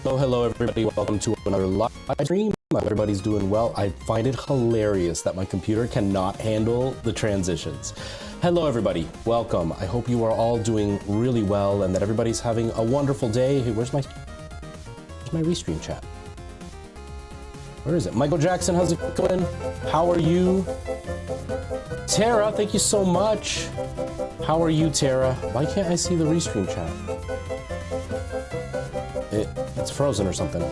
Hello everybody, welcome to another live stream. I hope everybody's doing well. I find it hilarious that my computer cannot handle the transitions. Hello everybody, welcome. I hope you are all doing really well and that everybody's having a wonderful day. Hey, where's my restream chat? Where is it? Michael Jackson, how's it going? How are you? Tara, thank you so much. How are you, Tara? Why can't I see the restream chat? It's frozen or something.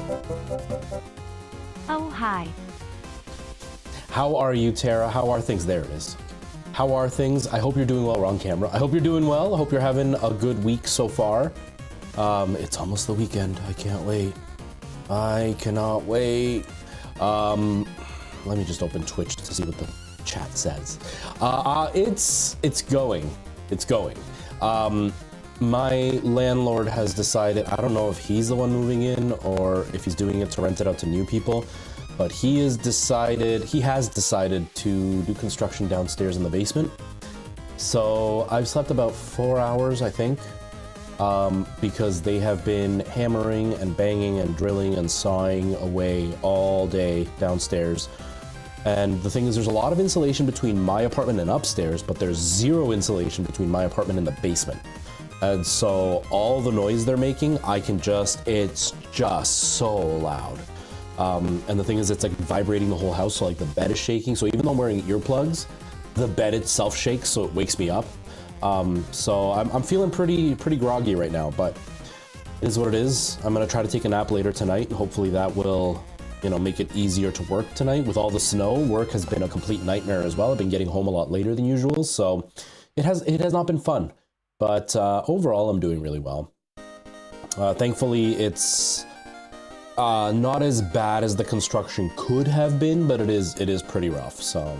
Oh, hi. How are you, Tara? How are things? There it is. How are things? I hope you're doing well. We're on camera. I hope you're doing well. I hope you're having a good week so far. It's almost the weekend. I can't wait. I cannot wait. Let me just open Twitch to see what the chat says. It's going. It's going. My landlord has decided, I don't know if he's the one moving in or if he's doing it to rent it out to new people, but he has decided to do construction downstairs in the basement. So I've slept about 4 hours, I think, because they have been hammering and banging and drilling and sawing away all day downstairs. And the thing is, there's a lot of insulation between my apartment and upstairs, but there's zero insulation between my apartment and the basement. And so all the noise they're making, it's just so loud. And the thing is, it's like vibrating the whole house, so like the bed is shaking. So even though I'm wearing earplugs, the bed itself shakes, so it wakes me up. So I'm feeling pretty groggy right now, but it is what it is. I'm gonna try to take a nap later tonight, and hopefully that will, you know, make it easier to work tonight. With all the snow, work has been a complete nightmare as well. I've been getting home a lot later than usual, so it has not been fun. But overall, I'm doing really well. Thankfully, it's not as bad as the construction could have been, but it is pretty rough. So,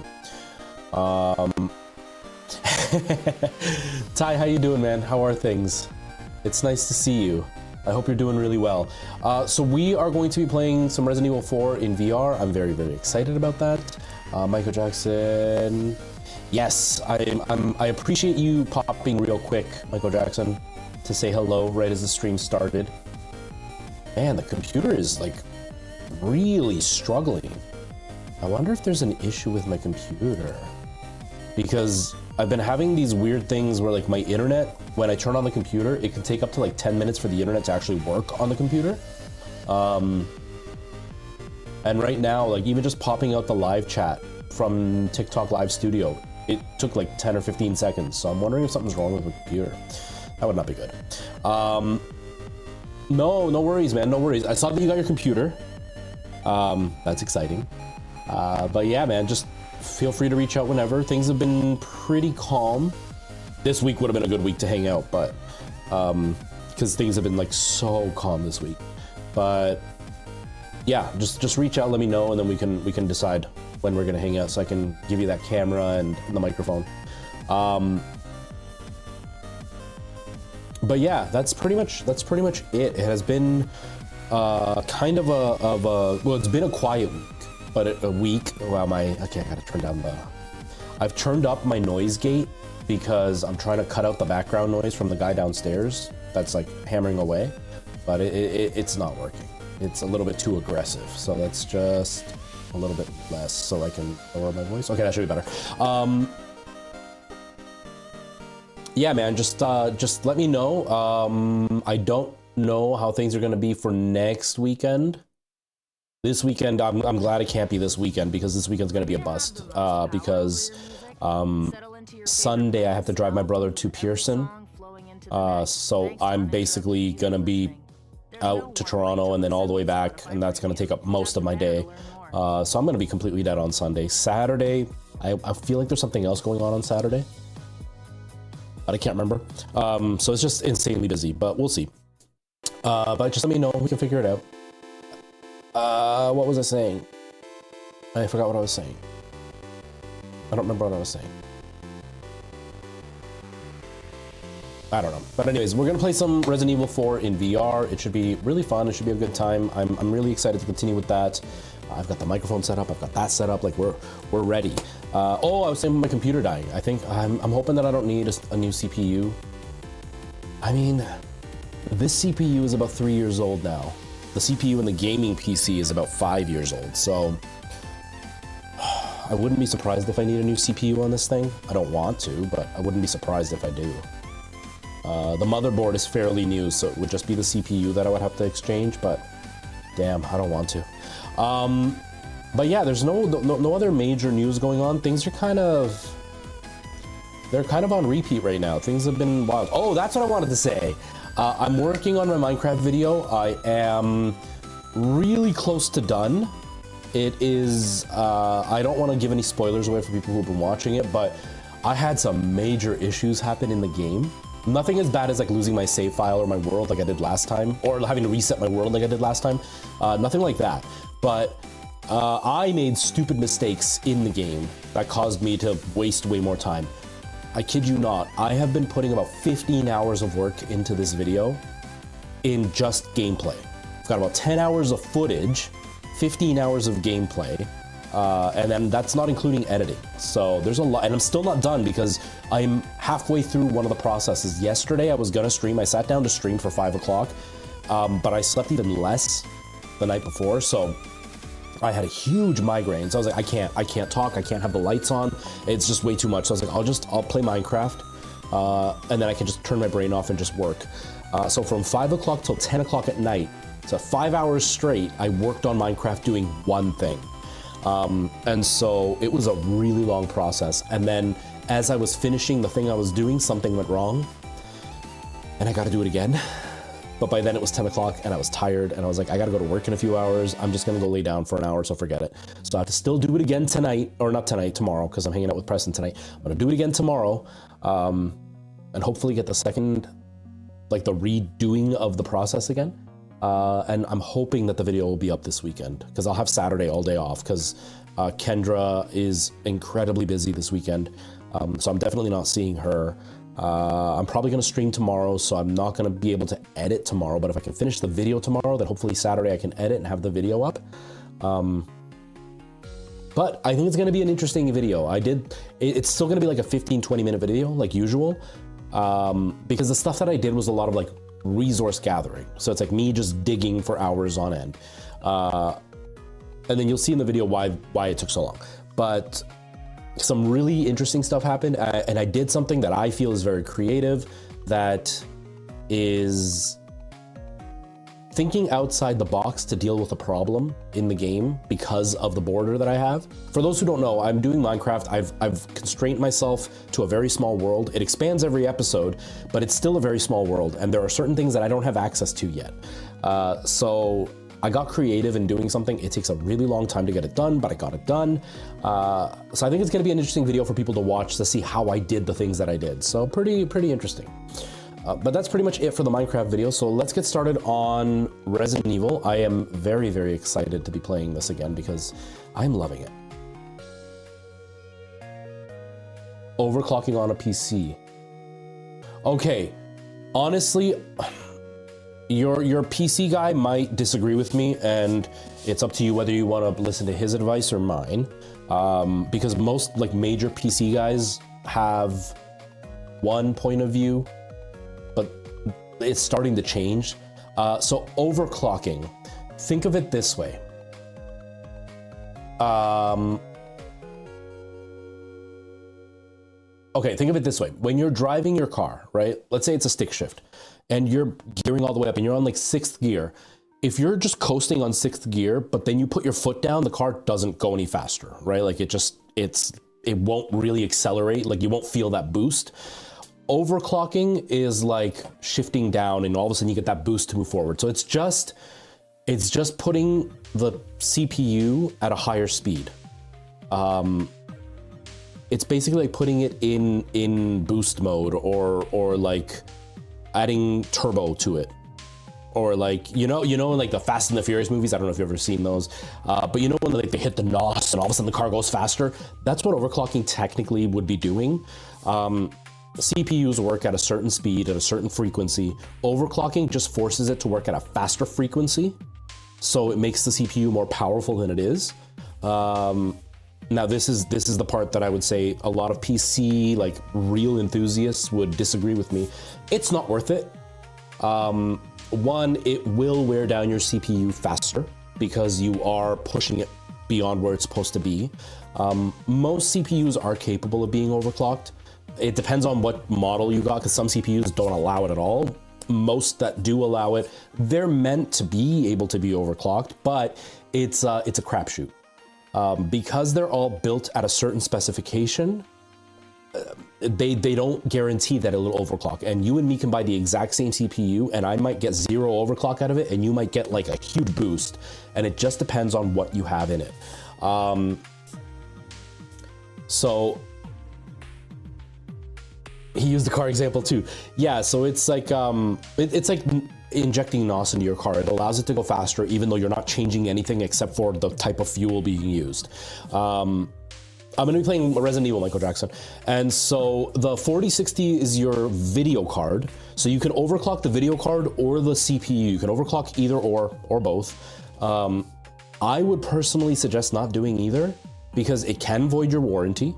Ty, how you doing, man? How are things? It's nice to see you. I hope you're doing really well. So we are going to be playing some Resident Evil 4 in VR. I'm very excited about that. Michael Jackson. Yes, I appreciate you popping real quick, Michael Jackson, to say hello right as the stream started. Man, the computer is like really struggling. I wonder if there's an issue with my computer, because I've been having these weird things where like my internet, when I turn on the computer, it can take up to like 10 minutes for the internet to actually work on the computer. And right now, like even just popping out the live chat from TikTok Live Studio, it took like 10 or 15 seconds. So I'm wondering if something's wrong with the computer. That would not be good. No worries, man, no worries. I saw that you got your computer. That's exciting. But yeah, man, just feel free to reach out whenever. Things have been pretty calm. This week would have been a good week to hang out, but because things have been like so calm this week. But yeah, just reach out, let me know, and then we can decide when we're gonna hang out, so I can give you that camera and the microphone. But yeah, that's pretty much it. It has been kind of well, it's been a quiet week, but a week. Wow, okay, I gotta turn down I've turned up my noise gate because I'm trying to cut out the background noise from the guy downstairs that's like hammering away, but it's not working. It's a little bit too aggressive, so that's just a little bit less so I can lower my voice. Okay, that should be better. Yeah, man, just let me know. I don't know how things are gonna be for next weekend. This weekend, I'm glad it can't be this weekend, because this weekend's gonna be a bust. Because Sunday I have to drive my brother to Pearson. So I'm basically gonna be out to Toronto and then all the way back, and that's gonna take up most of my day. So I'm gonna be completely dead on Sunday. Saturday, I feel like there's something else going on Saturday, but I can't remember. So it's just insanely busy, but we'll see. But just let me know, we can figure it out. What was I saying? I forgot what I was saying. I don't remember what I was saying. I don't know. But anyways, we're gonna play some Resident Evil 4 in VR. It should be really fun. It should be a good time. I'm really excited to continue with that. I've got the microphone set up. I've got that set up. Like we're ready. Oh, I was saying my computer dying. I think I'm hoping that I don't need a new CPU. I mean, this CPU is about 3 years old now. the CPU in the gaming PC is about 5 years old, so I wouldn't be surprised if I need a new CPU on this thing. I don't want to, but I wouldn't be surprised if I do. The motherboard is fairly new, so it would just be the CPU that I would have to exchange, but damn, I don't want to. But yeah, there's no other major news going on. Things are they're kind of on repeat right now. Things have been wild. Oh, that's what I wanted to say. I'm working on my Minecraft video. I am really close to done. It is, I don't want to give any spoilers away for people who've been watching it, but I had some major issues happen in the game. Nothing as bad as like losing my save file or my world like I did last time, or having to reset my world like I did last time. Nothing like that. But I made stupid mistakes in the game that caused me to waste way more time. I kid you not, I have been putting about 15 hours of work into this video in just gameplay. I've got about 10 hours of footage, 15 hours of gameplay, and then that's not including editing. So there's a lot, and I'm still not done because I'm halfway through one of the processes. Yesterday I was gonna stream, I sat down to stream for 5 o'clock, but I slept even less the night before, so I had a huge migraine. So I was like, I can't talk, I can't have the lights on. It's just way too much. So I was like, I'll play Minecraft, and then I can just turn my brain off and just work. So from 5 o'clock till 10 o'clock at night, so 5 hours straight, I worked on Minecraft doing one thing. And so it was a really long process. And then as I was finishing the thing I was doing, something went wrong and I got to do it again. But by then it was 10 o'clock and I was tired and I was like, I got to go to work in a few hours. I'm just going to go lay down for an hour, so forget it. So I have to still do it again tonight, or not tonight, tomorrow, because I'm hanging out with Preston tonight. I'm going to do it again tomorrow, and hopefully get the second, like the redoing of the process again. And I'm hoping that the video will be up this weekend because I'll have Saturday all day off because Kendra is incredibly busy this weekend. So I'm definitely not seeing her. I'm probably going to stream tomorrow, so I'm not going to be able to edit tomorrow, but if I can finish the video tomorrow, then hopefully Saturday I can edit and have the video up. But I think it's going to be an interesting video. It's still going to be like a 15-20 minute video like usual, because the stuff that I did was a lot of like resource gathering. So it's like me just digging for hours on end. And then you'll see in the video why it took so long. But some really interesting stuff happened, and I did something that I feel is very creative, that is thinking outside the box to deal with a problem in the game because of the border that I have. For those who don't know, I'm doing Minecraft. I've constrained myself to a very small world. It expands every episode, but it's still a very small world, and there are certain things that I don't have access to yet. So I got creative in doing something. It takes a really long time to get it done, but I got it done. So I think it's gonna be an interesting video for people to watch to see how I did the things that I did. So pretty interesting. But that's pretty much it for the Minecraft video. So let's get started on Resident Evil. I am very, very excited to be playing this again because I'm loving it. Overclocking on a PC. Okay, honestly, your PC guy might disagree with me, and it's up to you whether you want to listen to his advice or mine, because most like major PC guys have one point of view, but it's starting to change. So overclocking, think of it this way. Okay, think of it this way. When you're driving your car, right? Let's say it's a stick shift and you're gearing all the way up and you're on like 6th gear. If you're just coasting on 6th gear, but then you put your foot down, the car doesn't go any faster, right? Like it won't really accelerate. Like you won't feel that boost. Overclocking is like shifting down and all of a sudden you get that boost to move forward. So it's just putting the CPU at a higher speed. It's basically like putting it in boost mode or like adding turbo to it. Or like, you know, like the Fast and the Furious movies, I don't know if you've ever seen those, but you know when like they hit the NOS and all of a sudden the car goes faster? That's what overclocking technically would be doing. CPUs work at a certain speed, at a certain frequency. Overclocking just forces it to work at a faster frequency, so it makes the CPU more powerful than it is. Now this is the part that I would say a lot of PC, like real enthusiasts would disagree with me. It's not worth it. One, it will wear down your CPU faster because you are pushing it beyond where it's supposed to be. Most CPUs are capable of being overclocked. It depends on what model you got, because some CPUs don't allow it at all. Most that do allow it, they're meant to be able to be overclocked, but it's a crapshoot. Because they're all built at a certain specification, they don't guarantee that it'll overclock. And you and me can buy the exact same CPU, and I might get 0 overclock out of it, and you might get like a huge boost. And it just depends on what you have in it. So he used the car example too. Yeah, so it's like it's like injecting NOS into your car. It allows it to go faster, even though you're not changing anything except for the type of fuel being used. I'm gonna be playing Resident Evil, Michael Jackson, and so the 4060 is your video card. So you can overclock the video card or the CPU. You can overclock either or both. I would personally suggest not doing either, because it can void your warranty.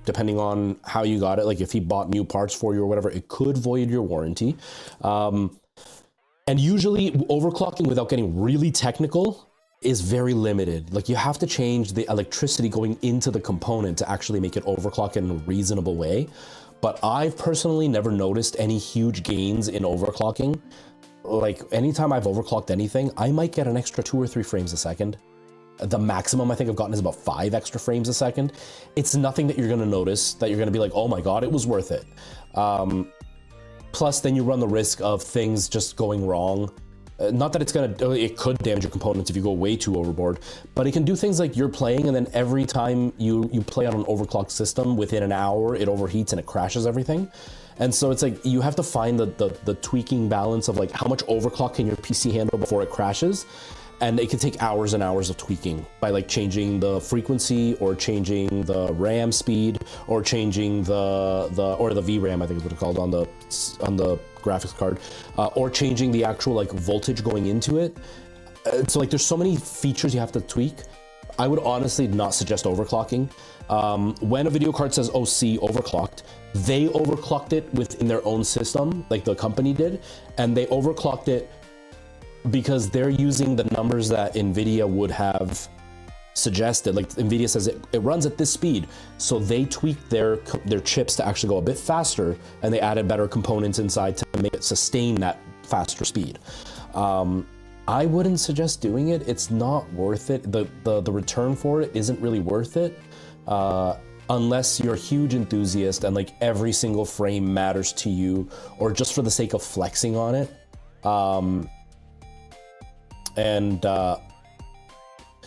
Depending on how you got it, like if he bought new parts for you or whatever, it could void your warranty. And usually overclocking without getting really technical is very limited. Like you have to change the electricity going into the component to actually make it overclock in a reasonable way. But I've personally never noticed any huge gains in overclocking. Like anytime I've overclocked anything, I might get an extra 2 or 3 frames a second. The maximum I think I've gotten is about 5 extra frames a second. It's nothing that you're gonna notice, that you're gonna be like, oh my God, it was worth it. Plus then you run the risk of things just going wrong. Not that it could damage your components if you go way too overboard, but it can do things like you're playing and then every time you play on an overclocked system, within an hour, it overheats and it crashes everything. And so it's like, you have to find the tweaking balance of like, how much overclock can your PC handle before it crashes? And it can take hours and hours of tweaking by like changing the frequency or changing the RAM speed or changing the VRAM, I think is what it's called on the graphics card, or changing the actual like voltage going into it. So like there's so many features you have to tweak. I would honestly not suggest overclocking. When a video card says OC overclocked, they overclocked it within their own system, like the company did, and they overclocked it because they're using the numbers that NVIDIA would have suggested. Like NVIDIA says it runs at this speed, so they tweaked their chips to actually go a bit faster, and they added better components inside to make it sustain that faster speed. I wouldn't suggest doing it. It's not worth it. The return for it isn't really worth it, unless you're a huge enthusiast and like every single frame matters to you, or just for the sake of flexing on it.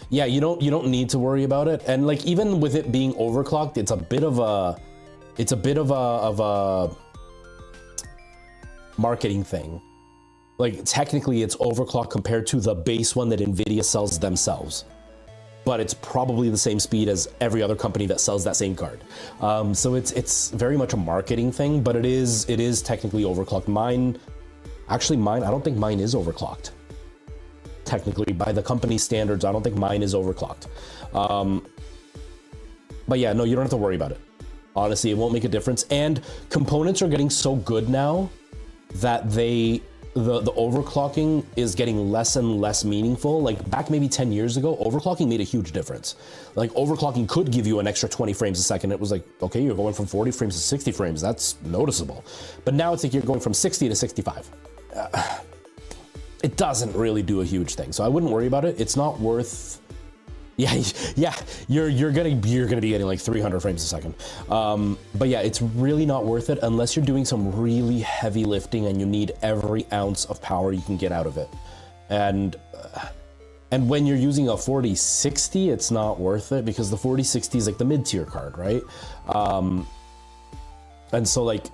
Yeah, you don't need to worry about it. And like even with it being overclocked, it's a bit of a marketing thing. Like technically it's overclocked compared to the base one that NVIDIA sells themselves, but it's probably the same speed as every other company that sells that same card. So it's very much a marketing thing, but it is technically overclocked. I don't think mine is overclocked. Technically, by the company standards, I don't think mine is overclocked. But yeah, no, you don't have to worry about it. Honestly, it won't make a difference. And components are getting so good now that the overclocking is getting less and less meaningful. Like back maybe 10 years ago, overclocking made a huge difference. Like overclocking could give you an extra 20 frames a second. It was like, okay, you're going from 40 frames to 60 frames. That's noticeable. But now it's like you're going from 60 to 65. It doesn't really do a huge thing, so I wouldn't worry about it. It's not worth. Yeah, you're gonna be getting like 300 frames a second. But yeah, it's really not worth it unless you're doing some really heavy lifting and you need every ounce of power you can get out of it. And when you're using a 4060, it's not worth it because the 4060 is like the mid-tier card, right? And so like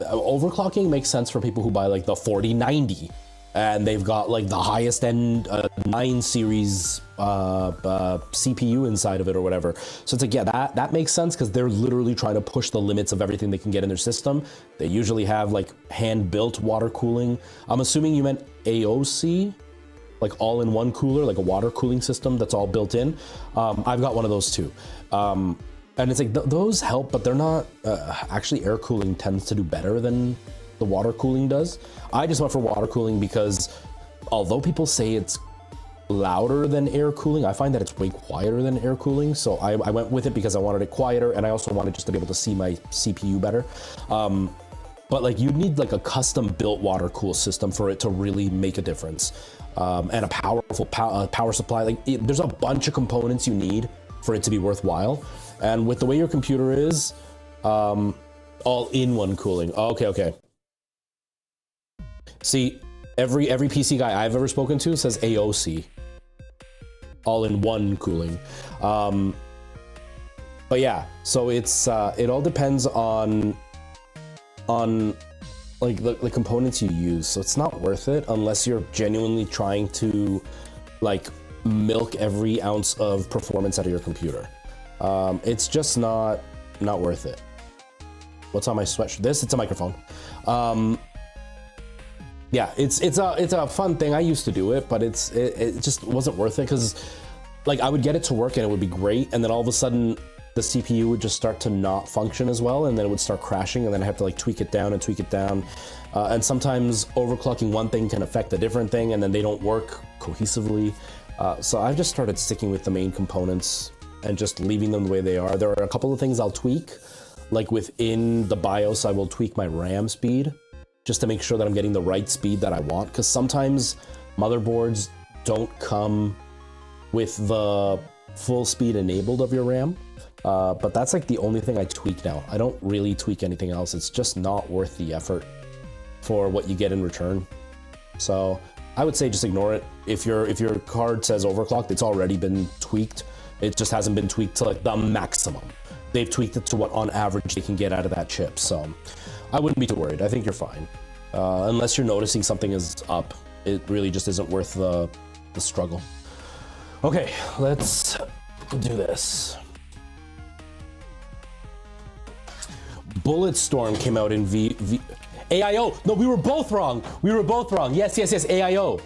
overclocking makes sense for people who buy like the 4090. And they've got like the highest end 9 series CPU inside of it or whatever. So it's like, yeah, that makes sense because they're literally trying to push the limits of everything they can get in their system. They usually have like hand-built water cooling. I'm assuming you meant AOC, like all-in-one cooler, like a water cooling system that's all built in. I've got one of those too. And it's like those help, but they're not, actually air cooling tends to do better than the water cooling does. I just went for water cooling because although people say it's louder than air cooling, I find that it's way quieter than air cooling. So I went with it because I wanted it quieter, and I also wanted just to be able to see my CPU better. But like you need like a custom built water cool system for it to really make a difference. And a powerful power supply. Like there's a bunch of components you need for it to be worthwhile. And with the way your computer is, all-in-one cooling. Okay. See, every PC guy I've ever spoken to says AOC, all-in-one cooling. But yeah, so it's it all depends on like the components you use. So it's not worth it unless you're genuinely trying to like milk every ounce of performance out of your computer. It's just not worth it. What's on my sweatshirt? It's a microphone. Yeah, it's a fun thing. I used to do it, but it just wasn't worth it because like I would get it to work and it would be great, and then all of a sudden the CPU would just start to not function as well, and then it would start crashing, and then I have to like tweak it down. And sometimes overclocking one thing can affect a different thing, and then they don't work cohesively. So I've just started sticking with the main components and just leaving them the way they are. There are a couple of things I'll tweak, like within the BIOS, I will tweak my RAM speed just to make sure that I'm getting the right speed that I want, because sometimes motherboards don't come with the full speed enabled of your RAM. But that's like the only thing I tweak now. I don't really tweak anything else. It's just not worth the effort for what you get in return. So I would say just ignore it. If your card says overclocked, it's already been tweaked. It just hasn't been tweaked to like the maximum. They've tweaked it to what on average they can get out of that chip. So I wouldn't be too worried. I think you're fine. Unless you're noticing something is up, it really just isn't worth the struggle. Okay, let's do this. Bulletstorm came out in AIO. No, we were both wrong. Yes, AIO.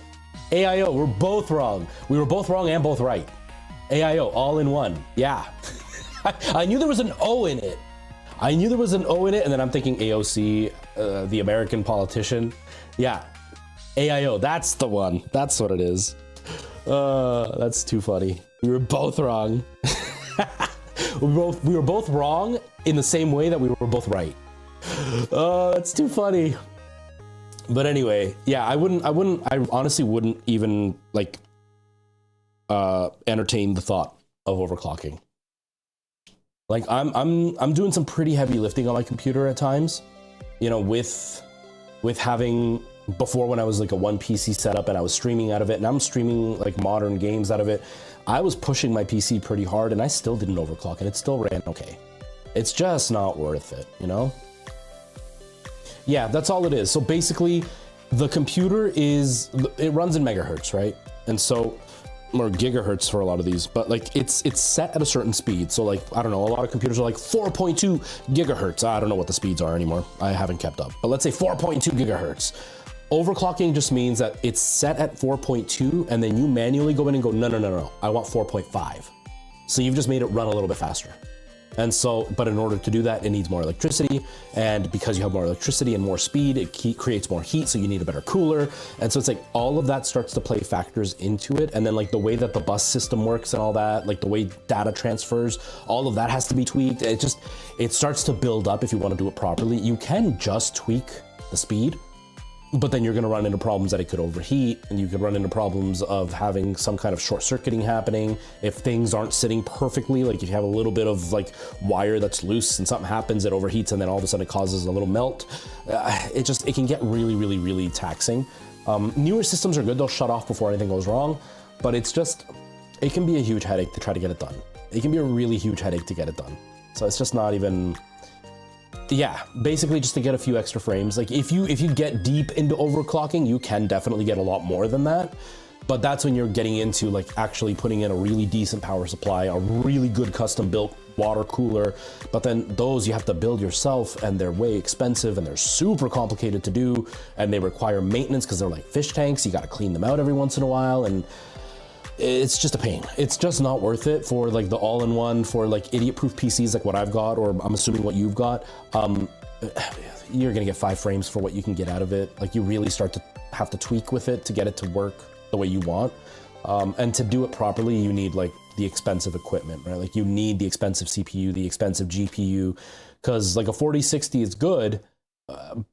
We're both wrong. We were both wrong and both right. AIO, all in one. Yeah. I knew there was an O in it. And then I'm thinking AOC, the American politician. Yeah, AIO, that's the one. That's what it is. That's too funny. We were both wrong. We were both wrong in the same way that we were both right. That's too funny. But anyway, yeah, I honestly wouldn't even like entertain the thought of overclocking. Like I'm doing some pretty heavy lifting on my computer at times, you know, with having, before when I was like a one PC setup and I was streaming out of it, and I'm streaming like modern games out of it, I was pushing my PC pretty hard and I still didn't overclock and it still ran okay. It's just not worth it, you know? Yeah, that's all it is. So basically the computer it runs in megahertz, right? And so, or gigahertz for a lot of these, but like it's set at a certain speed. So like, I don't know, a lot of computers are like 4.2 gigahertz. I don't know what the speeds are anymore. I haven't kept up, but let's say 4.2 gigahertz. Overclocking just means that it's set at 4.2 and then you manually go in and go, no, I want 4.5. So you've just made it run a little bit faster. And so, but in order to do that, it needs more electricity. And because you have more electricity and more speed, it creates more heat. So you need a better cooler. And so it's like all of that starts to play factors into it. And then like the way that the bus system works and all that, like the way data transfers, all of that has to be tweaked. It starts to build up if you want to do it properly. You can just tweak the speed, but then you're going to run into problems that it could overheat, and you could run into problems of having some kind of short circuiting happening if things aren't sitting perfectly. Like if you have a little bit of like wire that's loose and something happens, it overheats, and then all of a sudden it causes a little melt. It can get really, really, really taxing. Newer systems are good. They'll shut off before anything goes wrong, but it can be a huge headache to try to get it done. It can be a really huge headache to get it done. So it's just not even, yeah, basically just to get a few extra frames. Like if you get deep into overclocking, you can definitely get a lot more than that. But that's when you're getting into like actually putting in a really decent power supply, a really good custom built water cooler. But then those you have to build yourself, and they're way expensive and they're super complicated to do, and they require maintenance because they're like fish tanks. You got to clean them out every once in a while, and it's just a pain. It's just not worth it for like the all-in-one, for like idiot-proof PCs like what I've got, or I'm assuming what you've got. you're gonna get 5 frames for what you can get out of it. Like, you really start to have to tweak with it to get it to work the way you want. And to do it properly, you need like the expensive equipment, right? Like, you need the expensive CPU, the expensive GPU, because like a 4060 is good,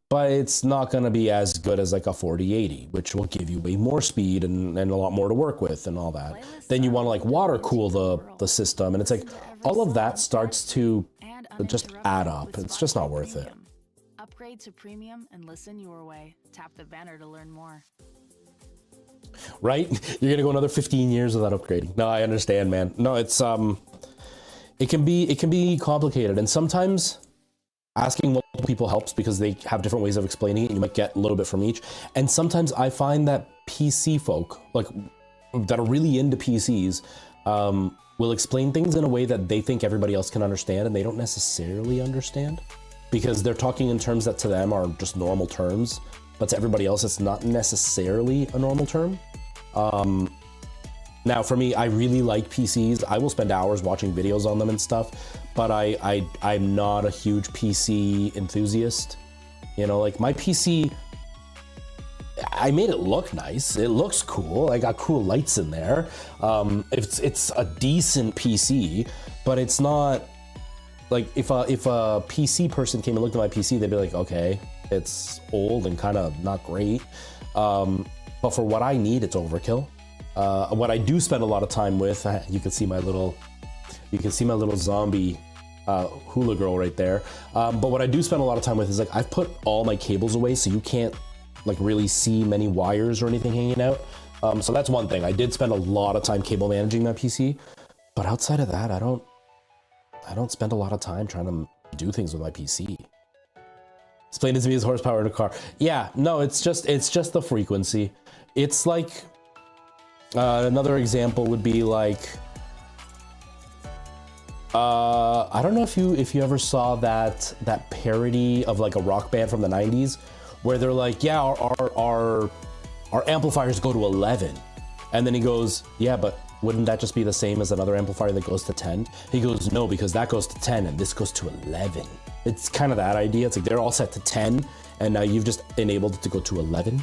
but it's not going to be as good as like a 4080, which will give you way more speed and a lot more to work with and all that. Then you want to like water cool the system, and it's like all of that starts to just add up. It's just not worth it. Upgrade to premium and listen your way. Tap the banner to learn more. Right? You're gonna go another 15 years without upgrading. No, I understand, man. No, it's it can be complicated, and sometimes asking multiple people helps because they have different ways of explaining it. You might get a little bit from each. And sometimes I find that PC folk, like that are really into PCs, will explain things in a way that they think everybody else can understand, and they don't necessarily understand because they're talking in terms that to them are just normal terms, but to everybody else, it's not necessarily a normal term. Now for me, I really like PCs. I will spend hours watching videos on them and stuff, but I'm not a huge PC enthusiast. You know, like my PC, I made it look nice. It looks cool. I got cool lights in there. It's a decent PC, but it's not like if a PC person came and looked at my PC, they'd be like, okay, it's old and kind of not great. But for what I need, it's overkill. What I do spend a lot of time with, you can see my little zombie hula girl right there. But what I do spend a lot of time with is like, I've put all my cables away so you can't like really see many wires or anything hanging out. So that's one thing. I did spend a lot of time cable managing my PC, but outside of that, I don't spend a lot of time trying to do things with my PC. Explain it to me as horsepower in a car. Yeah, no, it's just the frequency. It's like, another example would be like, I don't know if you ever saw that parody of like a rock band from the 90s where they're like, yeah, our amplifiers go to 11. And then he goes, yeah, but wouldn't that just be the same as another amplifier that goes to 10? He goes, no, because that goes to 10 and this goes to 11. It's kind of that idea. It's like they're all set to 10 and now you've just enabled it to go to 11.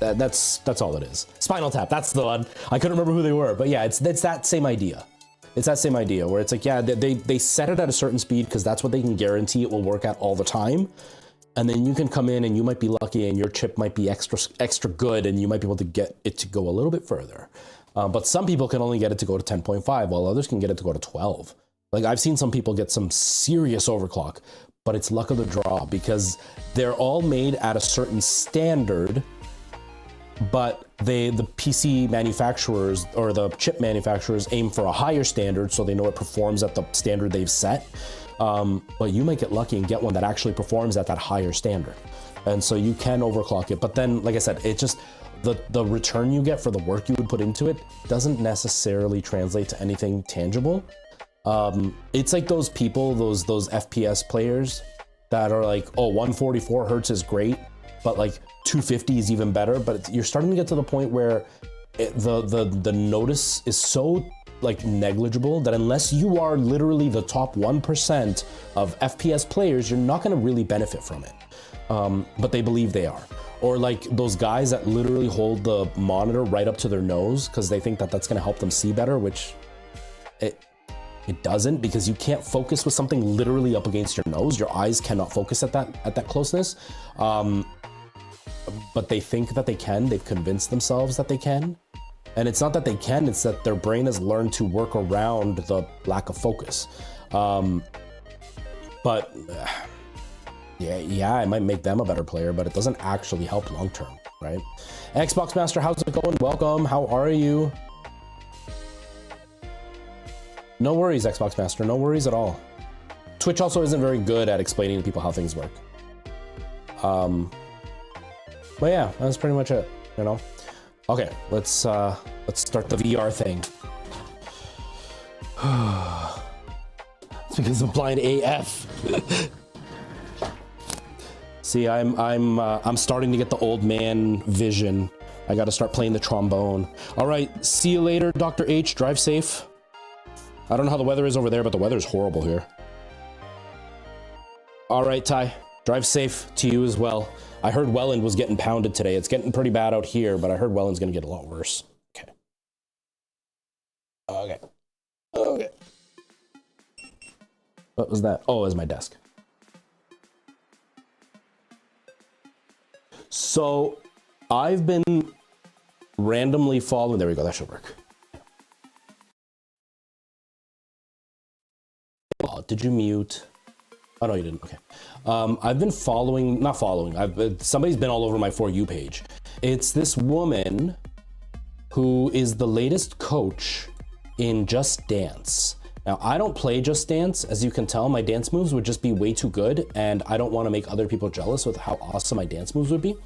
That's all it is. Spinal Tap, that's the one. I couldn't remember who they were, but yeah, it's that same idea. It's that same idea where it's like, yeah, they set it at a certain speed because that's what they can guarantee it will work at all the time. And then you can come in and you might be lucky and your chip might be extra good and you might be able to get it to go a little bit further. But some people can only get it to go to 10.5 while others can get it to go to 12. Like I've seen some people get some serious overclock, but it's luck of the draw because they're all made at a certain standard, but the PC manufacturers or the chip manufacturers aim for a higher standard so they know it performs at the standard they've set. But you might get lucky and get one that actually performs at that higher standard. And so you can overclock it. But then, like I said, it just, the return you get for the work you would put into it doesn't necessarily translate to anything tangible. It's like those people, those FPS players that are like, oh, 144 hertz is great, but like 250 is even better. But you're starting to get to the point where the notice is so like negligible that unless you are literally the top 1% of FPS players, you're not going to really benefit from it. But they believe they are. Or like those guys that literally hold the monitor right up to their nose because they think that that's going to help them see better, which it doesn't, because you can't focus with something literally up against your nose. Your eyes cannot focus at that closeness. But they think that they can. They've convinced themselves that they can. And it's not that they can, it's that their brain has learned to work around the lack of focus. But yeah, it might make them a better player, but it doesn't actually help long term, right? Xbox Master, how's it going? Welcome, how are you? No worries, Xbox Master, no worries at all. Twitch also isn't very good at explaining to people how things work. But yeah, that's pretty much it, you know? Okay, let's start the VR thing. It's because I'm blind AF. See, I'm starting to get the old man vision. I got to start playing the trombone. All right, see you later, Dr. H. Drive safe. I don't know how the weather is over there, but the weather's horrible here. All right, Ty. Drive safe to you as well. I heard Welland was getting pounded today. It's getting pretty bad out here, but I heard Welland's gonna get a lot worse. Okay. Okay. Okay. What was that? Oh, it was my desk. So I've been randomly following, there we go, that should work. Oh, did you mute? Oh no, you didn't, okay. I've been following, not following, somebody's been all over my For You page. It's this woman who is the latest coach in Just Dance. Now, I don't play Just Dance. As you can tell, my dance moves would just be way too good, and I don't want to make other people jealous with how awesome my dance moves would be.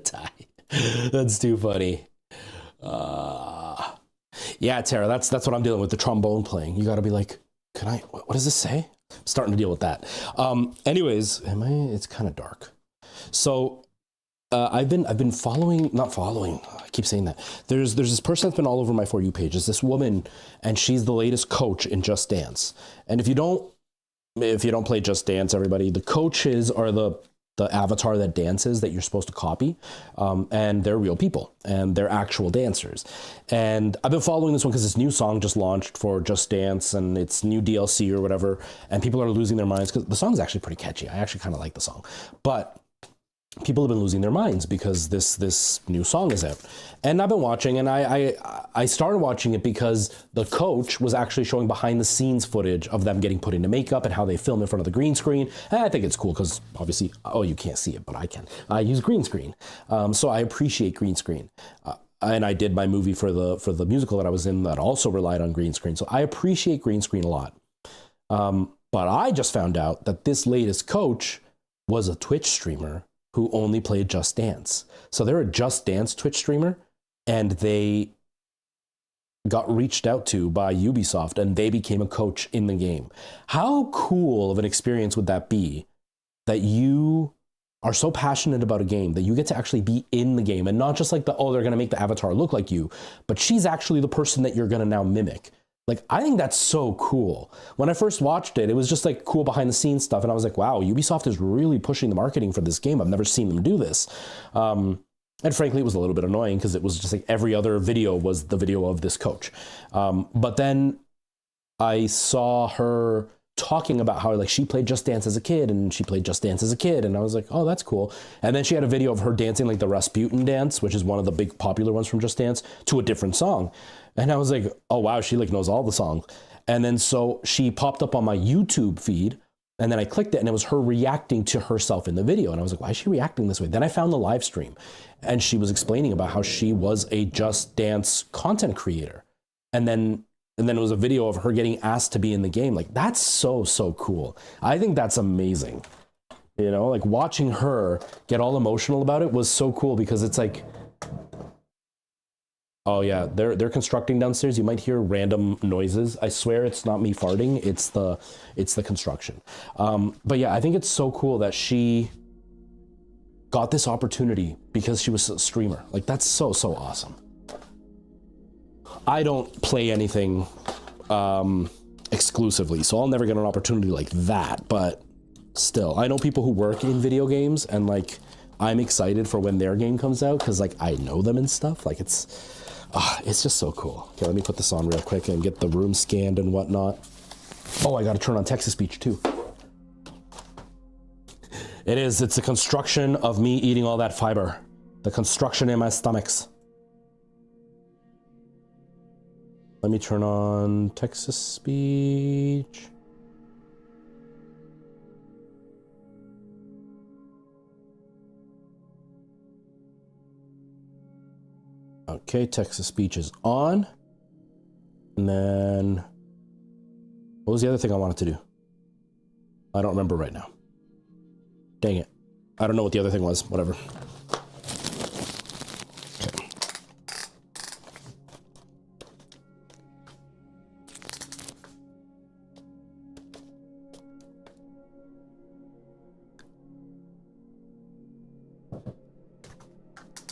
Ty. That's too funny. Yeah, Tara, that's what I'm dealing with, the trombone playing. You gotta be like, can I, what does this say? I'm starting to deal with that. Anyways, it's kind of dark. So, I've been following, not following, I keep saying that. There's this person that's been all over my For You page. It's this woman, and she's the latest coach in Just Dance. And if you don't play Just Dance, everybody, the coaches are the avatar that dances that you're supposed to copy. And they're real people, and they're actual dancers. And I've been following this one because this new song just launched for Just Dance, and it's new DLC or whatever, and people are losing their minds because the song's actually pretty catchy. I actually kind of like the song. But people have been losing their minds because this new song is out. And I've been watching, and I started watching it because the coach was actually showing behind the scenes footage of them getting put into makeup and how they film in front of the green screen. And I think it's cool because obviously, oh, you can't see it, but I can. I use green screen. So I appreciate green screen. And I did my movie for the musical that I was in that also relied on green screen. So I appreciate green screen a lot. But I just found out that this latest coach was a Twitch streamer who only played Just Dance. So they're a Just Dance Twitch streamer, and they got reached out to by Ubisoft, and they became a coach in the game. How cool of an experience would that be, that you are so passionate about a game that you get to actually be in the game, and not just like they're gonna make the avatar look like you, but she's actually the person that you're gonna now mimic. Like, I think that's so cool. When I first watched it, it was just like cool behind the scenes stuff. And I was like, wow, Ubisoft is really pushing the marketing for this game. I've never seen them do this. And frankly, it was a little bit annoying because it was just like every other video was the video of this coach. But then I saw her talking about how like she played Just Dance as a kid, and she played Just Dance as a kid. And I was like, oh, that's cool. And then she had a video of her dancing like the Rasputin dance, which is one of the big popular ones from Just Dance, to a different song. And I was like, oh, wow, she like knows all the songs. And then so she popped up on my YouTube feed, and then I clicked it, and it was her reacting to herself in the video. And I was like, why is she reacting this way? Then I found the live stream, and she was explaining about how she was a Just Dance content creator. And then it was a video of her getting asked to be in the game. Like, that's so cool. I think that's amazing. You know, like watching her get all emotional about it was so cool, because it's like, oh yeah, they're constructing downstairs. You might hear random noises. I swear it's not me farting. It's the construction. But yeah, I think it's so cool that she got this opportunity because she was a streamer. Like, that's so awesome. I don't play anything exclusively, so I'll never get an opportunity like that. But still, I know people who work in video games, and like, I'm excited for when their game comes out because like I know them and stuff. Like, it's just so cool. Okay, let me put this on real quick and get the room scanned and whatnot. Oh, I gotta turn on text-to-speech too. It's the construction of me eating all that fiber. The construction in my stomachs. Let me turn on text-to-speech. Okay, text-to-speech is on. And then, what was the other thing I wanted to do? I don't remember right now. Dang it. I don't know what the other thing was, whatever. Okay.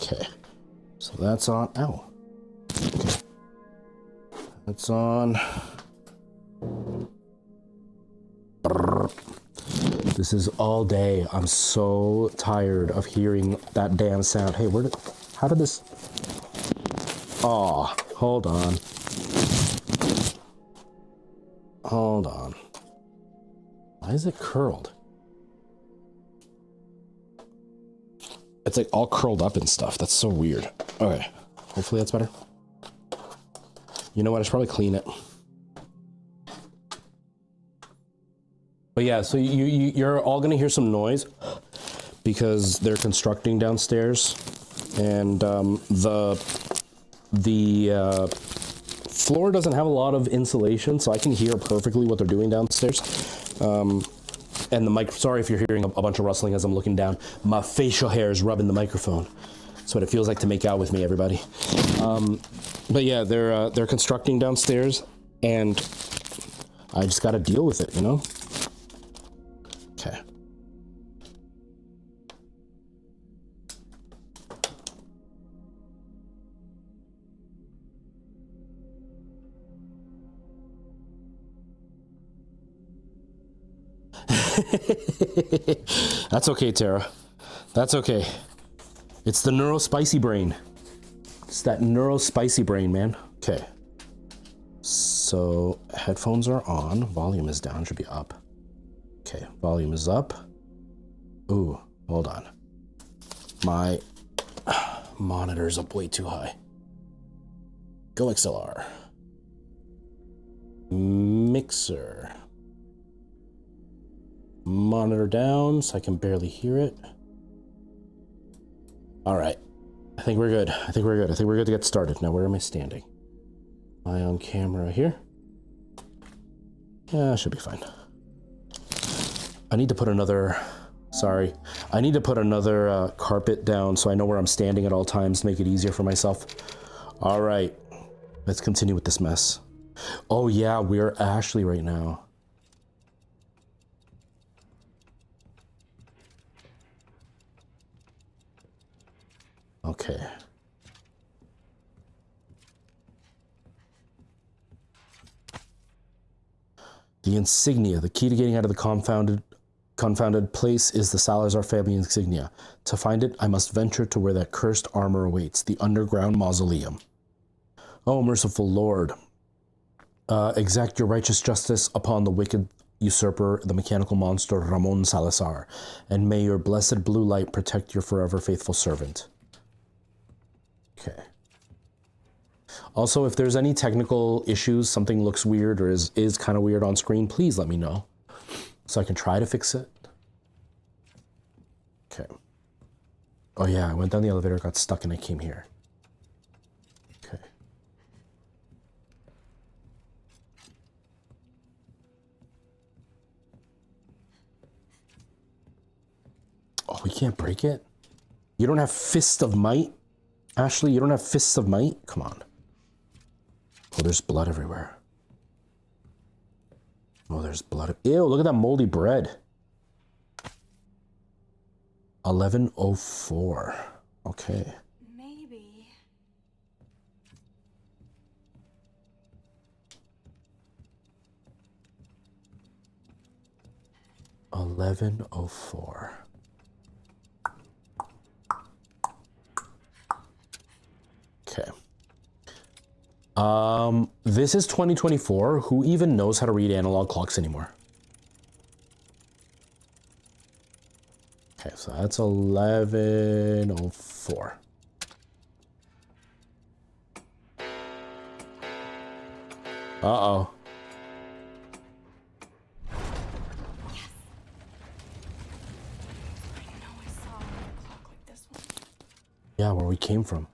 Okay. So that's on, ow. Okay. It's on. This is all day. I'm so tired of hearing that damn sound. Hey, how did this? Oh, hold on. Hold on. Why is it curled? It's like all curled up and stuff. That's so weird. Okay, hopefully that's better. You know what? I should probably clean it. But yeah, so you're all gonna hear some noise because they're constructing downstairs, and the floor doesn't have a lot of insulation, so I can hear perfectly what they're doing downstairs. And the mic. Sorry if you're hearing a bunch of rustling as I'm looking down. My facial hair is rubbing the microphone. That's what it feels like to make out with me, everybody. But yeah, they're constructing downstairs, and I just got to deal with it, you know. Okay. That's okay, Tara. That's okay. It's the neurospicy brain. It's that neurospicy brain, man. Okay. So headphones are on. Volume is down. Should be up. Okay. Volume is up. Ooh, hold on. My monitor's up way too high. Go XLR. Mixer. Monitor down so I can barely hear it. All right. I think we're good. I think we're good. I think we're good to get started. Now, where am I standing? Am I on camera here? Yeah, I should be fine. I need to put another... Sorry. I need to put another carpet down so I know where I'm standing at all times to make it easier for myself. All right. Let's continue with this mess. Oh, yeah. We're Ashley right now. Okay. The insignia. The key to getting out of the confounded place is the Salazar family insignia. To find it, I must venture to where that cursed armor awaits, the underground mausoleum. Oh, merciful Lord. Exact your righteous justice upon the wicked usurper, the mechanical monster Ramon Salazar, and may your blessed blue light protect your forever faithful servant. Okay. Also, if there's any technical issues, something looks weird or is kind of weird on screen, please let me know so I can try to fix it. Okay. Oh yeah, I went down the elevator, got stuck, and I came here. Okay. Oh, we can't break it? You don't have Fist of Might? Ashley, you don't have Fists of Might? Come on. Oh, there's blood everywhere. Oh, there's blood. Ew, look at that moldy bread. 11:04. Okay. Maybe. 11:04. Okay. This is 2024. Who even knows how to read analog clocks anymore? Okay, so that's 11:04. Uh-oh. Yeah, where we came from.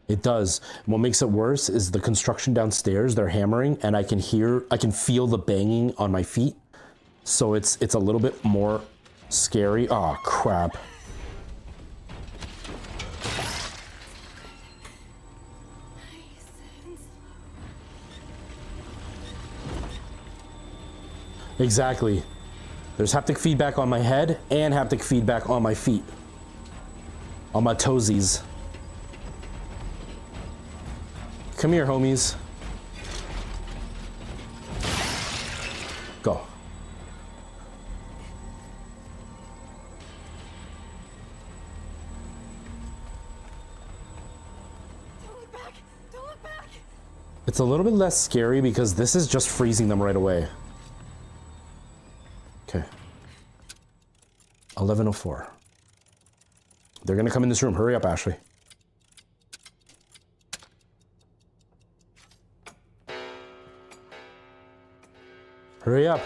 It does. What makes it worse is the construction downstairs. They're hammering, and I can feel the banging on my feet. So it's a little bit more scary. Oh, crap. Exactly. There's haptic feedback on my head and haptic feedback on my feet. On my toesies. Come here, homies. Go. Don't look back! Don't look back! It's a little bit less scary because this is just freezing them right away. Okay. 11:04. They're gonna come in this room. Hurry up, Ashley. Hurry up.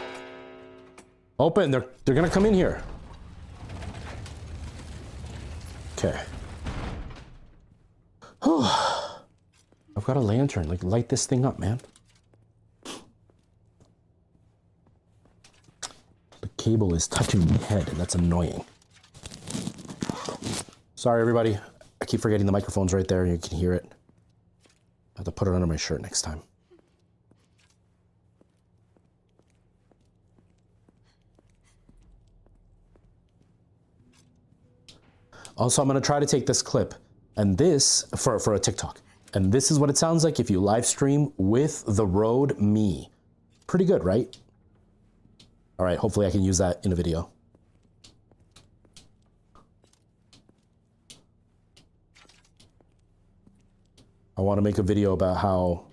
Open. They're gonna come in here. Okay. I've got a lantern. Like, light this thing up, man. The cable is touching my head, and that's annoying. Sorry, everybody. I keep forgetting the microphone's right there. You can hear it. I have to put it under my shirt next time. Also, I'm going to try to take this clip and this for a TikTok. And this is what it sounds like if you live stream with the Rode Me. Pretty good, right? All right, hopefully I can use that in a video. I want to make a video about how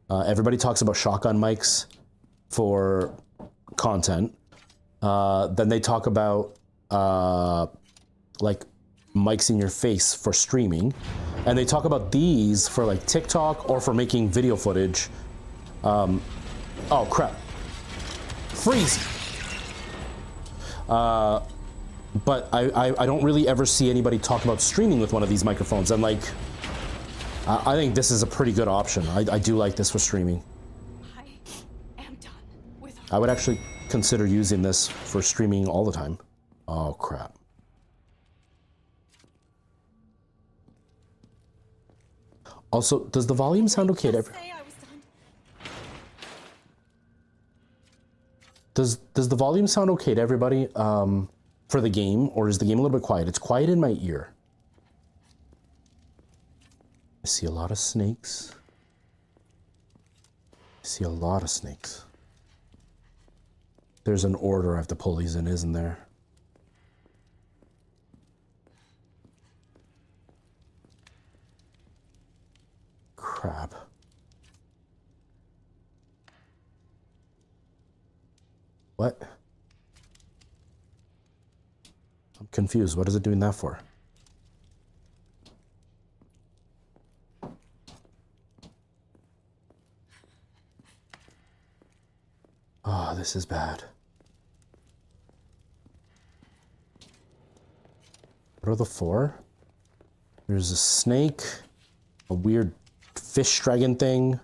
everybody talks about shotgun mics for content. Then they talk about like mics in your face for streaming. And they talk about these for like TikTok or for making video footage. Oh crap. Freeze! But I don't really ever see anybody talk about streaming with one of these microphones. And like, I think this is a pretty good option. I do like this for streaming. I am done with her. I would actually consider using this for streaming all the time. Oh crap. Also, does the volume sound okay to everyone? Say I was done. Does the volume sound okay to everybody for the game, or is the game a little bit quiet? It's quiet in my ear. I see a lot of snakes. I see a lot of snakes. There's an order I have to pull these in, isn't there? Crap. What? I'm confused. What is it doing that for? Oh, this is bad. What are the four? There's a snake, a weird fish dragon thing,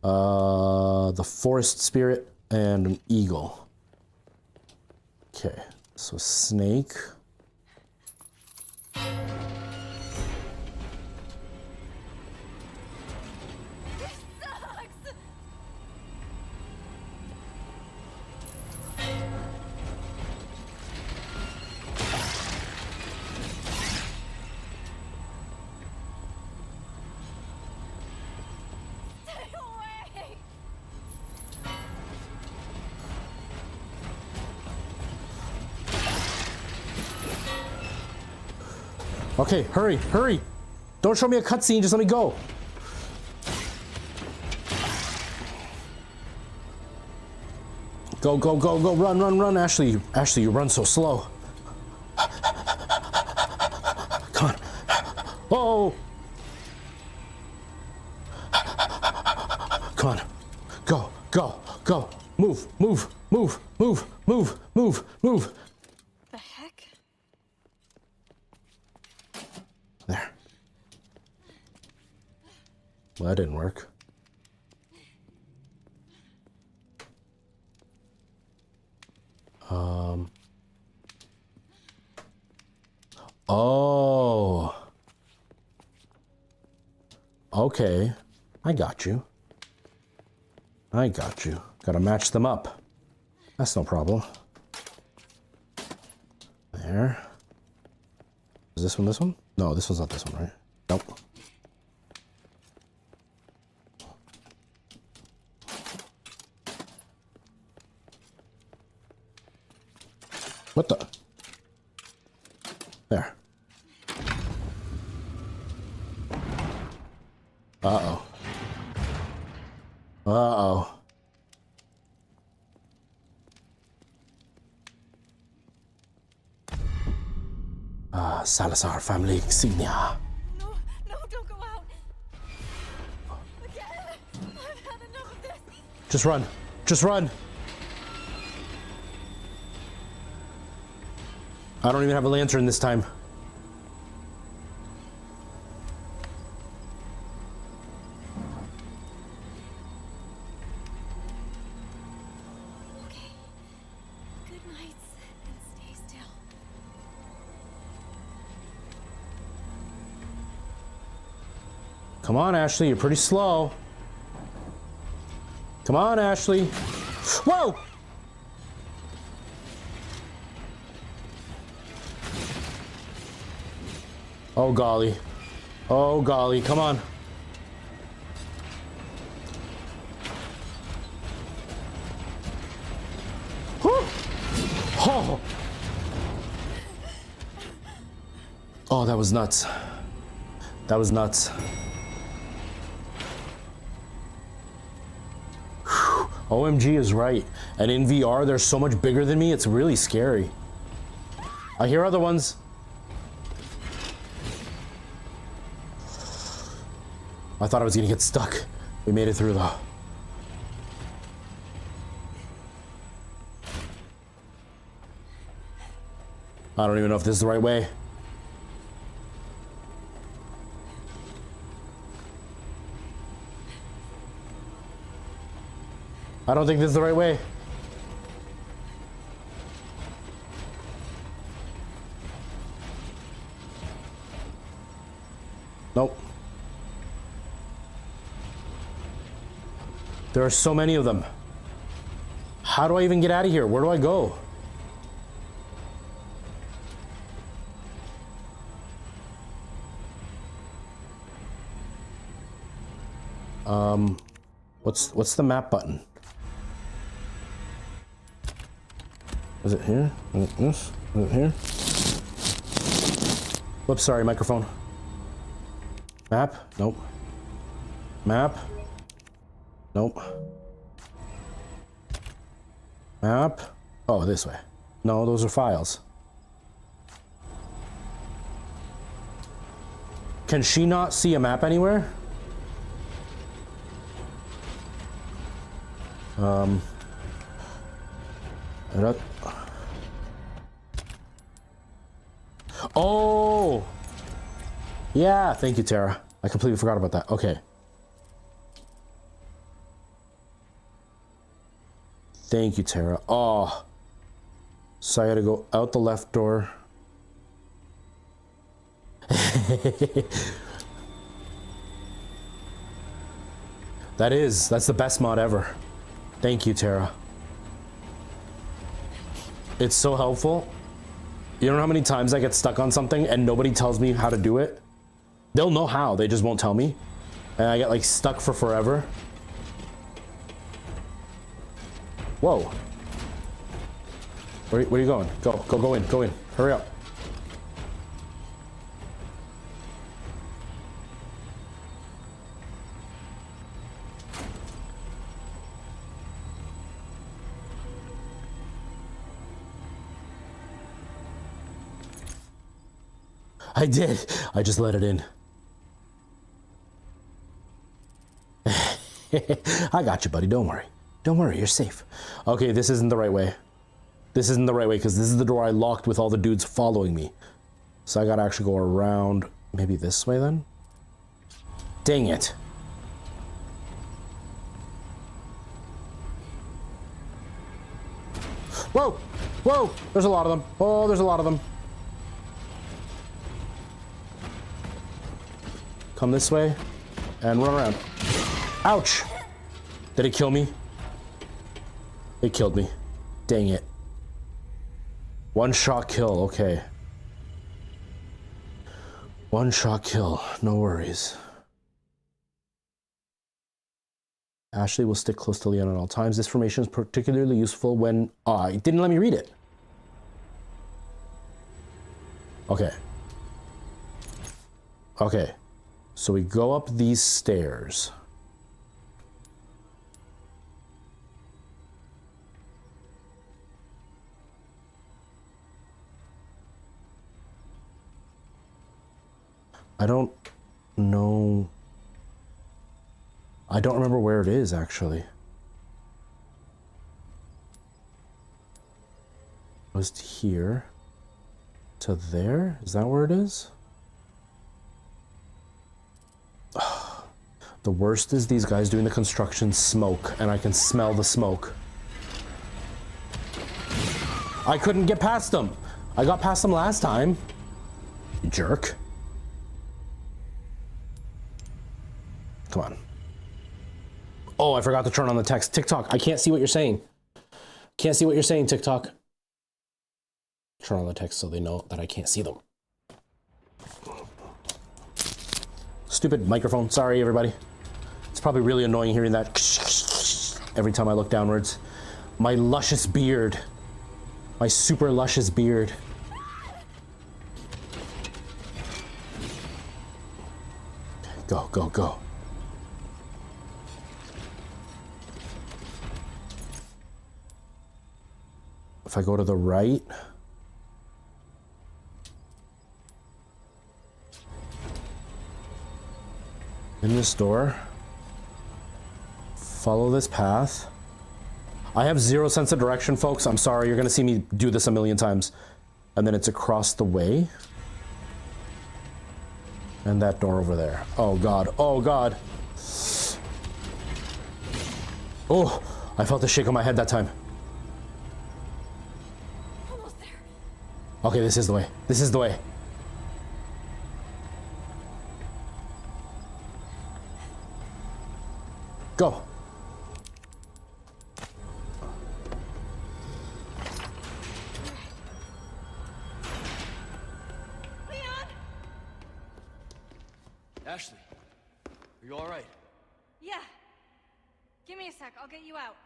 the forest spirit, and an eagle. Okay, so snake. Okay, hurry, hurry! Don't show me a cutscene, just let me go. Go, go, go, go, run, run, run, Ashley. Ashley, you run so slow. Come on. Oh! Come on. Go, go, go. Move, move, move, move, move, move, move. The heck? There. Well, that didn't work. Oh. Okay. I got you. I got you. Gotta match them up. That's no problem. There. Is this one this one? No, this one's not this one, right? Nope. What the? There. Uh-oh. Uh-oh. Salazar family insignia. No, no, don't go out. Again. I've had enough of this. Just run. Just run. I don't even have a lantern this time. Okay. Good nights and stay still. Come on, Ashley. You're pretty slow. Come on, Ashley. Whoa! Oh, golly. Oh, golly. Come on. Whew. Oh. Oh, that was nuts. That was nuts. Whew. OMG is right. And in VR, they're so much bigger than me, it's really scary. I hear other ones. I thought I was gonna get stuck. We made it through though. I don't even know if this is the right way. I don't think this is the right way. Nope. There are so many of them. How do I even get out of here? Where do I go? What's the map button? Is it here? Is it this? Is it here? Whoops, sorry, microphone. Map? Nope. Map? Nope. Map? Oh, this way. No, those are files. Can she not see a map anywhere? Oh! Yeah, thank you, Tara. I completely forgot about that. Okay. Thank you, Tara. Oh. So I gotta go out the left door. That's the best mod ever. Thank you, Tara. It's so helpful. You don't know how many times I get stuck on something and nobody tells me how to do it? They'll know how, they just won't tell me. And I get like stuck for forever. Whoa. Where are you going? Go in. Hurry up. I did. I just let it in. I got you, buddy. Don't worry. Don't worry. You're safe. Okay, this isn't the right way. This isn't the right way because this is the door I locked with all the dudes following me. So I gotta actually go around maybe this way then? Dang it. Whoa! Whoa! There's a lot of them. Oh, there's a lot of them. Come this way and run around. Ouch! Did it kill me? It killed me. Dang it. One shot kill, okay. One shot kill, no worries. Ashley will stick close to Leon at all times. This formation is particularly useful when... it didn't let me read it. Okay. Okay. So we go up these stairs. I don't know. I don't remember where it is, actually. It was here to there? Is that where it is? The worst is these guys doing the construction smoke, and I can smell the smoke. I couldn't get past them. I got past them last time. You jerk. Come on. Oh, I forgot to turn on the text. TikTok, I can't see what you're saying. Can't see what you're saying, TikTok. Turn on the text so they know that I can't see them. Stupid microphone. Sorry, everybody. It's probably really annoying hearing that every time I look downwards. My luscious beard. My super luscious beard. Go, go, go. If I go to the right, in this door, follow this path. I have zero sense of direction, folks. I'm sorry, you're gonna see me do this a million times. And then it's across the way. And that door over there. Oh God, oh God. Oh, I felt the shake on my head that time. Almost there. Okay, this is the way. This is the way. Go. Leon! Ashley, are you all right? Yeah. Give me a sec. I'll get you out.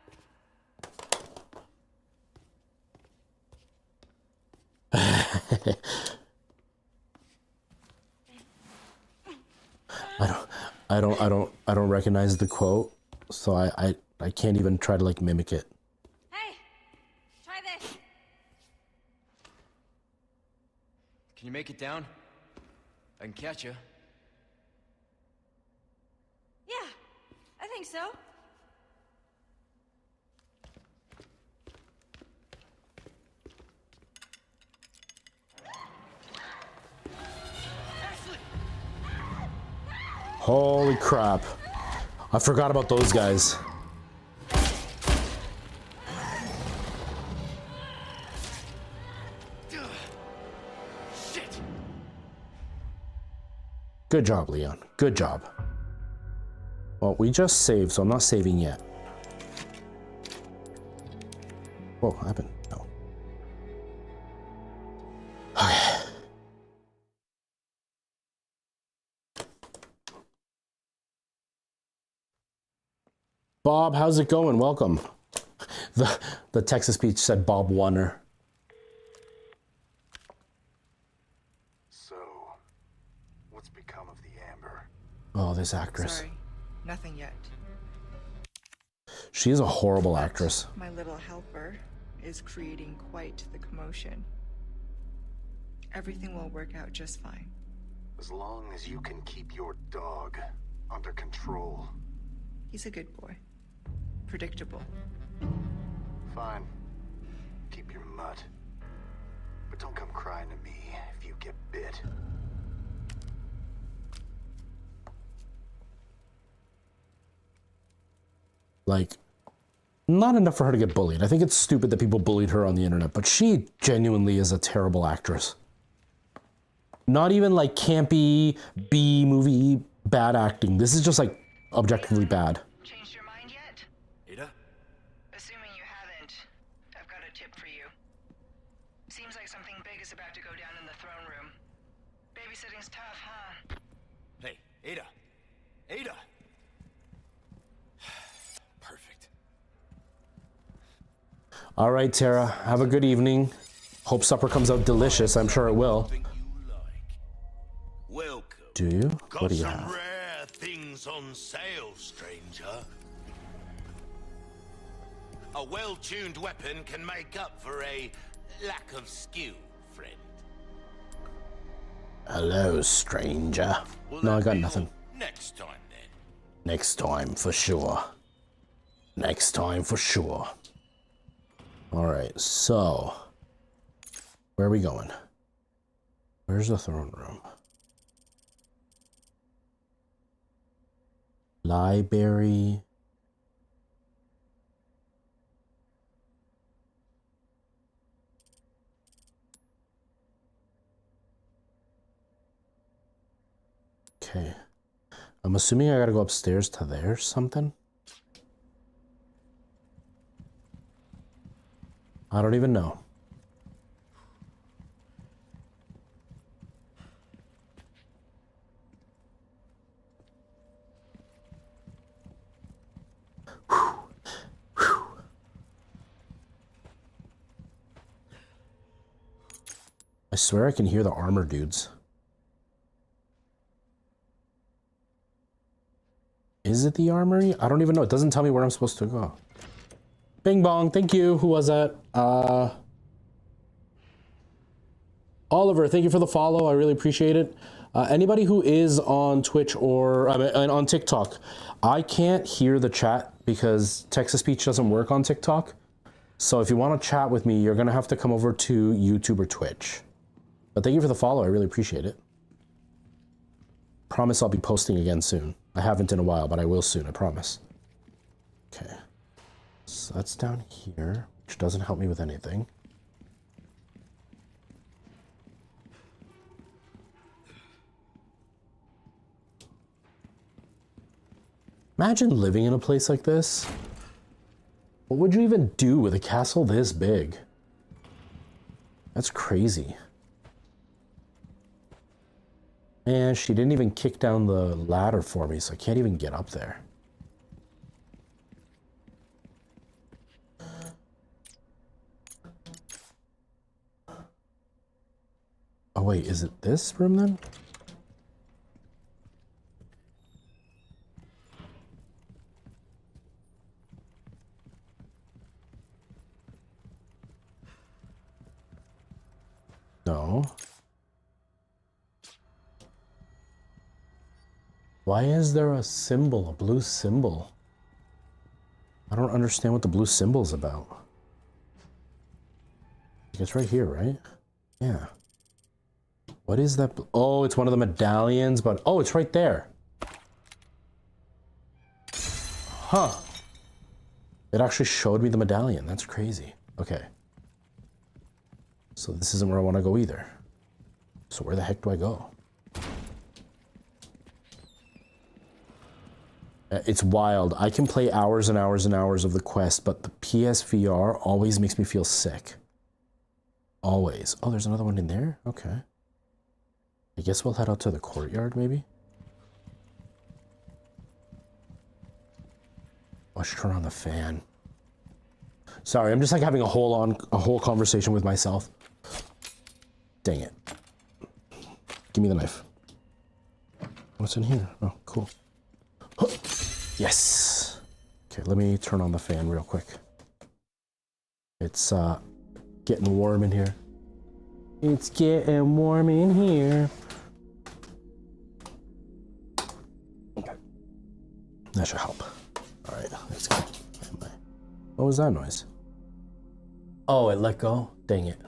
I don't recognize the quote, so I can't even try to like mimic it. Hey! Try this. Can you make it down? I can catch you. Yeah, I think so. Holy crap. I forgot about those guys. Shit! Good job, Leon. Good job. Well, we just saved, so I'm not saving yet. Whoa, what happened? No. Okay. Bob, how's it going? Welcome. The Texas speech said Bob Warner. So, what's become of the Amber? Oh, this actress. Sorry, nothing yet. She is a horrible actress. My little helper is creating quite the commotion. Everything will work out just fine. As long as you can keep your dog under control. He's a good boy. Predictable. Fine. Keep your mutt. But don't come crying to me if you get bit. Like, not enough for her to get bullied. I think it's stupid that people bullied her on the internet, but she genuinely is a terrible actress. Not even like campy B-movie bad acting. This is just like objectively bad. Changed your mind yet? Ada? Assuming you haven't, I've got a tip for you. Seems like something big is about to go down in the throne room. Babysitting's tough, huh? Hey, Ada! Ada! Perfect. All right, Tara, have a good evening. Hope supper comes out delicious. I'm sure it will. Do you? Got What do you some have? rare things on sale, stranger. A well-tuned weapon can make up for a lack of skill, friend. Hello, stranger. Will No, I that got be nothing. all next time, then. Next time, for sure. Next time, for sure. Alright, so... where are we going? Where's the throne room? Library... Okay. I'm assuming I gotta go upstairs to there or something? I don't even know. I swear I can hear the armor dudes. Is it the armory? I don't even know. It doesn't tell me where I'm supposed to go. Bing bong. Thank you. Who was that? Oliver, thank you for the follow. I really appreciate it. Anybody who is on Twitch or on TikTok, I can't hear the chat because text-to-speech doesn't work on TikTok. So if you want to chat with me, you're going to have to come over to YouTube or Twitch. But thank you for the follow. I really appreciate it. Promise I'll be posting again soon. I haven't in a while, but I will soon, I promise. Okay. So that's down here, which doesn't help me with anything. Imagine living in a place like this. What would you even do with a castle this big? That's crazy. And she didn't even kick down the ladder for me, so I can't even get up there. Oh wait, is it this room then? No. Why is there a symbol, a blue symbol? I don't understand what the blue symbol's about. It's right here, right? Yeah. What is that? Oh, it's one of the medallions, but oh, it's right there. Huh. It actually showed me the medallion. That's crazy. Okay. So this isn't where I want to go either. So where the heck do I go? It's wild. I can play hours and hours and hours of the quest, but the PSVR always makes me feel sick. Always. Oh, there's another one in there? Okay. I guess we'll head out to the courtyard, maybe? Oh, I should turn on the fan. Sorry, I'm just like having a whole conversation with myself. Dang it. Give me the knife. What's in here? Oh, cool. Yes. Okay, let me turn on the fan real quick. It's getting warm in here. It's getting warm in here. Okay. That should help. All right, let's go. What was that noise? Oh, it let go? Dang it.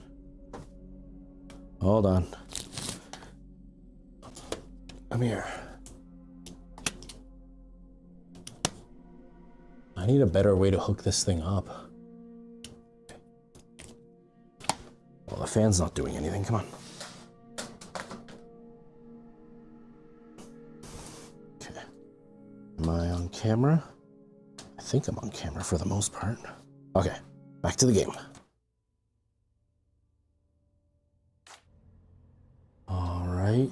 Hold on. Come here. I need a better way to hook this thing up. Well, the fan's not doing anything. Come on. Okay. Am I on camera? I think I'm on camera for the most part. Okay, back to the game. All right.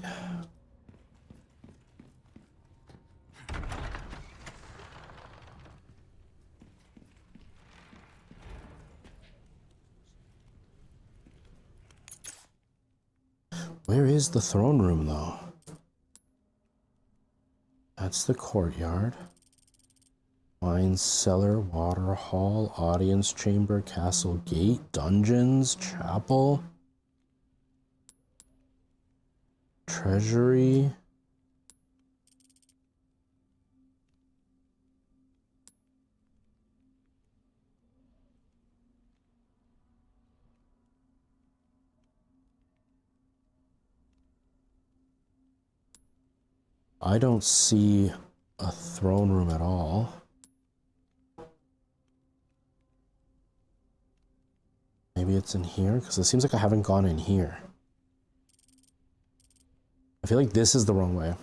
Where is the throne room, though? That's the courtyard. Wine cellar, water hall, audience chamber, castle gate, dungeons, chapel, treasury. I don't see a throne room at all. Maybe it's in here, because it seems like I haven't gone in here. I feel like this is the wrong way.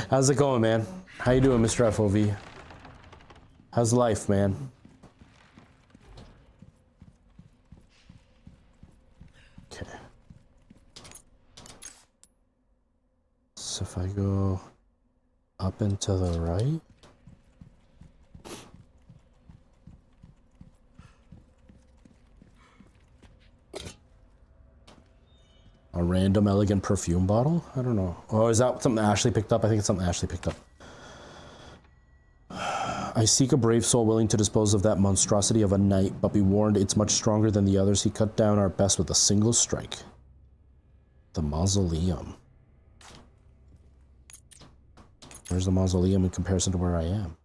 How's it going, man? How you doing, Mr. FOV? How's life, man? Okay. So if I go up and to the right. A random elegant perfume bottle? I don't know. Or is that something Ashley picked up? I think it's something Ashley picked up. I seek a brave soul willing to dispose of that monstrosity of a knight, but be warned it's much stronger than the others. He cut down our best with a single strike. The mausoleum. Where's the mausoleum in comparison to where I am?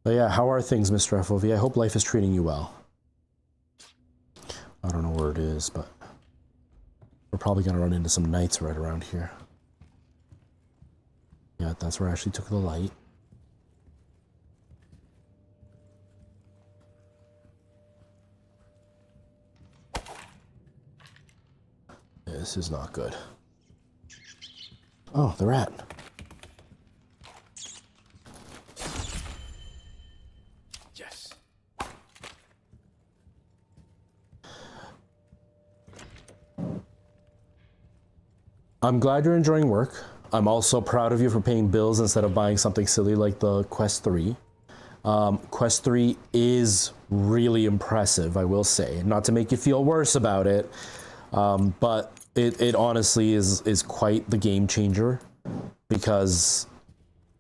But yeah, how are things, Mr. FOV? I hope life is treating you well. I don't know where it is, but we're probably gonna run into some knights right around here. Yeah, that's where I actually took the light. This is not good. Oh, the rat. Yes. I'm glad you're enjoying work. I'm also proud of you for paying bills instead of buying something silly like the Quest 3. Quest 3 is really impressive, I will say. Not to make you feel worse about it, but it honestly is quite the game changer, because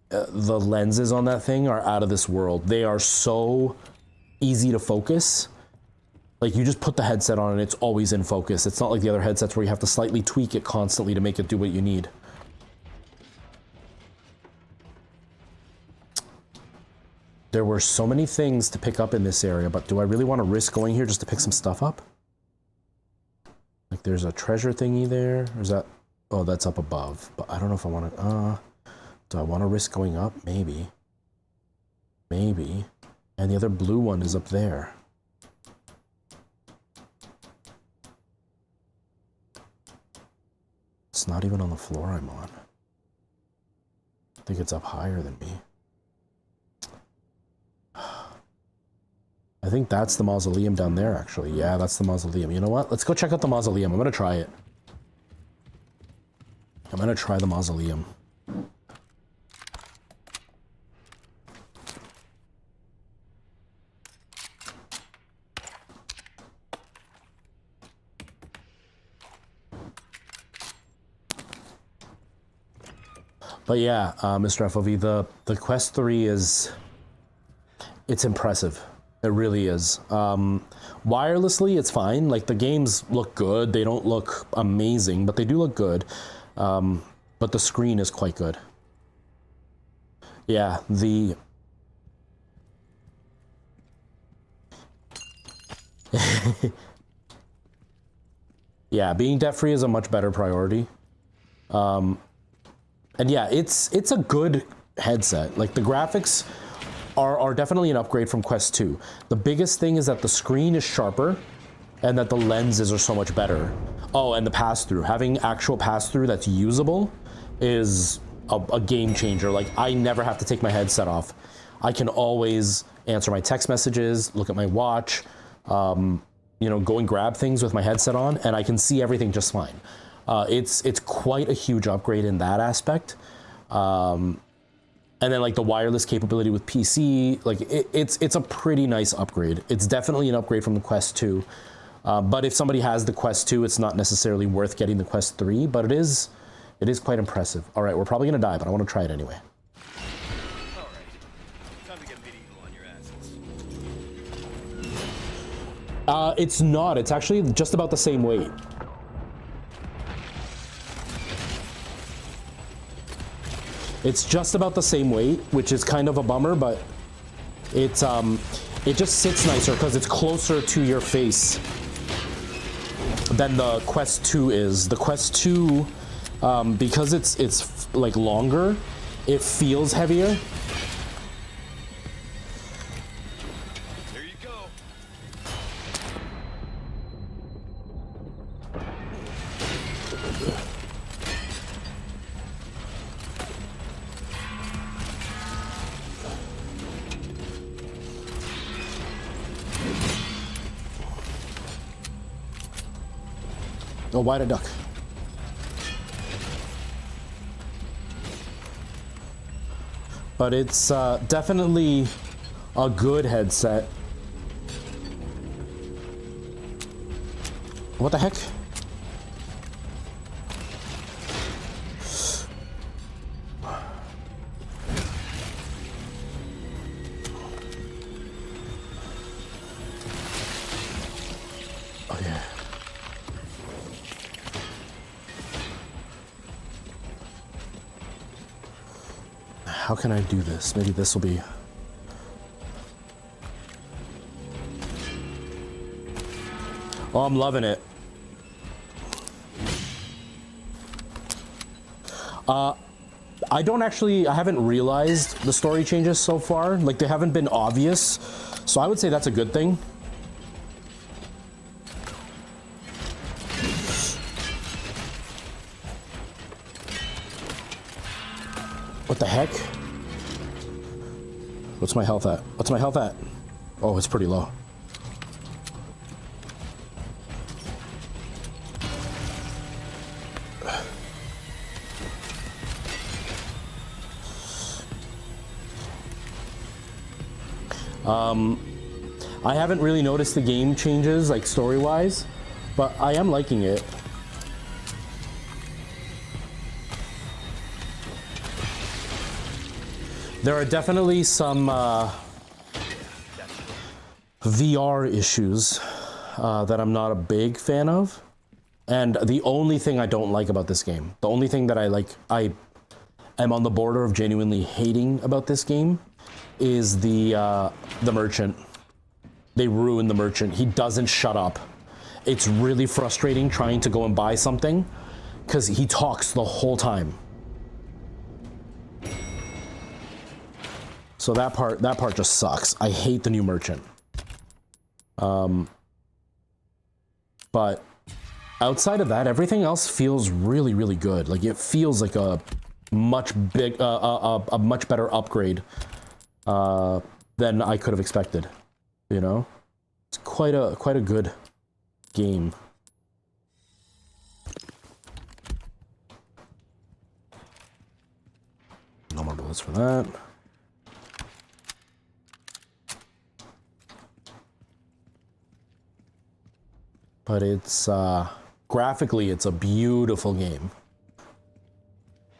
the lenses on that thing are out of this world. They are so easy to focus. Like, you just put the headset on and it's always in focus. It's not like the other headsets where you have to slightly tweak it constantly to make it do what you need. There were so many things to pick up in this area, but do I really want to risk going here just to pick some stuff up? Like, there's a treasure thingy there, or is that... Oh, that's up above, but I don't know if I want to... do I want to risk going up? Maybe. Maybe. And the other blue one is up there. It's not even on the floor I'm on. I think it's up higher than me. I think that's the mausoleum down there, actually. Yeah, that's the mausoleum. You know what? Let's go check out the mausoleum. I'm gonna try it. I'm gonna try the mausoleum. But yeah, Mr. FOV, the Quest 3 is... It's impressive. It really is. Wirelessly, it's fine. Like, the games look good. They don't look amazing, but they do look good. But the screen is quite good. Yeah, the... Yeah, being debt-free is a much better priority. And yeah, it's a good headset. Like, the graphics are definitely an upgrade from Quest 2. The biggest thing is that the screen is sharper and that the lenses are so much better. Oh, and the pass-through. Having actual pass-through that's usable is a game changer. Like, I never have to take my headset off. I can always answer my text messages, look at my watch, you know, go and grab things with my headset on, and I can see everything just fine. It's quite a huge upgrade in that aspect. And then like the wireless capability with PC, like it's a pretty nice upgrade. It's definitely an upgrade from the Quest 2. But if somebody has the Quest 2, it's not necessarily worth getting the Quest 3, but it is quite impressive. All right, we're probably gonna die, but I want to try it anyway. All right. Time to get medieval on your asses. It's not. It's actually just about the same weight. It's just about the same weight, which is kind of a bummer, but it just sits nicer because it's closer to your face than the Quest 2 is. The Quest 2, because it's like longer, it feels heavier. There you go. Oh, why'd I duck? But it's definitely a good headset. What the heck? Okay. How can I do this? Maybe this will be... Oh, I'm loving it. I haven't realized the story changes so far. Like, they haven't been obvious. So I would say that's a good thing. What the heck? What's my health at? What's my health at? Oh, it's pretty low. I haven't really noticed the game changes, like story-wise, but I am liking it. There are definitely some VR issues that I'm not a big fan of. And the only thing I don't like about this game, the only thing that I am on the border of genuinely hating about this game is the merchant. They ruined the merchant. He doesn't shut up. It's really frustrating trying to go and buy something because he talks the whole time. So that part just sucks. I hate the new merchant. But outside of that, everything else feels really, really good. Like, it feels like a much better upgrade than I could have expected. You know, it's quite a good game. No more bullets for that. But it's graphically, it's a beautiful game.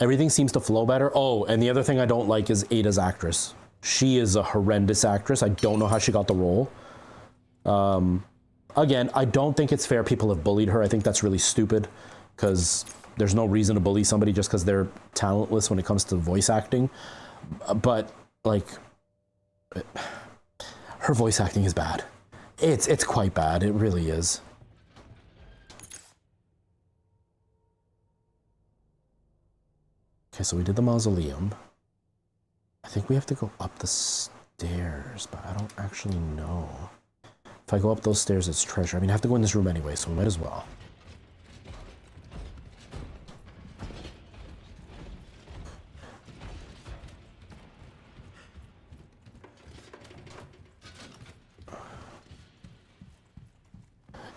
Everything seems to flow better. Oh, and the other thing I don't like is Ada's actress. She is a horrendous actress. I don't know how she got the role. Again, I don't think it's fair people have bullied her. I think that's really stupid because there's no reason to bully somebody just because they're talentless when it comes to voice acting. But, like, her voice acting is bad. It's quite bad. It really is. Okay, so we did the mausoleum. I think we have to go up the stairs, but I don't actually know. If I go up those stairs, it's treasure. I mean, I have to go in this room anyway, so we might as well.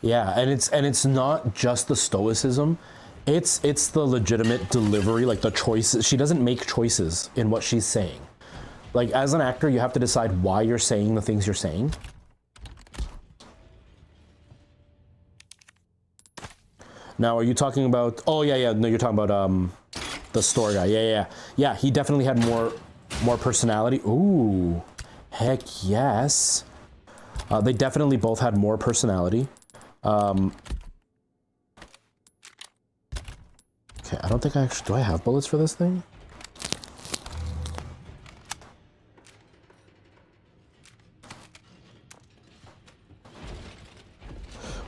Yeah, and it's not just the stoicism. It's the legitimate delivery, like the choices. She doesn't make choices in what she's saying. Like, as an actor, you have to decide why you're saying the things you're saying. Now, are you talking about... Oh, yeah. No, you're talking about the store guy. Yeah, he definitely had more personality. Ooh, heck yes. They definitely both had more personality. Okay, I don't think I actually... Do I have bullets for this thing?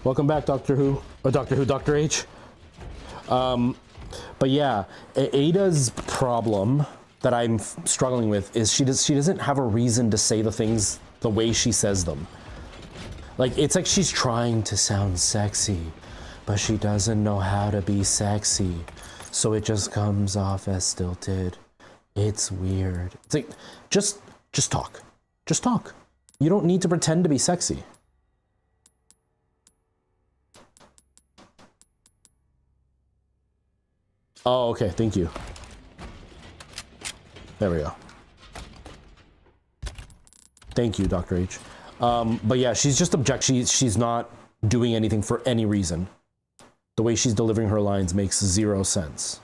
Welcome back, Doctor Who. Or Doctor Who, Dr. H. But yeah, Ada's problem that I'm struggling with is she doesn't have a reason to say the things the way she says them. Like, it's like she's trying to sound sexy, but she doesn't know how to be sexy. So it just comes off as stilted. It's weird. It's like, just talk. Just talk. You don't need to pretend to be sexy. Oh, okay, thank you. There we go. Thank you, Dr. H. But yeah, she's just she's not doing anything for any reason. The way she's delivering her lines makes zero sense.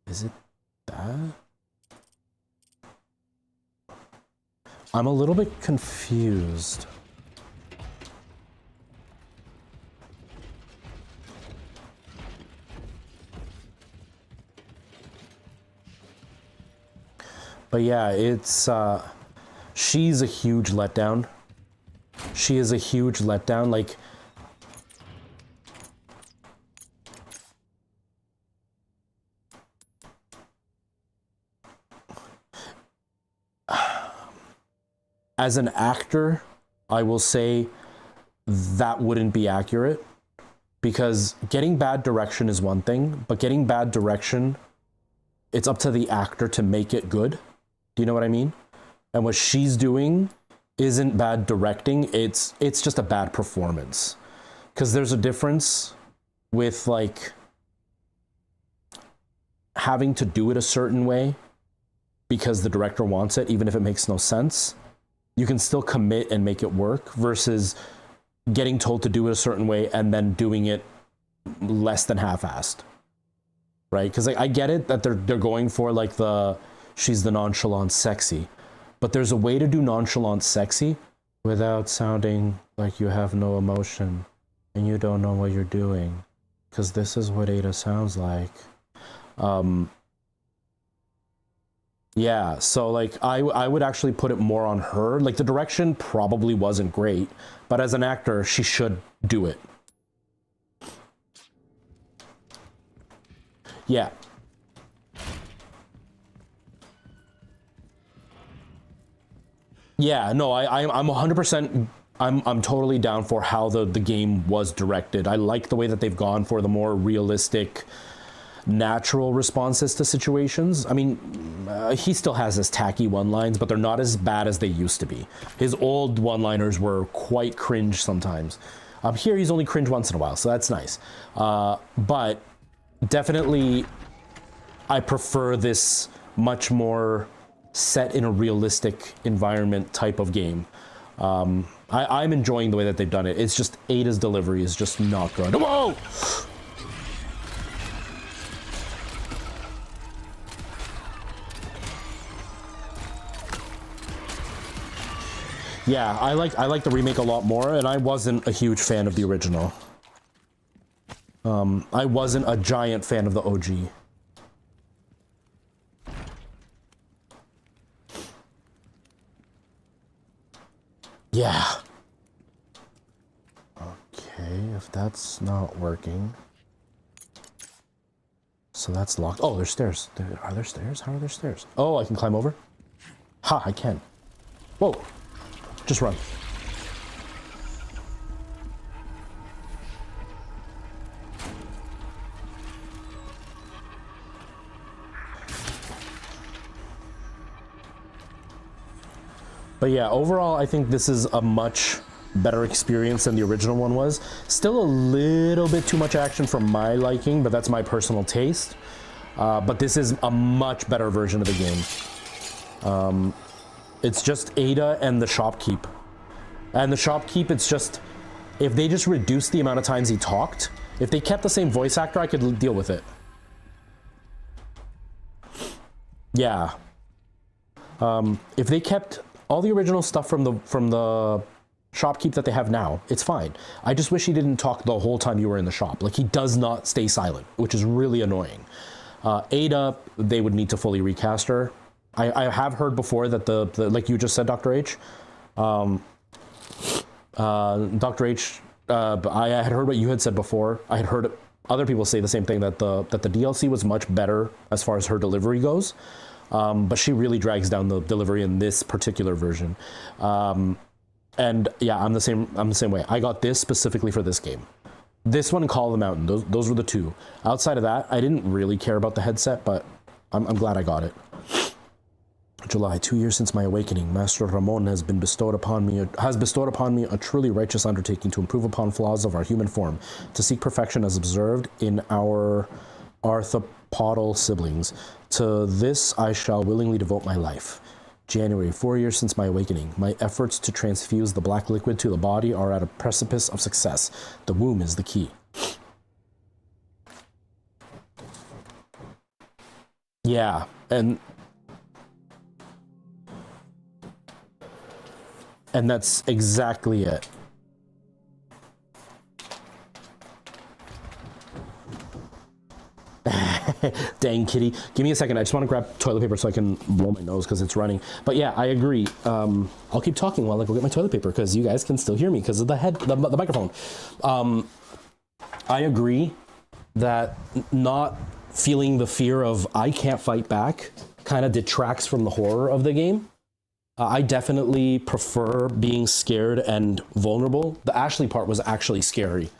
Is it that? I'm a little bit confused. But yeah, it's, she's a huge letdown. She is a huge letdown, like... As an actor, I will say that wouldn't be accurate, because getting bad direction is one thing, but getting bad direction, it's up to the actor to make it good. Do you know what I mean? And what she's doing isn't bad directing, it's just a bad performance. Because there's a difference with, like, having to do it a certain way because the director wants it, even if it makes no sense. You can still commit and make it work, versus getting told to do it a certain way and then doing it less than half-assed. Right? Because, like, I get it that they're going for, like, she's the nonchalant sexy, but there's a way to do nonchalant sexy without sounding like you have no emotion and you don't know what you're doing, because this is what Ada sounds like. Yeah, so, like, I would actually put it more on her. Like, the direction probably wasn't great, but as an actor, she should do it. Yeah. Yeah, no, I'm 100%, I'm totally down for how the game was directed. I like the way that they've gone for the more realistic, natural responses to situations. I mean, he still has his tacky one-liners, but they're not as bad as they used to be. His old one-liners were quite cringe sometimes. Here he's only cringe once in a while, so that's nice. But definitely, I prefer this much more set in a realistic environment type of game. I'm enjoying the way that they've done it. It's just Ada's delivery is just not good. Whoa! Yeah, I like the remake a lot more, and I wasn't a huge fan of the original. I wasn't a giant fan of the OG. Yeah. Okay, if that's not working. So that's locked. Oh, there's stairs. Are there stairs? How are there stairs? Oh, I can climb over? Ha, I can. Whoa. Just run. But yeah, overall, I think this is a much better experience than the original one was. Still a little bit too much action for my liking, but that's my personal taste. But this is a much better version of the game. It's just Ada and the shopkeep. And the shopkeep, it's just, if they just reduced the amount of times he talked, if they kept the same voice actor, I could deal with it. Yeah. If they kept all the original stuff from the shopkeep that they have now, it's fine. I just wish he didn't talk the whole time you were in the shop. Like, he does not stay silent, which is really annoying. Ada, they would need to fully recast her. I have heard before that the like you just said, Dr. H. Dr. H, I had heard what you had said before. I had heard other people say the same thing, that the DLC was much better as far as her delivery goes. But she really drags down the delivery in this particular version. And yeah, I'm the same way. I got this specifically for this game. This one and Call of the Mountain, those were the two. Outside of that, I didn't really care about the headset, but I'm glad I got it. July, 2 years since my awakening, Master Ramon has bestowed upon me a truly righteous undertaking to improve upon flaws of our human form, to seek perfection as observed in our arthropodal siblings. To this I shall willingly devote my life. January, 4 years since my awakening. My efforts to transfuse the black liquid to the body are at a precipice of success. The womb is the key. Yeah, and that's exactly it. Dang, kitty. Give me a second. I just want to grab toilet paper so I can blow my nose because it's running. But yeah, I agree. I'll keep talking while I go get my toilet paper because you guys can still hear me because of the microphone. I agree that not feeling the fear of I can't fight back kind of detracts from the horror of the game. I definitely prefer being scared and vulnerable. The Ashley part was actually scary.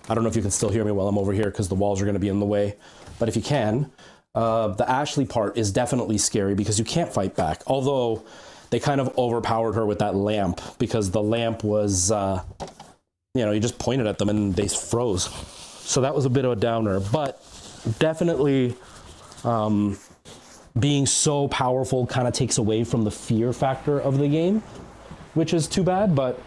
I don't know if you can still hear me while I'm over here because the walls are going to be in the way. But if you can, the Ashley part is definitely scary because you can't fight back. Although they kind of overpowered her with that lamp because the lamp was, you just pointed at them and they froze. So that was a bit of a downer. But definitely being so powerful kind of takes away from the fear factor of the game, which is too bad, but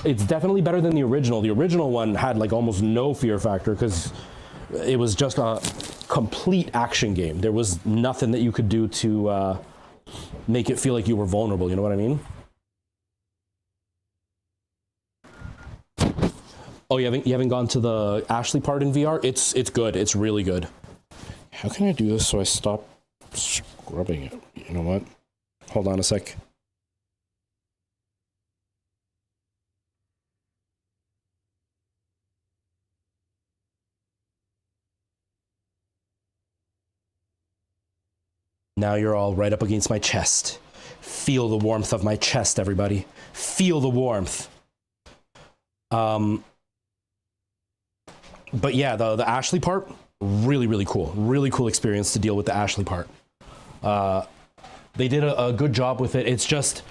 it's definitely better than the original. The original one had like almost no fear factor because it was just a complete action game. There was nothing that you could do to make it feel like you were vulnerable, you know what I mean? Oh, you haven't gone to the Ashley part in VR? It's good. It's really good. How can I do this so I stop scrubbing it? You know what? Hold on a sec. Now you're all right up against my chest. Feel the warmth of my chest, everybody. Feel the warmth. But yeah, the Ashley part, really, really cool. Really cool experience to deal with the Ashley part. They did a good job with it. It's just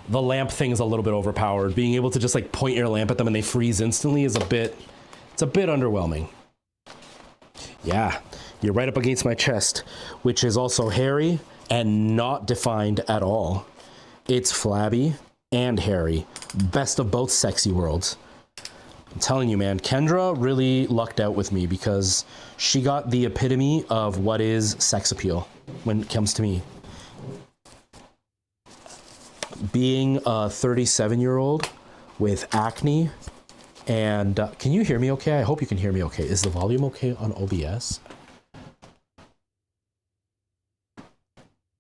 the lamp thing is a little bit overpowered. Being able to just like point your lamp at them and they freeze instantly is it's a bit underwhelming. Yeah. You're right up against my chest, which is also hairy and not defined at all. It's flabby and hairy. Best of both sexy worlds. I'm telling you, man, Kendra really lucked out with me because she got the epitome of what is sex appeal when it comes to me. Being a 37-year-old with acne and can you hear me okay? I hope you can hear me okay. Is the volume okay on OBS?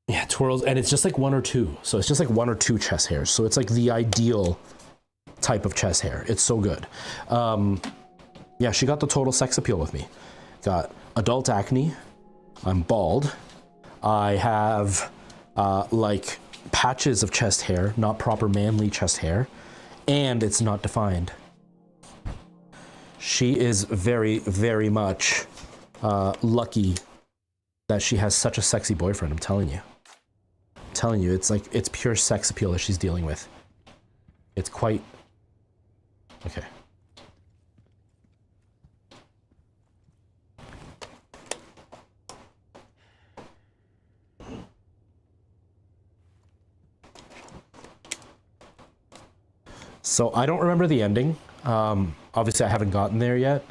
Yeah, twirls, and it's just like one or two. So it's just like one or two chest hairs. So it's like the ideal type of chest hair. It's so good. Yeah, she got the total sex appeal with me. Got adult acne. I'm bald. I have like patches of chest hair, not proper manly chest hair, and it's not defined. She is very, very much lucky that she has such a sexy boyfriend, I'm telling you. I'm telling you, it's pure sex appeal that she's dealing with. It's quite... Okay. So I don't remember the ending. Obviously I haven't gotten there yet.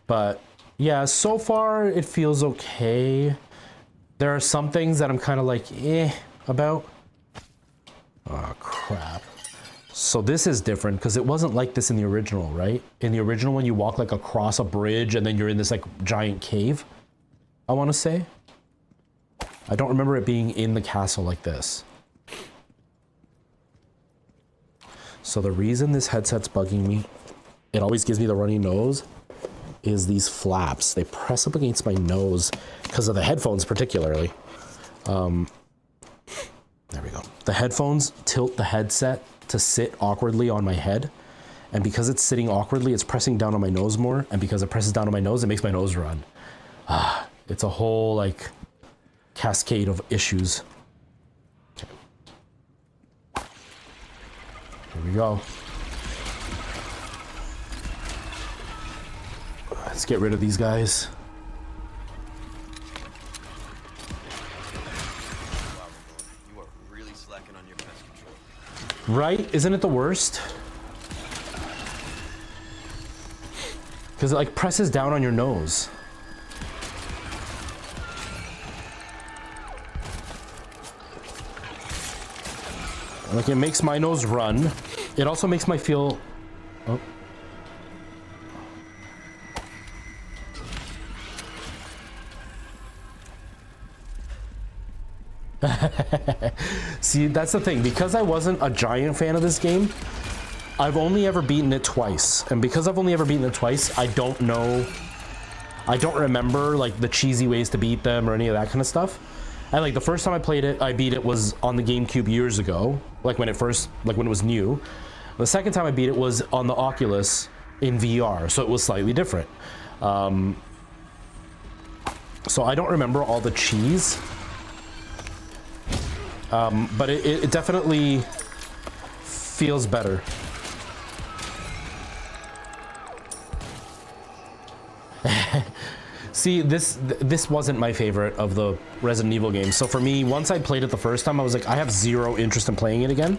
But yeah, so far it feels okay. There are some things that I'm kind of like, about. Oh, crap. So this is different because it wasn't like this in the original, right? In the original one, you walk like across a bridge and then you're in this like giant cave, I want to say. I don't remember it being in the castle like this. So the reason this headset's bugging me, it always gives me the runny nose, is these flaps. They press up against my nose because of the headphones particularly. There we go. The headphones tilt the headset to sit awkwardly on my head. And because it's sitting awkwardly, it's pressing down on my nose more. And because it presses down on my nose, it makes my nose run. It's a whole like cascade of issues. Okay. Here we go. Let's get rid of these guys. You are really slacking on your pest control. Right? Isn't it the worst? Because it like presses down on your nose. Like it makes my nose run. It also makes my feel... Oh. See, that's the thing. Because I wasn't a giant fan of this game, I've only ever beaten it twice. And because I've only ever beaten it twice, I don't know... I don't remember, like, the cheesy ways to beat them or any of that kind of stuff. And, like, the first time I played it, I beat it was on the GameCube years ago. Like, when it first... Like, when it was new. The second time I beat it was on the Oculus in VR. So it was slightly different. So I don't remember all the cheese. But it definitely feels better. See, this wasn't my favorite of the Resident Evil games. So for me, once I played it the first time, I was like, I have zero interest in playing it again.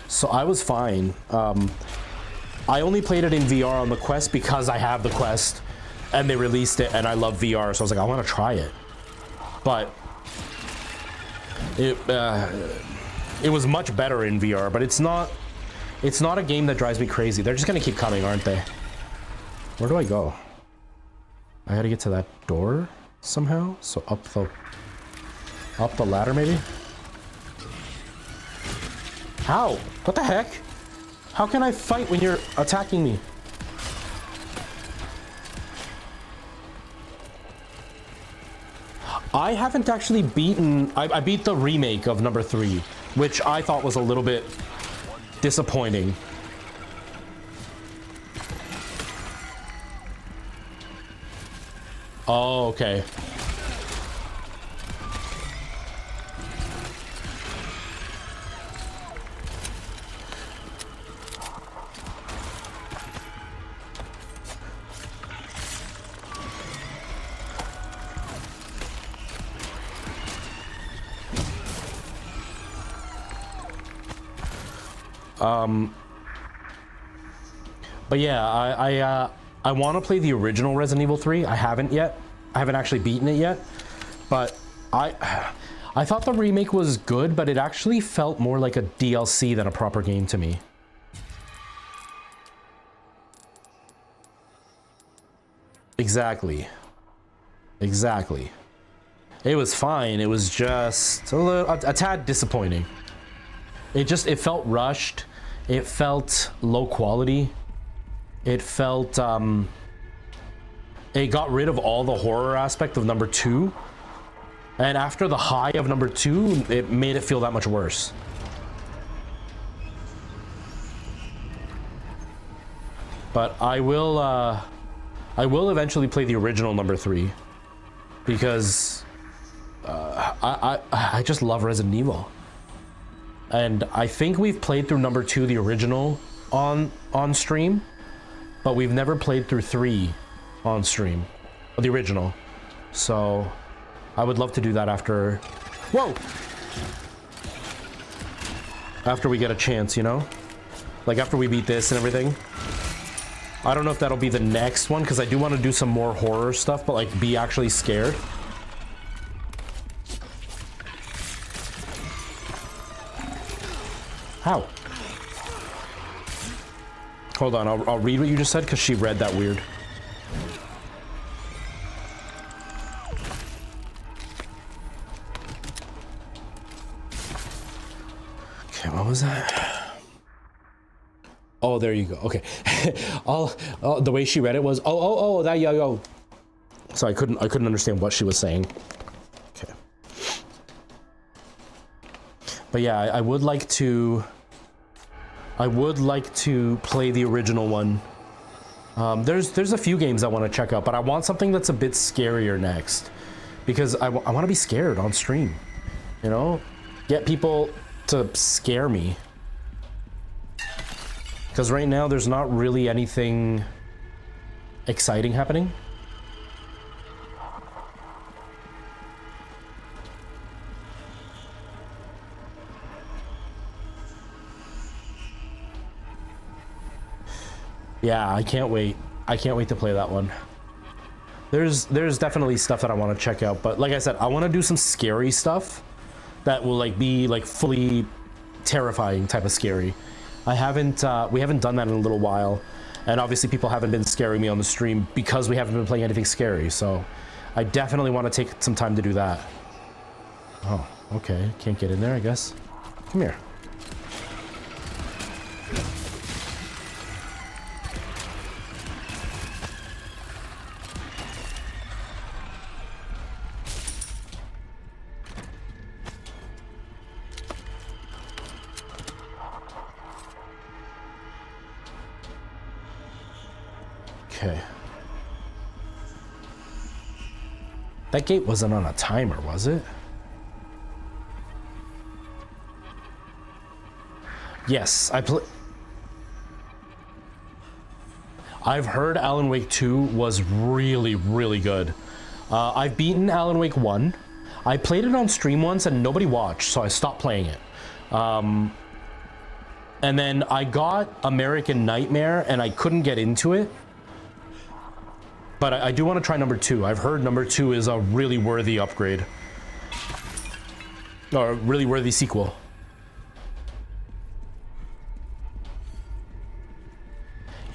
So I was fine. I only played it in VR on the Quest because I have the Quest and they released it and I love VR. So I was like, I want to try it. But it was much better in VR, but it's not a game that drives me crazy. They're just gonna keep coming, aren't they? Where do I go? I gotta get to that door somehow. So up the ladder maybe? How? What the heck? How can I fight when you're attacking me? I haven't actually beaten... I beat the remake of number 3, which I thought was a little bit disappointing. Oh, okay. But yeah, I want to play the original Resident Evil 3. I haven't yet. I haven't actually beaten it yet. But I thought the remake was good, but it actually felt more like a DLC than a proper game to me. Exactly. Exactly. It was fine. It was just a tad disappointing. It felt rushed. It felt low quality. It felt, it got rid of all the horror aspect of number 2. And after the high of number 2, it made it feel that much worse. But I will eventually play the original number 3. Because, I just love Resident Evil. And I think we've played through number 2, the original, on stream. But we've never played through 3 on stream, the original. So I would love to do that after. Whoa! After we get a chance, you know? Like after we beat this and everything. I don't know if that'll be the next one, because I do want to do some more horror stuff, but like be actually scared. How? Hold on, I'll read what you just said, because she read that weird. Okay, what was that? Oh, there you go. Okay. The way she read it was, oh, that yo. So I couldn't understand what she was saying. Okay. But yeah, I would like to play the original one. There's a few games I want to check out, but I want something that's a bit scarier next, because I want to be scared on stream. You know, get people to scare me. Because right now there's not really anything exciting happening. Yeah, I can't wait. I can't wait to play that one. There's definitely stuff that I want to check out, but like I said, I want to do some scary stuff that will like be like fully terrifying type of scary. We haven't done that in a little while, and obviously people haven't been scaring me on the stream because we haven't been playing anything scary, so I definitely want to take some time to do that. Oh, okay, can't get in there, I guess. Come here. Okay. That gate wasn't on a timer, was it? Yes, I've heard Alan Wake 2 was really, really good. I've beaten Alan Wake 1. I played it on stream once and nobody watched, so I stopped playing it. And then I got American Nightmare and I couldn't get into it. But I do want to try number 2. I've heard number 2 is a really worthy upgrade. Or a really worthy sequel.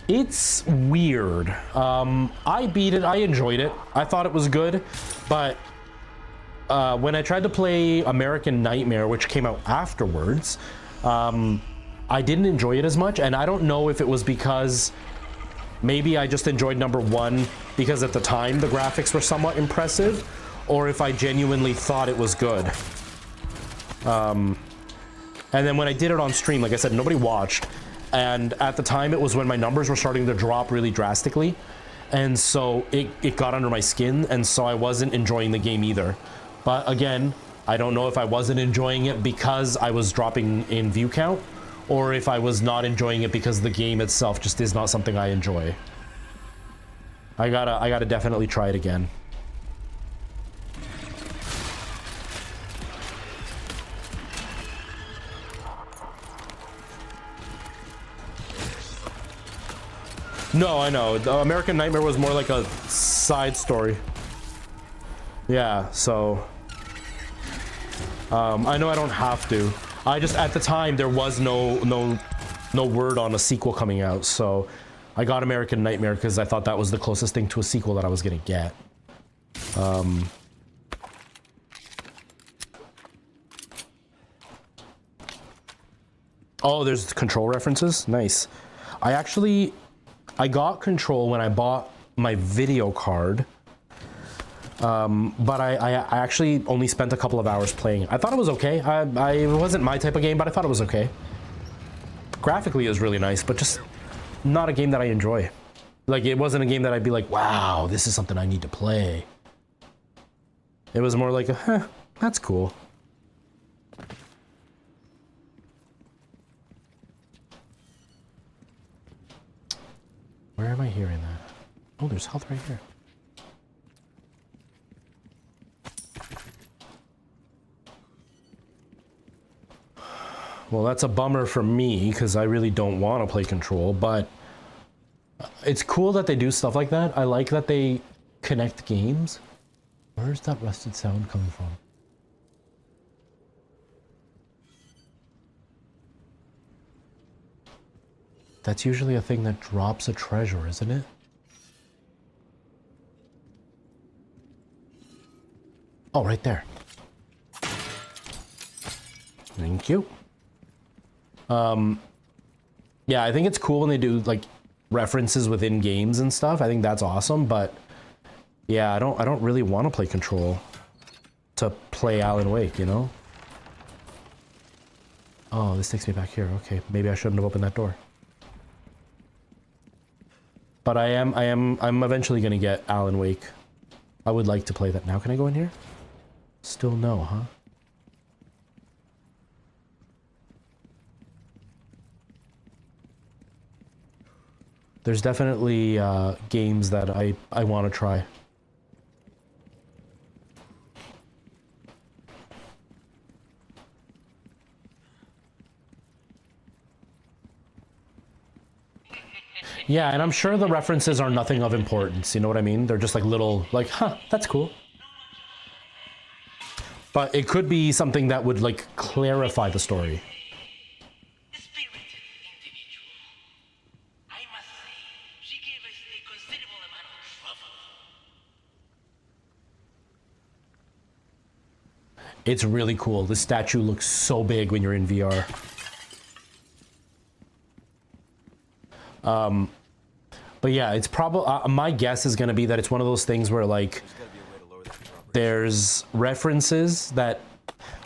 It's weird. I beat it. I enjoyed it. I thought it was good. But when I tried to play American Nightmare, which came out afterwards, I didn't enjoy it as much. And I don't know if it was because maybe I just enjoyed number 1 because at the time the graphics were somewhat impressive, or if I genuinely thought it was good. And then when I did it on stream, like I said, nobody watched. And at the time it was when my numbers were starting to drop really drastically. And so it got under my skin, and so I wasn't enjoying the game either. But again, I don't know if I wasn't enjoying it because I was dropping in view count, or if I was not enjoying it because the game itself just is not something I enjoy. I gotta definitely try it again. No, I know. The American Nightmare was more like a side story. Yeah, so I know I don't have to. I just, at the time, there was no word on a sequel coming out, so I got American Nightmare because I thought that was the closest thing to a sequel that I was gonna get. Oh, there's Control references? Nice. I got Control when I bought my video card, but I actually only spent a couple of hours playing it. I thought it was okay. It wasn't my type of game, but I thought it was okay. Graphically, it was really nice, but just not a game that I enjoy. Like, it wasn't a game that I'd be like, wow, this is something I need to play. It was more like, that's cool. Where am I hearing that? Oh, there's health right here. Well, that's a bummer for me because I really don't want to play Control, but it's cool that they do stuff like that. I like that they connect games. Where's that rusted sound coming from? That's usually a thing that drops a treasure, isn't it? Oh, right there. Thank you. Yeah, I think it's cool when they do like references within games and stuff. I think that's awesome, but yeah, I don't really want to play Control to play Alan Wake, you know? Oh, this takes me back here. Okay, maybe I shouldn't have opened that door. But I'm eventually gonna get Alan Wake. I would like to play that. Now can I go in here? Still no, huh? There's definitely games that I want to try. Yeah, and I'm sure the references are nothing of importance, you know what I mean? They're just like little, like, huh, that's cool. But it could be something that would like clarify the story. It's really cool. The statue looks so big when you're in VR. But yeah, it's probably, my guess is going to be that it's one of those things where like, there's references that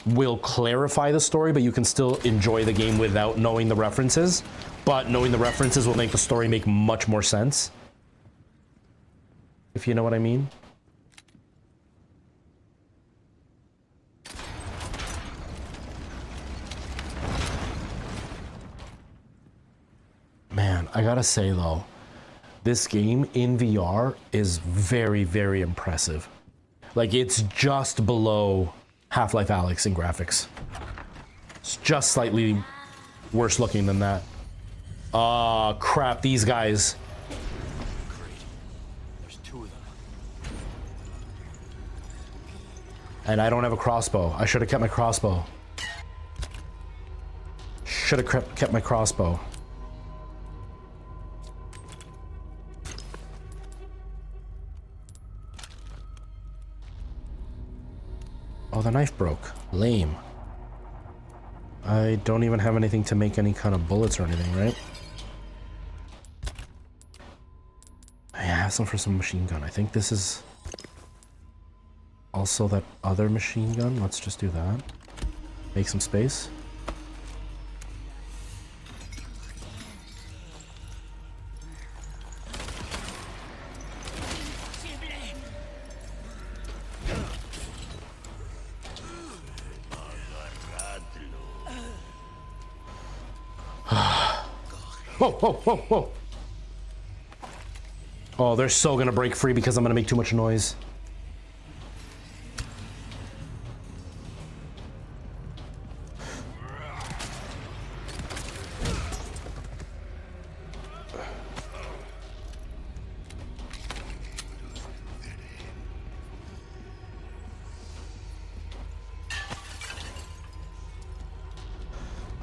will clarify the story, but you can still enjoy the game without knowing the references. But knowing the references will make the story make much more sense. If you know what I mean. Man, I gotta say though, this game in VR is very, very impressive. Like, it's just below Half-Life Alyx in graphics. It's just slightly worse looking than that. Ah, crap, these guys. There's 2 of them. And I don't have a crossbow. I should have kept my crossbow. Should have kept my crossbow. Oh, the knife broke. Lame. I don't even have anything to make any kind of bullets or anything, right? I have some for some machine gun. I think this is also that other machine gun. Let's just do that. Make some space. Whoa, whoa, whoa, whoa. Oh, they're so gonna break free because I'm gonna make too much noise.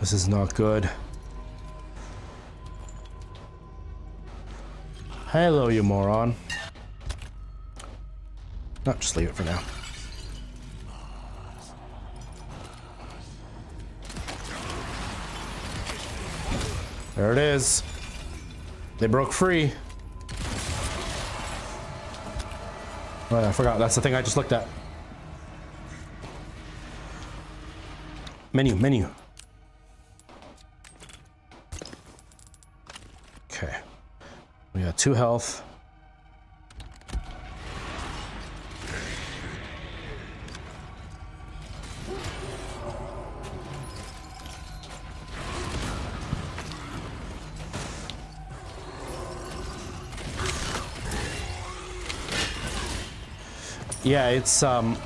This is not good. Hello, you moron. No, just leave it for now. There it is. They broke free. Oh, I forgot. That's the thing I just looked at. Menu. Okay. We got 2 health. Yeah, it's uh-oh.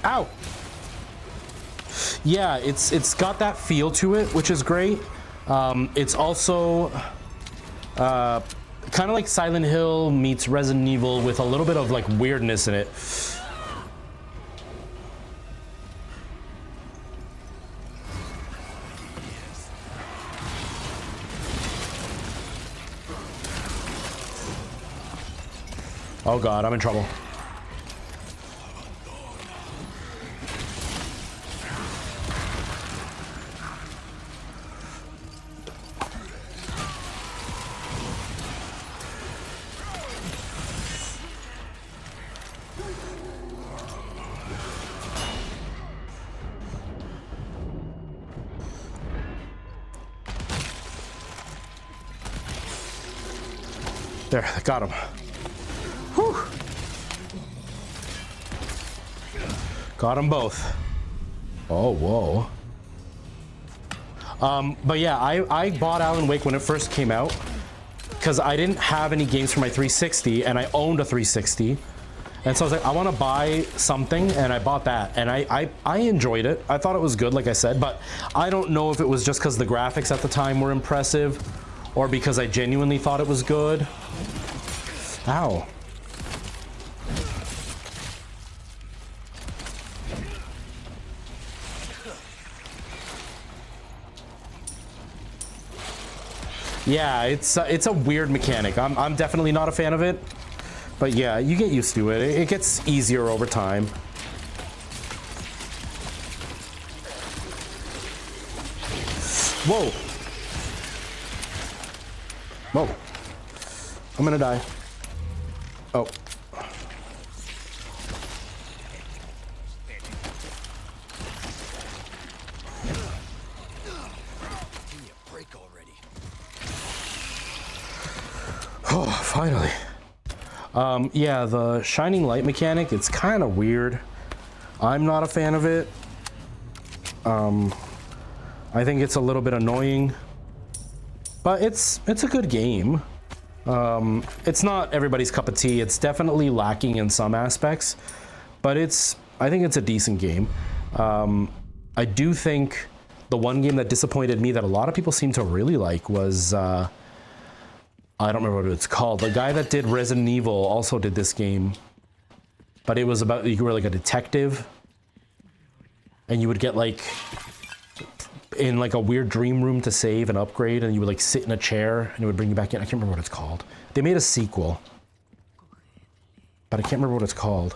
Ow! Yeah, it's got that feel to it, which is great. It's also kind of like Silent Hill meets Resident Evil with a little bit of like weirdness in it. Oh god, I'm in trouble. There, I got him. Whew. Got them both. Oh, whoa. But yeah, I bought Alan Wake when it first came out because I didn't have any games for my 360 and I owned a 360. And so I was like, I want to buy something, and I bought that. And I enjoyed it. I thought it was good, like I said, but I don't know if it was just because the graphics at the time were impressive or because I genuinely thought it was good. Ow. Yeah, it's a weird mechanic. I'm definitely not a fan of it, but yeah, you get used to it. It gets easier over time. Whoa. Whoa. I'm gonna die. Oh. Oh, finally. Yeah, the shining light mechanic, it's kind of weird. I'm not a fan of it. I think it's a little bit annoying, but it's a good game. It's not everybody's cup of tea. It's definitely lacking in some aspects, but I think it's a decent game. I do think the one game that disappointed me that a lot of people seem to really like was, I don't remember what it's called. The guy that did Resident Evil also did this game, but it was about, you were like a detective and you would get like in like a weird dream room to save and upgrade, and you would like sit in a chair and it would bring you back in. I can't remember what it's called. They made a sequel, but I can't remember what it's called.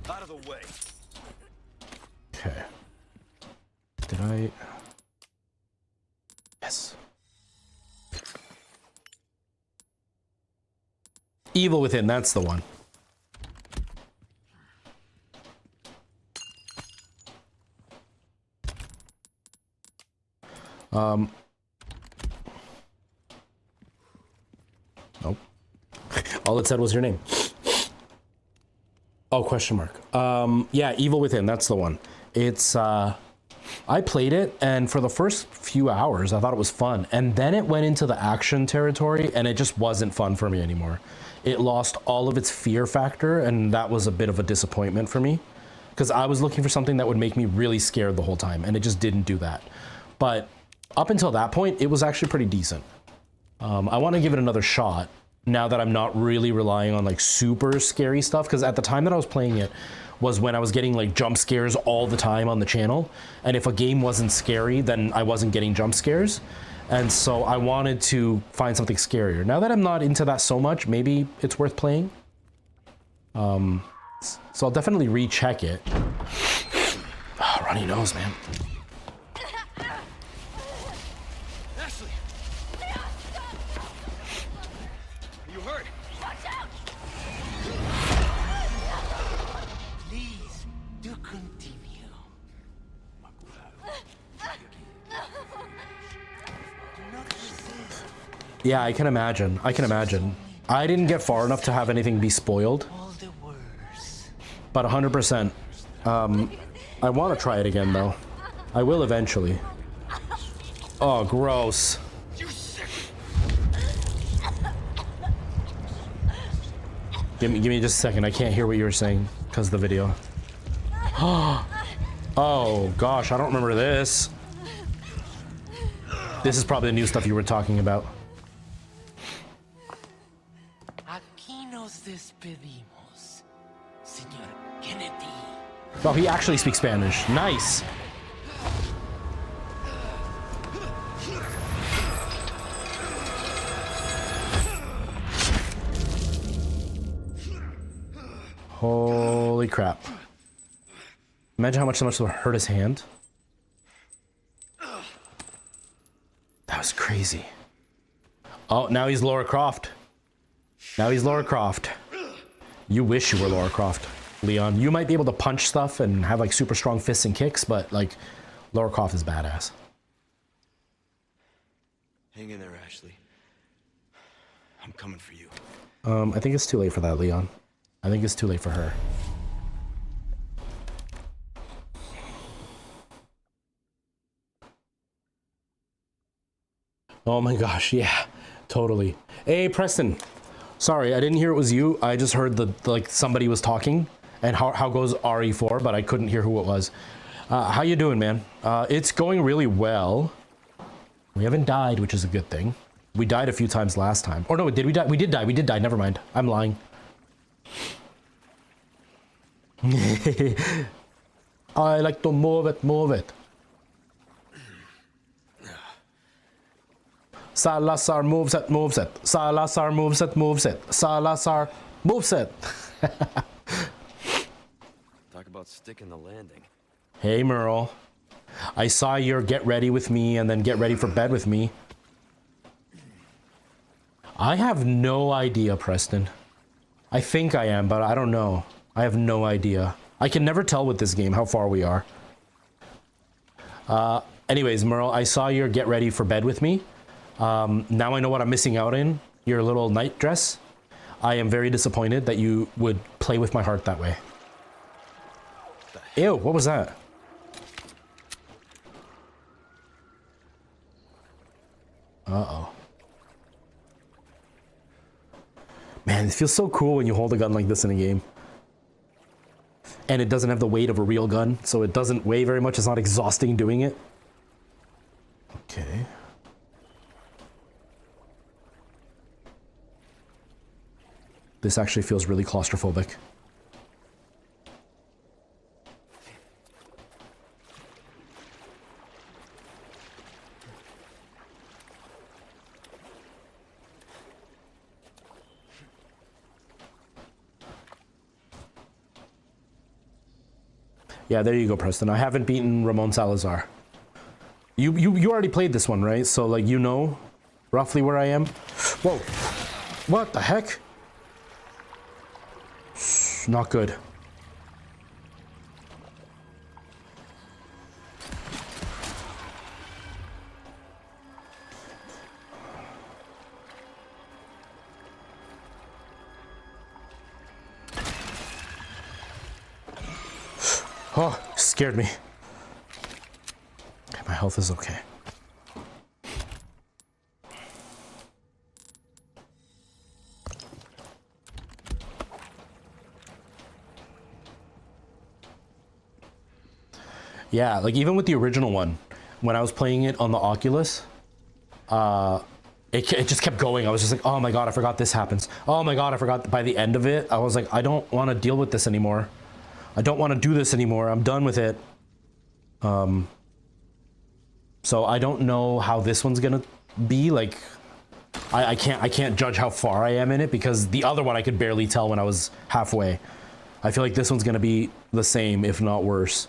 Out of the way. Okay. Did I? Yes. Evil Within, that's the one. Nope. All it said was your name. Oh, question mark. Yeah, Evil Within, that's the one. It's, I played it, and for the first few hours, I thought it was fun. And then it went into the action territory, and it just wasn't fun for me anymore. It lost all of its fear factor, and that was a bit of a disappointment for me. Because I was looking for something that would make me really scared the whole time, and it just didn't do that. But up until that point, it was actually pretty decent. I want to give it another shot now that I'm not really relying on like super scary stuff, because at the time that I was playing it was when I was getting like jump scares all the time on the channel, and if a game wasn't scary, then I wasn't getting jump scares, and so I wanted to find something scarier. Now that I'm not into that so much, maybe it's worth playing. So I'll definitely recheck it. Oh, runny nose, man. Yeah, I can imagine. I can imagine. I didn't get far enough to have anything be spoiled. But 100%. I want to try it again, though. I will eventually. Oh, gross. Give me just a second. I can't hear what you were saying because of the video. Oh gosh, I don't remember this. This is probably the new stuff you were talking about. Aquí nos despedimos, Señor Kennedy. Oh, he actually speaks Spanish. Nice. Holy crap. Imagine how much so much would hurt his hand. That was crazy. Oh, now he's Lara Croft. Now he's Lara Croft. You wish you were Lara Croft, Leon. You might be able to punch stuff and have like super strong fists and kicks, but like Lara Croft is badass. Hang in there, Ashley. I'm coming for you. I think it's too late for that, Leon. I think it's too late for her. Oh my gosh, yeah, totally. Hey, Preston. Sorry, I didn't hear it was you. I just heard like somebody was talking and how goes RE4, but I couldn't hear who it was. How you doing, man? It's going really well. We haven't died, which is a good thing. We died a few times last time. Or no, did we die? We did die. Never mind. I'm lying. I like to move it, move it. Salazar moves it, moves it. Salazar moves it, moves it. Salazar moves it. Talk about sticking the landing. Hey, Merle. I saw your get ready with me and then get ready for bed with me. I have no idea, Preston. I think I am, but I don't know. I have no idea. I can never tell with this game how far we are. Anyways, Merle, I saw your get ready for bed with me. Now I know what I'm missing out in, your little night dress. I am very disappointed that you would play with my heart that way. Ew, what was that? Uh-oh. Man, it feels so cool when you hold a gun like this in a game. And it doesn't have the weight of a real gun, so it doesn't weigh very much. It's not exhausting doing it. Okay. This actually feels really claustrophobic. Yeah, there you go, Preston. I haven't beaten Ramon Salazar. You already played this one, right? So like you know roughly where I am. Whoa. What the heck? Not good. Oh, scared me. Okay, my health is okay. Yeah, like even with the original one, when I was playing it on the Oculus, it just kept going. I was just like, oh my god, I forgot this happens. Oh my god, I forgot. By the end of it, I was like, I don't want to deal with this anymore. I don't want to do this anymore. I'm done with it. So I don't know how this one's gonna be. Like, I can't judge how far I am in it because the other one I could barely tell when I was halfway. I feel like this one's gonna be the same, if not worse,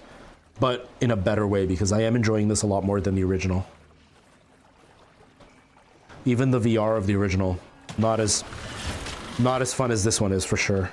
but in a better way because I am enjoying this a lot more than the original. Even the VR of the original, not as fun as this one is for sure.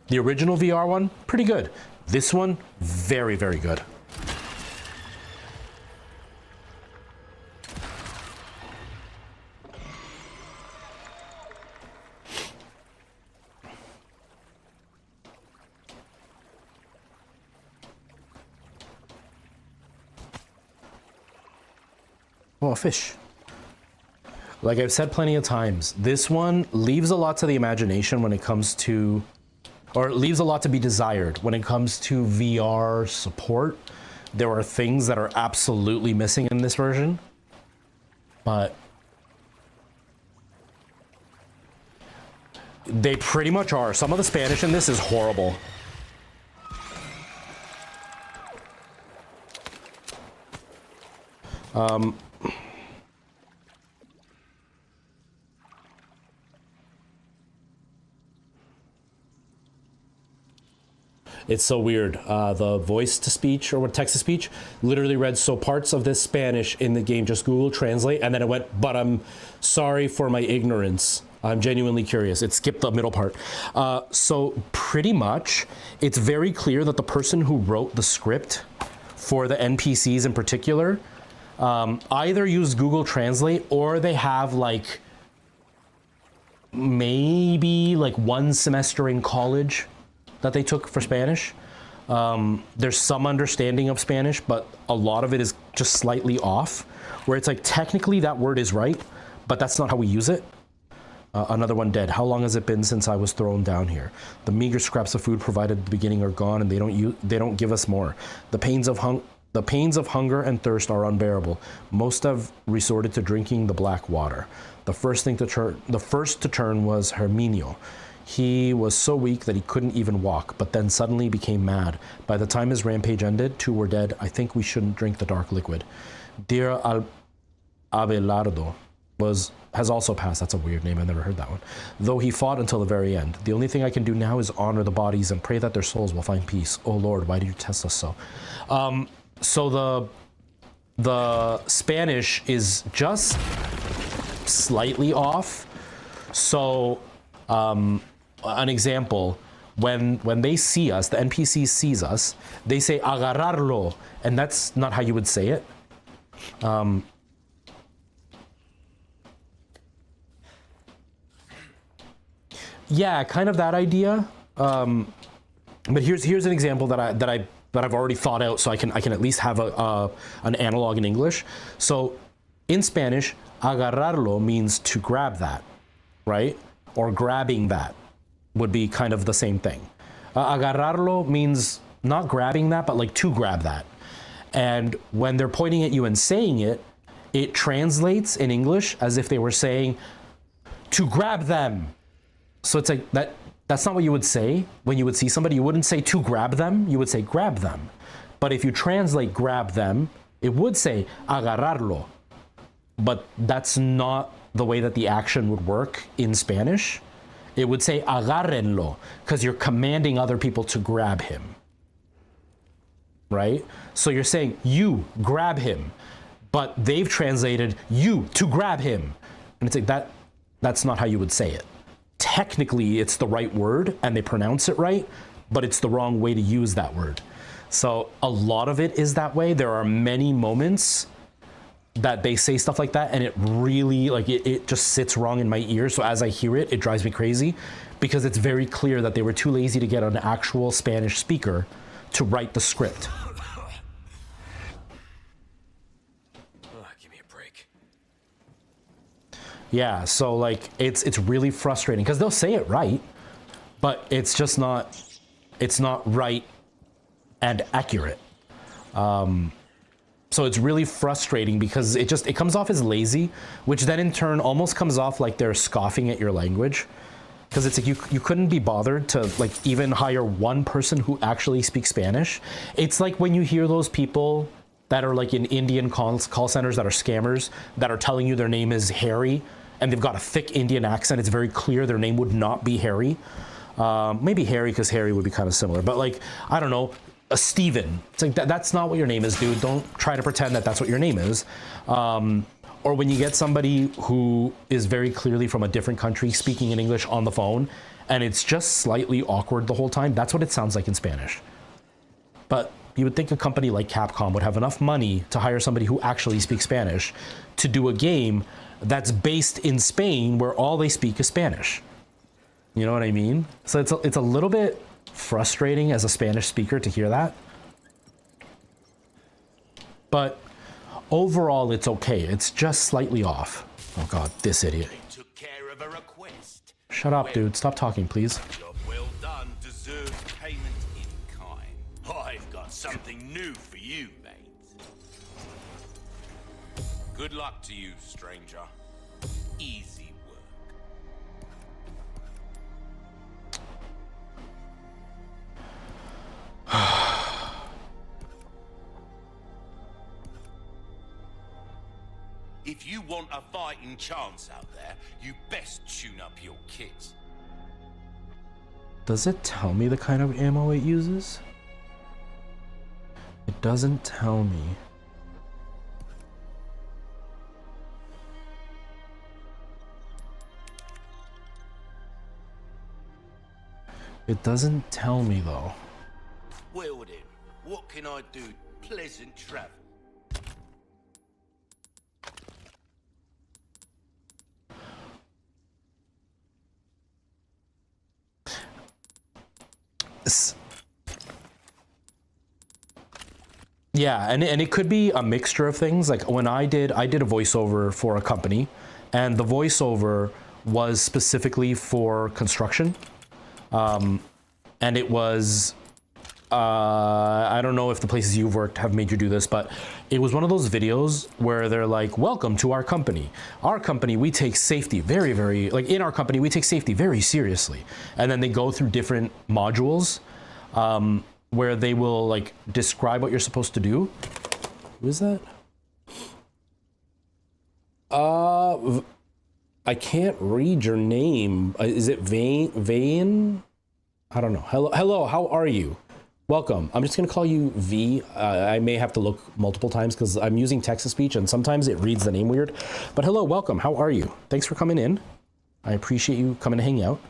The original VR one, pretty good. This one, very, very good. Oh, a fish. Like I've said plenty of times, this one leaves a lot to the imagination when it comes to, or it leaves a lot to be desired when it comes to VR support. There are things that are absolutely missing in this version, but they pretty much are. Some of the Spanish in this is horrible. It's so weird. The voice to speech or what text to speech literally read, so parts of this Spanish in the game, just Google Translate, and then it went, but I'm sorry for my ignorance. I'm genuinely curious. It skipped the middle part. So pretty much, it's very clear that the person who wrote the script for the NPCs in particular either used Google Translate or they have like maybe like one semester in college that they took for Spanish. There's some understanding of Spanish, but a lot of it is just slightly off, where it's like technically that word is right, but that's not how we use it. Another one dead. How long has it been since I was thrown down here? The meager scraps of food provided at the beginning are gone, and they don't give us more. The pains of hunger and thirst are unbearable. Most have resorted to drinking the black water. The first to turn was Herminio. He was so weak that he couldn't even walk, but then suddenly became mad. By the time his rampage ended, 2 were dead. I think we shouldn't drink the dark liquid. Dear Abelardo has also passed. That's a weird name. I've never heard that one. Though he fought until the very end. The only thing I can do now is honor the bodies and pray that their souls will find peace. Oh Lord, why do you test us so? So the Spanish is just slightly off. So an example, when they see us, the NPC sees us, they say agarrarlo, and that's not how you would say it. Yeah, kind of that idea. But here's an example that I've already thought out, so I can at least have an analog in English. So in Spanish, agarrarlo means to grab that, right? Or grabbing that would be kind of the same thing. Agarrarlo means not grabbing that, but like to grab that. And when they're pointing at you and saying it, it translates in English as if they were saying to grab them. So it's like that's not what you would say when you would see somebody. You wouldn't say to grab them, you would say grab them. But if you translate grab them, it would say agarrarlo. But that's not the way that the action would work in Spanish. It would say agárrenlo, because you're commanding other people to grab him, right? So you're saying you grab him, but they've translated you to grab him. And it's like that's not how you would say it. Technically, it's the right word and they pronounce it right, but it's the wrong way to use that word. So a lot of it is that way. There are many moments that they say stuff like that and it really, like, it just sits wrong in my ears. So as I hear it, it drives me crazy because it's very clear that they were too lazy to get an actual Spanish speaker to write the script. Give me a break. Yeah, so like it's really frustrating because they'll say it right, but it's just not, it's not right and accurate. So it's really frustrating because it comes off as lazy, which then in turn almost comes off like they're scoffing at your language. Because it's like you couldn't be bothered to like even hire one person who actually speaks Spanish. It's like when you hear those people that are like in Indian call centers that are scammers that are telling you their name is Harry and they've got a thick Indian accent. It's very clear their name would not be Harry. Maybe Harry because Harry would be kind of similar, but like, I don't know, a Steven. It's like that's not what your name is, dude. Don't try to pretend that that's what your name is. Or when you get somebody who is very clearly from a different country speaking in English on the phone, and it's just slightly awkward the whole time, that's what it sounds like in Spanish. But you would think a company like Capcom would have enough money to hire somebody who actually speaks Spanish to do a game that's based in Spain where all they speak is Spanish. You know what I mean? So it's a little bit frustrating as a Spanish speaker to hear that. But Overall, it's okay. It's just slightly off. Oh God, this idiot. Took care of a request. Shut up, dude. Stop talking, please. Job well done deserves payment in kind. I've got something new for you, mate. Good luck to you, stranger. Easy work. If you want a fighting chance out there, you best tune up your kit. Does it tell me the kind of ammo it uses? It doesn't tell me. It doesn't tell me though. Well then, what can I do? Pleasant travel. Yeah, and it could be a mixture of things. Like when I did a voiceover for a company, and the voiceover was specifically for construction. And it was, I don't know if the places you've worked have made you do this, but it was one of those videos where they're like, welcome to our company. Our company, we take safety very, very, like in our company, we take safety very seriously. And then they go through different modules where they will like describe what you're supposed to do. Who is that? I can't read your name. Is it Vane? I don't know. Hello, how are you? Welcome. I'm just gonna call you V. I may have to look multiple times because I'm using text-to-speech and sometimes it reads the name weird. But hello, welcome. How are you? Thanks for coming in. I appreciate you coming to hang out.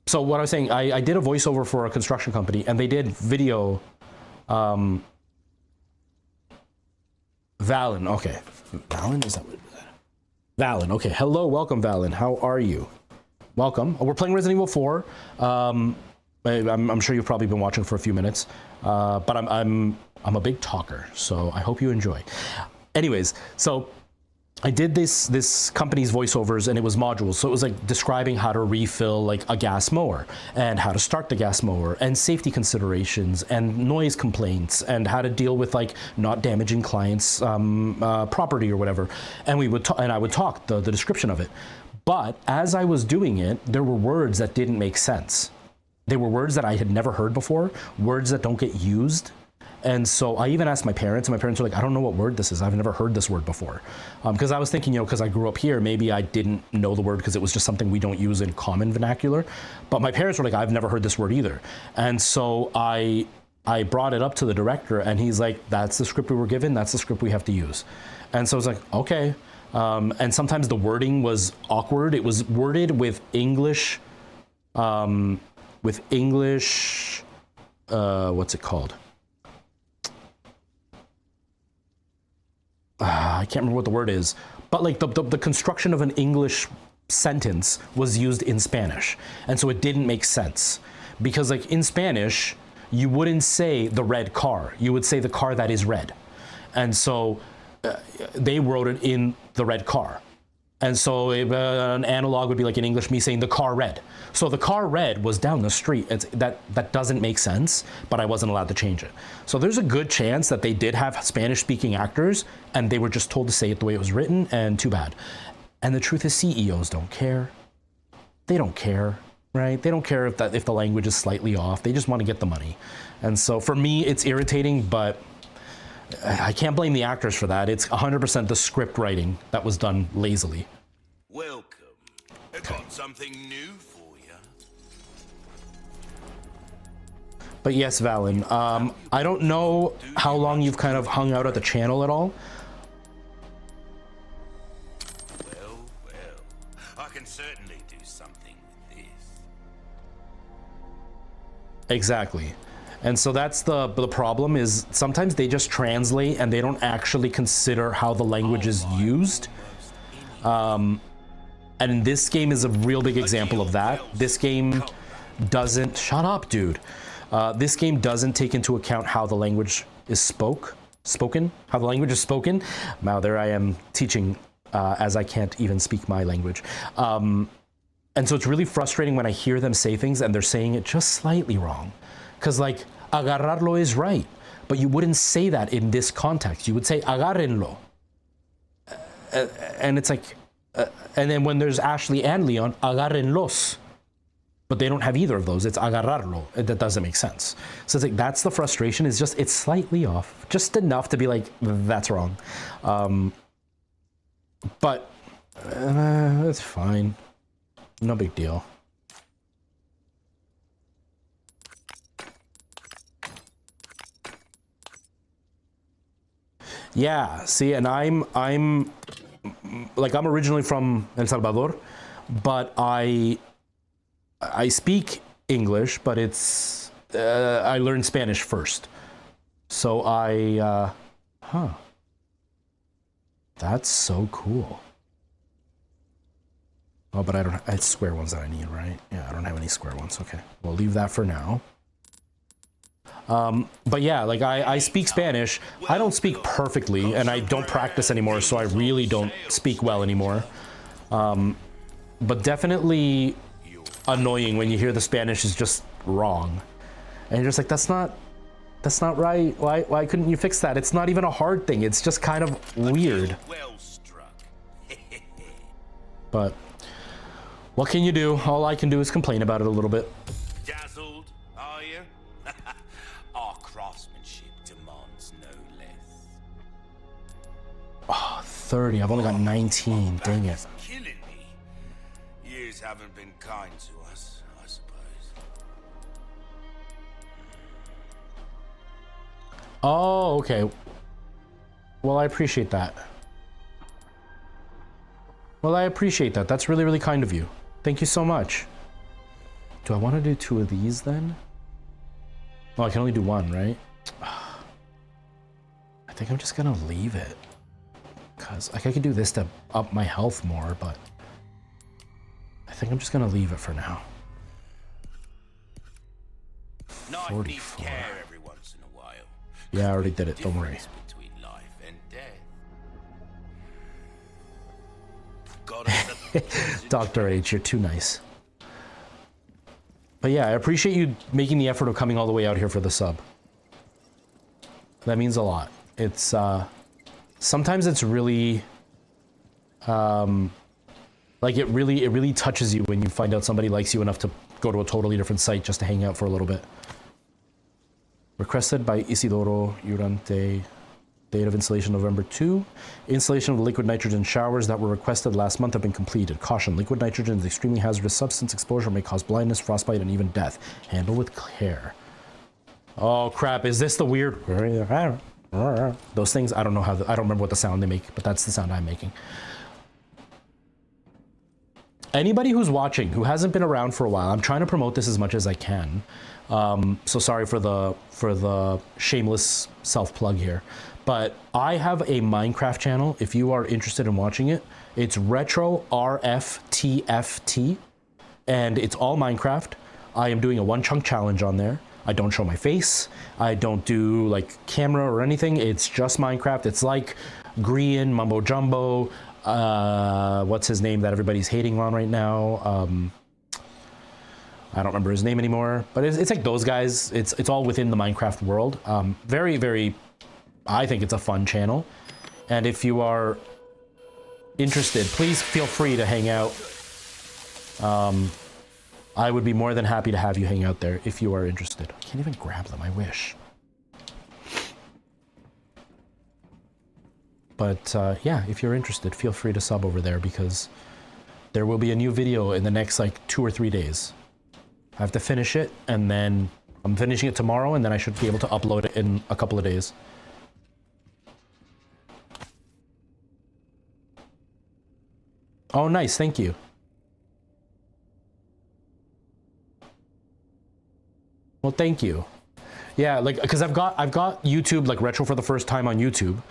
So what I was saying, I did a voiceover for a construction company and they did video. Valen, okay. Valen, is that what? Valen, okay. Hello, welcome, Valen. How are you? Welcome. We're playing Resident Evil 4. I'm sure you've probably been watching for a few minutes, but I'm a big talker, so I hope you enjoy. Anyways, so I did this company's voiceovers and it was modules. So it was like describing how to refill like a gas mower and how to start the gas mower and safety considerations and noise complaints and how to deal with like not damaging clients' property or whatever. And I would talk the description of it. But as I was doing it, there were words that didn't make sense. There were words that I had never heard before, words that don't get used. And so I even asked my parents, and my parents were like, I don't know what word this is. I've never heard this word before. Because I was thinking, you know, because I grew up here, maybe I didn't know the word because it was just something we don't use in common vernacular. But my parents were like, I've never heard this word either. And so I brought it up to the director and he's like, that's the script we were given. That's the script we have to use. And so I was like, okay. And sometimes the wording was awkward. It was worded with English, what's it called? I can't remember what the word is, but like the construction of an English sentence was used in Spanish. And so it didn't make sense because like in Spanish, you wouldn't say the red car, you would say the car that is red. And so they wrote it in the red car. And so an analog would be like in English, me saying the car red. So the car red was down the street. That doesn't make sense, but I wasn't allowed to change it. So there's a good chance that they did have Spanish speaking actors and they were just told to say it the way it was written, and too bad. And the truth is CEOs don't care. They don't care, right? They don't care if the language is slightly off. They just want to get the money. And so for me, it's irritating, but I can't blame the actors for that. It's 100% the script writing that was done lazily. Welcome. I got something new for you. But yes, Valen, I don't know how long you've kind of hung out at the channel at all. Well, I can certainly do something with this. Exactly. And so that's the problem is sometimes they just translate and they don't actually consider how the language is used. And this game is a real big example of that. This game doesn't, shut up, dude. This game doesn't take into account how the language is spoke. spoken, how the language is spoken. Now there I am teaching as I can't even speak my language. And so it's really frustrating when I hear them say things and they're saying it just slightly wrong. Because like, agarrarlo is right, but you wouldn't say that in this context. You would say agárrenlo. And it's like, and then when there's Ashley and Leon, agárrenlos. But they don't have either of those. It's agarrarlo. That doesn't make sense. So it's like, that's the frustration, is just, it's slightly off. Just enough to be like, that's wrong. But that's fine. No big deal. Yeah, see, and I'm originally from El Salvador, but I speak English, but it's I learned Spanish first. So that's so cool. Oh, but it's square ones that I need, right? Yeah, I don't have any square ones. Okay, we'll leave that for now. But yeah, like I speak Spanish. I don't speak perfectly, and I don't practice anymore, so I really don't speak well anymore. But definitely annoying when you hear the Spanish is just wrong. And you're just like, that's not right. Why couldn't you fix that? It's not even a hard thing. It's just kind of weird. But what can you do? All I can do is complain about it a little bit. Dazzled, are you? Our craftsmanship demands no less. Oh, 30. I've only got 19. Dang it. Killing me. Years haven't been kind to us, I suppose. Oh, okay. Well, I appreciate that. That's really, really kind of you. Thank you so much. Do I want to do 2 of these then? Oh, I can only do 1, right? I think I'm just gonna leave it. Because like I could do this to up my health more, but I think I'm just gonna leave it for now. 44. Care every once in a while. Yeah, I already did it, don't worry. Between life and death. Dr. H, you're too nice. But yeah, I appreciate you making the effort of coming all the way out here for the sub. That means a lot. It's, sometimes it's really, like it really touches you when you find out somebody likes you enough to go to a totally different site just to hang out for a little bit. Requested by Isidoro Urante. Date of installation November 2. Installation of the liquid nitrogen showers that were requested last month have been completed. Caution, liquid nitrogen is an extremely hazardous substance. Exposure may cause blindness, frostbite, and even death. Handle with care. Oh crap, is this the weird... Those things, I don't know how, I don't remember what the sound they make, but that's the sound I'm making. Anybody who's watching, who hasn't been around for a while, I'm trying to promote this as much as I can. So sorry for the shameless self-plug here. But I have a Minecraft channel. If you are interested in watching it, it's Retro RFTFT, and it's all Minecraft. I am doing a 1 chunk challenge on there. I don't show my face. I don't do like camera or anything. It's just Minecraft. It's like Grian, Mumbo Jumbo, what's his name that everybody's hating on right now? I don't remember his name anymore, but it's like those guys. It's all within the Minecraft world. Very, very, I think it's a fun channel. And if you are interested, please feel free to hang out. I would be more than happy to have you hang out there if you are interested. I can't even grab them, I wish. But yeah, if you're interested, feel free to sub over there because there will be a new video in the next like 2 or 3 days. I have to finish it, and then I'm finishing it tomorrow, and then I should be able to upload it in a couple of days. Oh, nice, thank you. Well, thank you. Yeah, like, because I've got YouTube, like Retro for the first time on YouTube,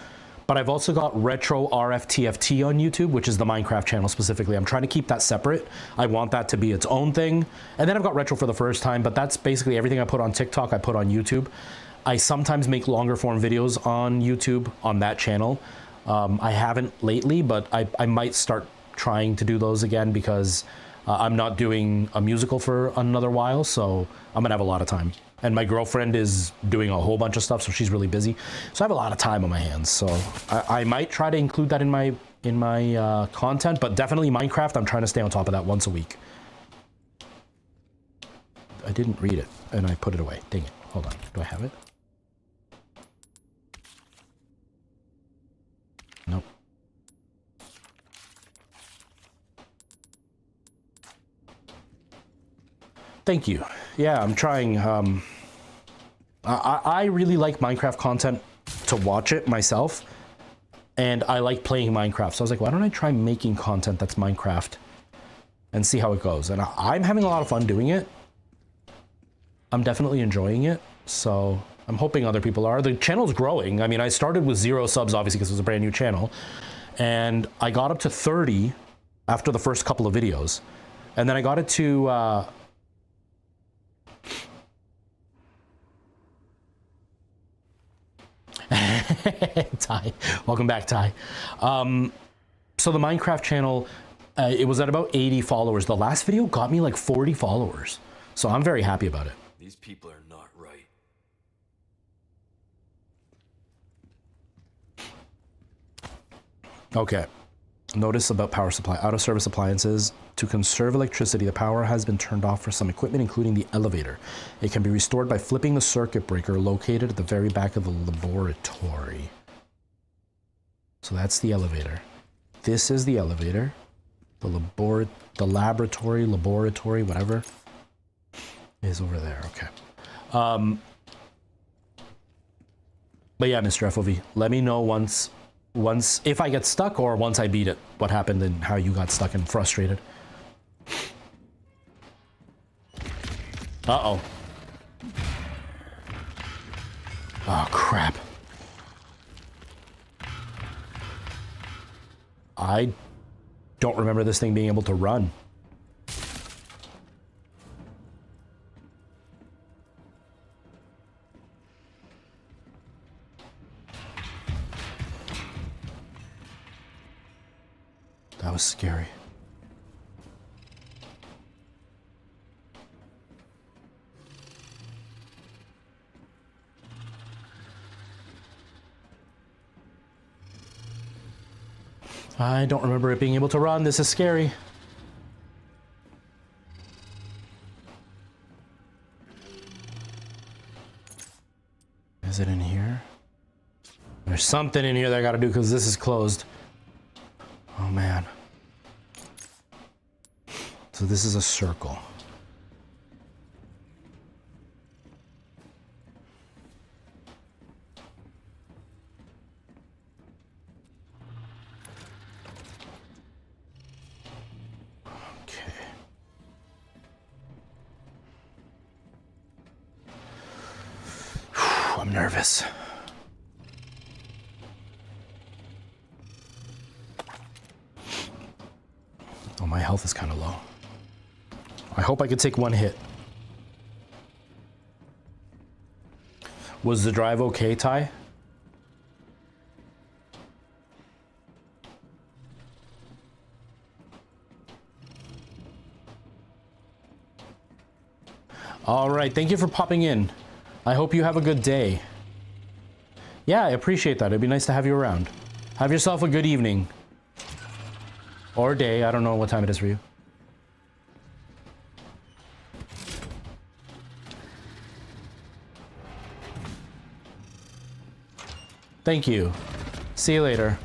but I've also got Retro RFTFT on YouTube, which is the Minecraft channel specifically. I'm trying to keep that separate. I want that to be its own thing. And then I've got Retro for the first time, but that's basically everything I put on TikTok, I put on YouTube. I sometimes make longer form videos on YouTube on that channel. I haven't lately, but I might start trying to do those again because I'm not doing a musical for another while, so I'm gonna have a lot of time. And my girlfriend is doing a whole bunch of stuff, so she's really busy. So I have a lot of time on my hands. So I might try to include that in my content, but definitely Minecraft, I'm trying to stay on top of that once a week. I didn't read it, and I put it away. Dang it. Hold on. Do I have it? Nope. Thank you. Yeah, I'm trying. I really like Minecraft content to watch it myself, and I like playing Minecraft. So I was like, why don't I try making content that's Minecraft and see how it goes? And I'm having a lot of fun doing it. I'm definitely enjoying it. So I'm hoping other people are. The channel's growing. I mean, I started with 0 subs, obviously, because it was a brand new channel. And I got up to 30 after the first couple of videos. And then I got it to... Ty, welcome back, Ty. So the Minecraft channel, it was at about 80 followers. The last video got me like 40 followers. So I'm very happy about it. These people are not right. Okay. Notice about power supply. Out of service appliances. To conserve electricity, the power has been turned off for some equipment, including the elevator. It can be restored by flipping the circuit breaker located at the very back of the laboratory. So that's the elevator. This is the elevator. The laboratory, whatever, is over there. Okay. But yeah, Mr. FOV, let me know once if I get stuck or once I beat it, what happened and how you got stuck and frustrated. Uh-oh. Oh, crap. I don't remember this thing being able to run. That was scary. I don't remember it being able to run. This is scary. Is it in here? There's something in here that I gotta do because this is closed. Oh man. So this is a circle. Okay. I'm nervous. Oh, my health is kind of low. I hope I could take one hit. Was the drive okay, Ty? All right, thank you for popping in. I hope you have a good day. Yeah, I appreciate that. It'd be nice to have you around. Have yourself a good evening. Or day, I don't know what time it is for you. Thank you. See you later.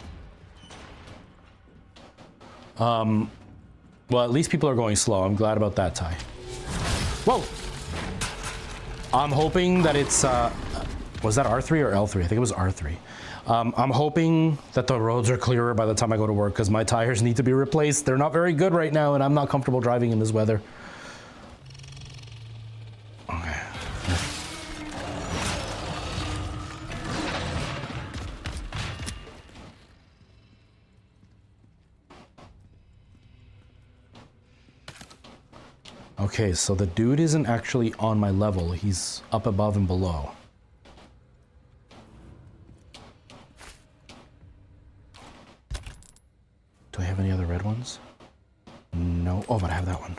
Well, at least people are going slow. I'm glad about that, Ty. Whoa! I'm hoping that it's, was that R3 or L3? I think it was R3. I'm hoping that the roads are clearer by the time I go to work because my tires need to be replaced. They're not very good right now and I'm not comfortable driving in this weather. Okay. Okay, so the dude isn't actually on my level. He's up above and below. know. Oh, but I have that one.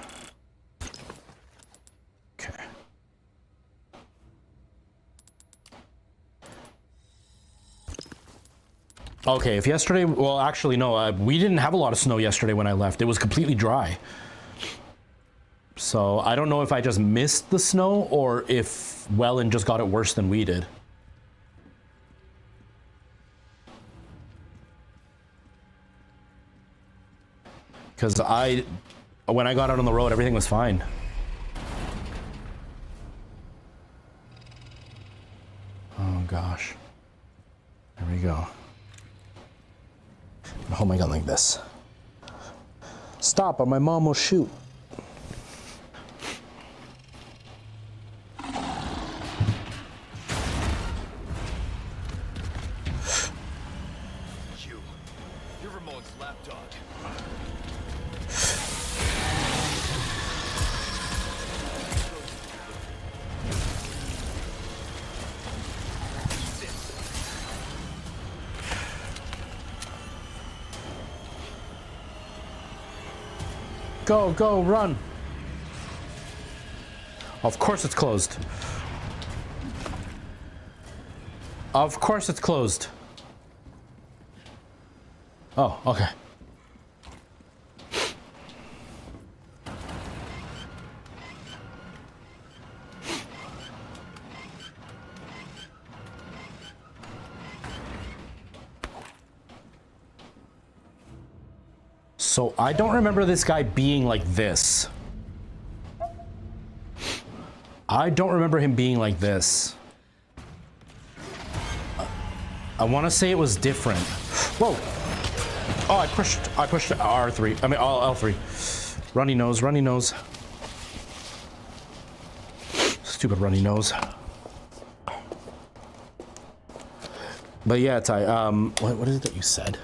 Okay. Okay, if yesterday, well, actually, no, we didn't have a lot of snow yesterday when I left. It was completely dry. So I don't know if I just missed the snow or if Welland just got it worse than we did. Because when I got out on the road, everything was fine. Oh gosh. There we go. Hold my gun like this. Stop or my mom will shoot. You're Ramon's lapdog. Go, go, run. Of course it's closed. Of course it's closed. Oh, okay. So I don't remember this guy being like this. I don't remember him being like this. I want to say it was different. Whoa! Oh, I pushed R3. I mean, L3. Runny nose, runny nose. Stupid runny nose. But yeah, Ty, what is it that you said?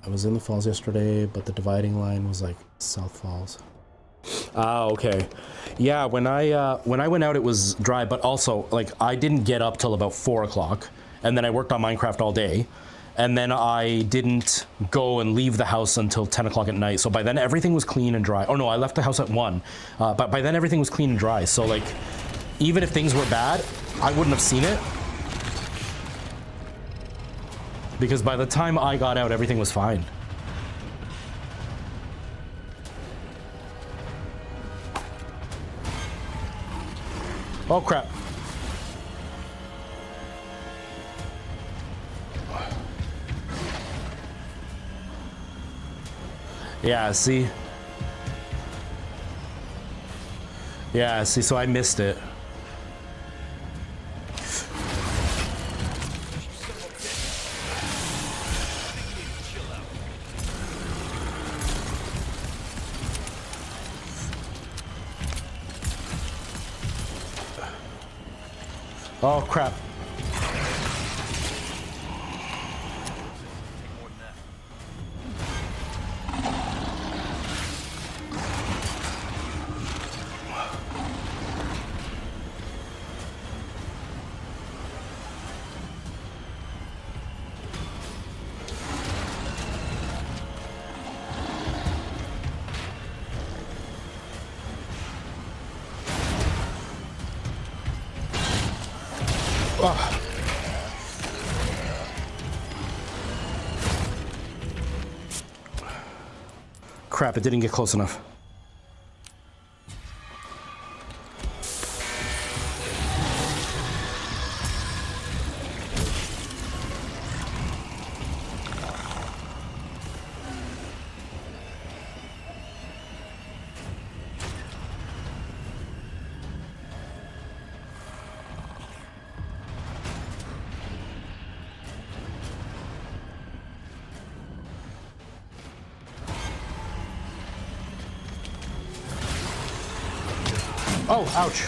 I was in the falls yesterday, but the dividing line was like South Falls. Ah, okay. Yeah, when I went out, it was dry, but also like I didn't get up till about 4 o'clock, and then I worked on Minecraft all day, and then I didn't go and leave the house until 10 o'clock at night. So by then everything was clean and dry. Oh no, I left the house at 1, but by then everything was clean and dry. So like, even if things were bad, I wouldn't have seen it. Because by the time I got out, everything was fine. Oh crap. Yeah, see? Yeah, see, so I missed it. Oh crap. Oh. Crap, it didn't get close enough. Oh, ouch.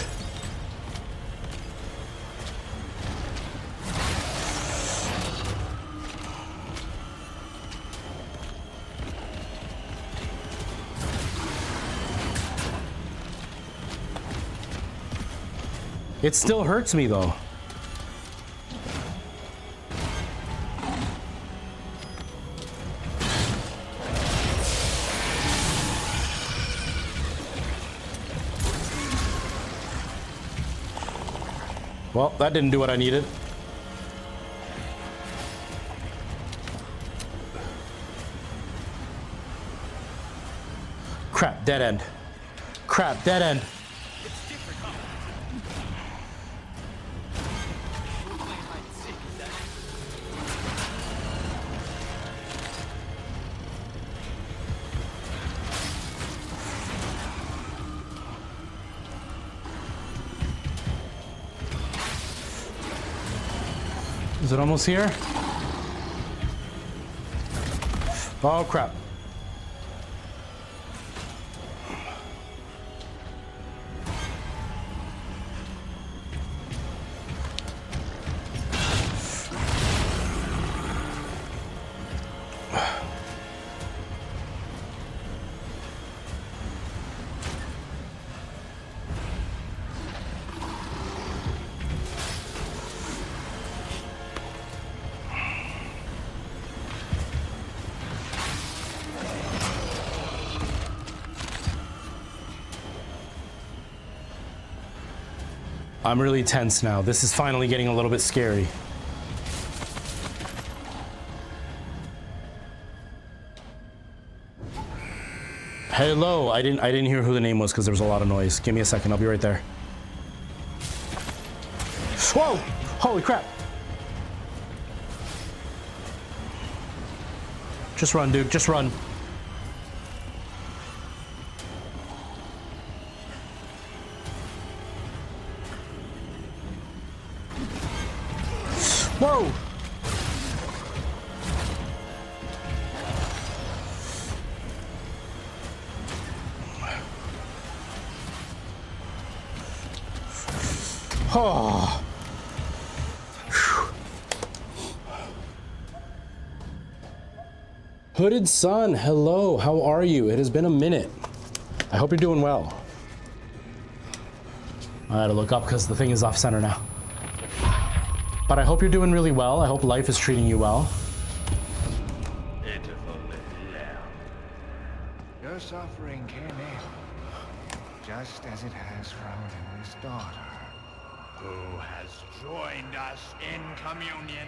It still hurts me though. Well, that didn't do what I needed. Crap, dead end. Crap, dead end. Is it almost here? Oh, crap. I'm really tense now. This is finally getting a little bit scary. Hello, I didn't hear who the name was because there was a lot of noise. Give me a second, I'll be right there. Whoa! Holy crap! Just run, dude, just run. Whoa! Oh. Hooded Sun, hello, how are you? It has been a minute. I hope you're doing well. I had to look up because the thing is off center now. But I hope you're doing really well. I hope life is treating you well. Your suffering came in, just as it has from Louis' daughter, who has joined us in communion,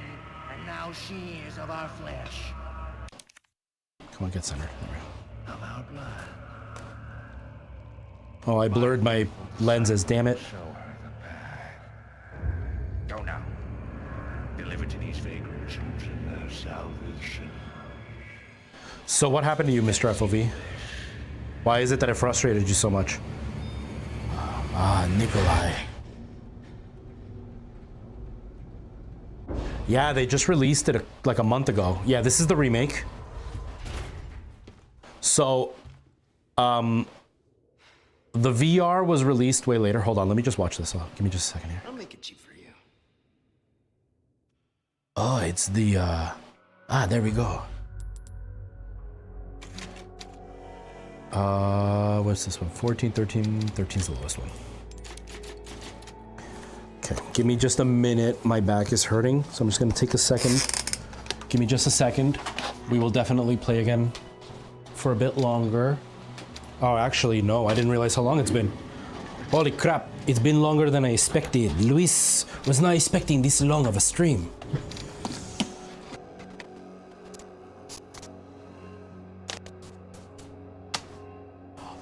and now she is of our flesh. Come on, get centered. There we go. Of our blood. Oh, I blurred my lenses, damn it. Show her the path. Go now. Deliver to these vagrant children their salvation. So what happened to you, Mr. FOV? Why is it that it frustrated you so much? Ah, Nikolai. Yeah, they just released it like a month ago. Yeah, this is the remake. So, the VR was released way later. Hold on, let me just watch this. Give me just a second here. I'll make it cheap for you. Oh, it's the, there we go. What's this one? 14, 13, 13's the lowest one. Okay, give me just a minute. My back is hurting, so I'm just gonna take a second. Give me just a second. We will definitely play again for a bit longer. Oh, actually, no, I didn't realize how long it's been. Holy crap, it's been longer than I expected. Luis was not expecting this long of a stream.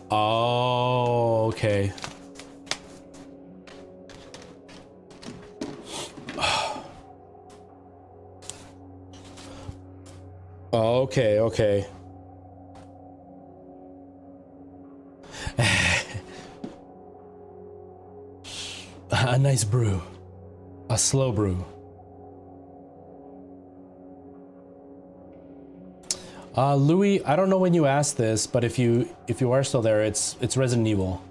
Oh, okay. Okay, okay. A nice brew. A slow brew. Louis, I don't know when you asked this, but if you are still there, it's Resident Evil.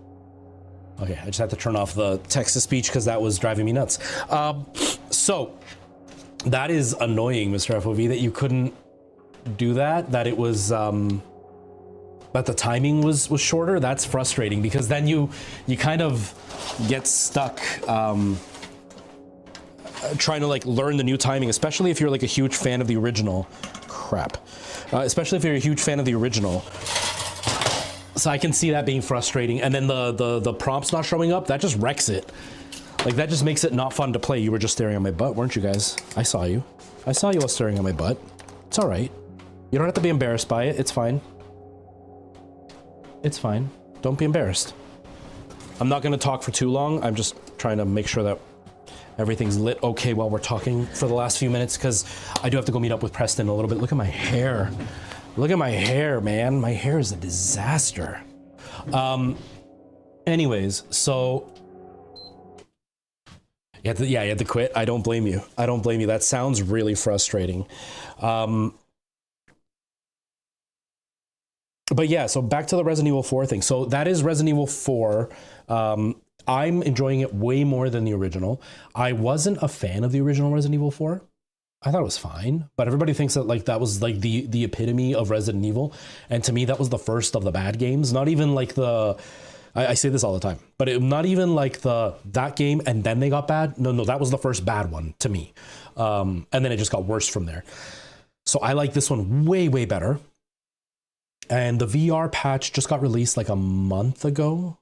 Okay, I just had to turn off the text-to-speech because that was driving me nuts. So that is annoying, Mr. FOV, that you couldn't do that. That it was that the timing was shorter. That's frustrating because then you kind of get stuck trying to like learn the new timing, especially if you're like a huge fan of the original. Crap. Especially if you're a huge fan of the original. So I can see that being frustrating. And then the prompts not showing up, that just wrecks it. Like, that just makes it not fun to play. You were just staring at my butt, weren't you guys? I saw you. I saw you all staring at my butt. It's all right. You don't have to be embarrassed by it. It's fine. It's fine. Don't be embarrassed. I'm not going to talk for too long. I'm just trying to make sure that everything's lit okay while we're talking for the last few minutes, because I do have to go meet up with Preston a little bit. Look at my hair. Look at my hair, man. My hair is a disaster. Anyways, so... You had to quit. I don't blame you. I don't blame you. That sounds really frustrating. But yeah, so back to the Resident Evil 4 thing. So that is Resident Evil 4. I'm enjoying it way more than the original. I wasn't a fan of the original Resident Evil 4. I thought it was fine, but everybody thinks that like that was like the epitome of Resident Evil. And to me, that was the first of the bad games. Not even like the... I say this all the time, but not even like that game and then they got bad. No, that was the first bad one to me. And then it just got worse from there. So I like this one way, way better. And the VR patch just got released like a month ago.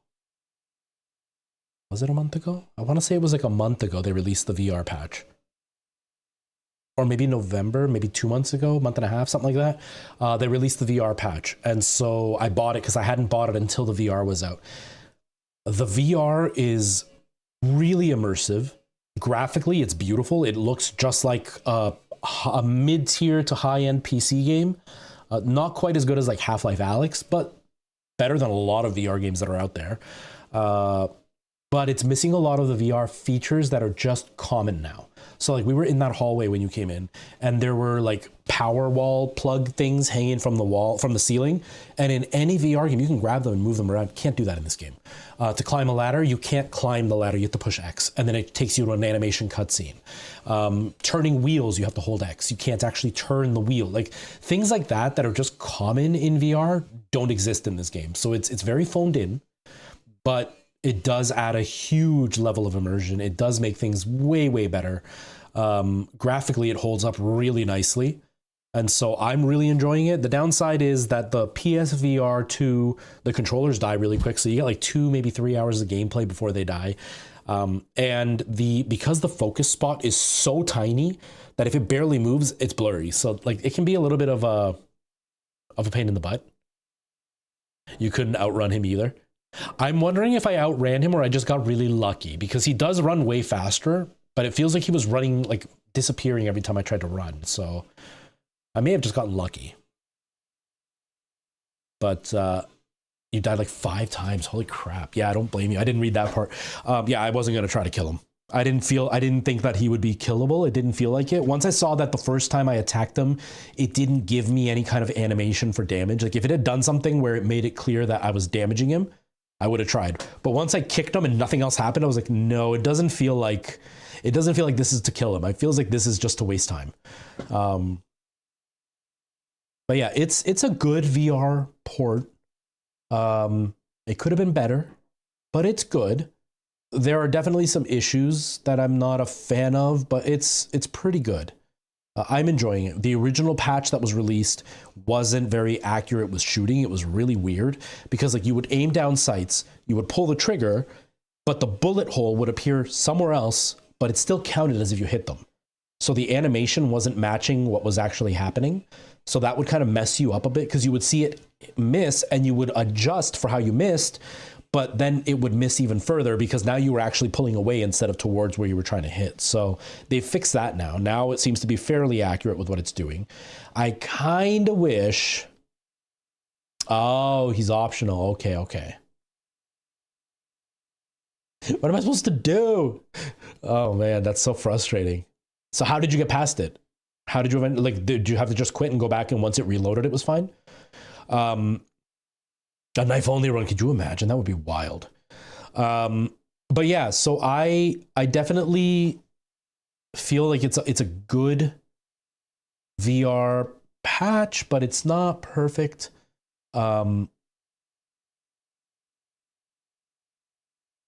Was it a month ago? I want to say it was like a month ago they released the VR patch. Or maybe November, maybe 2 months ago, month and a half, something like that. They released the VR patch. And so I bought it because I hadn't bought it until the VR was out. The VR is really immersive. Graphically, it's beautiful. It looks just like a mid-tier to high-end PC game. Not quite as good as like Half-Life Alyx, but better than a lot of VR games that are out there. But it's missing a lot of the VR features that are just common now. So like we were in that hallway when you came in and there were like power wall plug things hanging from the wall, from the ceiling. And in any VR game, you can grab them and move them around. Can't do that in this game. To climb a ladder, you can't climb the ladder. You have to push X and then it takes you to an animation cutscene. Turning wheels, you have to hold X. You can't actually turn the wheel. Like things like that that are just common in VR don't exist in this game. So it's very phoned in, but it does add a huge level of immersion. It does make things way, way better. Graphically, it holds up really nicely. And so I'm really enjoying it. The downside is that the PSVR 2, the controllers die really quick. So you get like 2, maybe 3 hours of gameplay before they die. And because the focus spot is so tiny that if it barely moves, it's blurry. So like it can be a little bit of a pain in the butt. You couldn't outrun him either. I'm wondering if I outran him or I just got really lucky, because he does run way faster, but it feels like he was running, like disappearing every time I tried to run. So I may have just gotten lucky. But you died like 5 times. Holy crap. Yeah, I don't blame you. I didn't read that part. Yeah, I wasn't going to try to kill him. I didn't think that he would be killable. It didn't feel like it. Once I saw that the first time I attacked him, it didn't give me any kind of animation for damage. Like if it had done something where it made it clear that I was damaging him, I would have tried. But once I kicked him and nothing else happened, I was like, no, it doesn't feel like this is to kill him. It feels like this is just to waste time. But yeah, it's a good VR port. It could have been better, but it's good. There are definitely some issues that I'm not a fan of, but it's pretty good. I'm enjoying it. The original patch that was released wasn't very accurate with shooting. It was really weird because like you would aim down sights, you would pull the trigger, but the bullet hole would appear somewhere else, but it still counted as if you hit them. So the animation wasn't matching what was actually happening. So that would kind of mess you up a bit because you would see it miss and you would adjust for how you missed, but then it would miss even further because now you were actually pulling away instead of towards where you were trying to hit. So they fixed that now. Now it seems to be fairly accurate with what it's doing. I kind of wish... Oh, he's optional. Okay. What am I supposed to do? Oh man, that's so frustrating. So how did you get past it? How did you, like, did you have to just quit and go back and once it reloaded, it was fine? A knife only run, could you imagine? That would be wild. But yeah, so I definitely feel like it's a good VR patch, but it's not perfect. I don't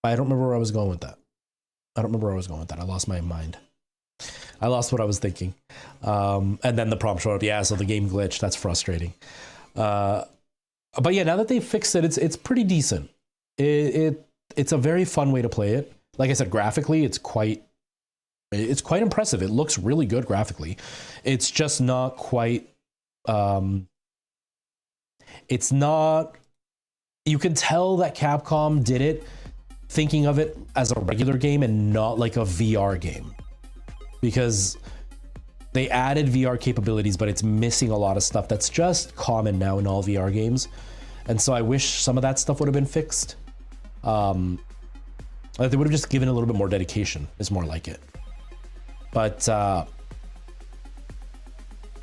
remember where I was going with that. I lost my mind. I lost what I was thinking. And then the prompt showed up. Yeah, so the game glitched. That's frustrating. But yeah, now that they fixed it, it's pretty decent. It's a very fun way to play it. like I said, graphically, it's quite impressive. It looks really good graphically. It's just not quite, it's not, you can tell that Capcom did it thinking of it as a regular game and not like a VR game, because they added VR capabilities, but it's missing a lot of stuff that's just common now in all VR games. And so I wish some of that stuff would have been fixed. They would have just given a little bit more dedication, is more like it. But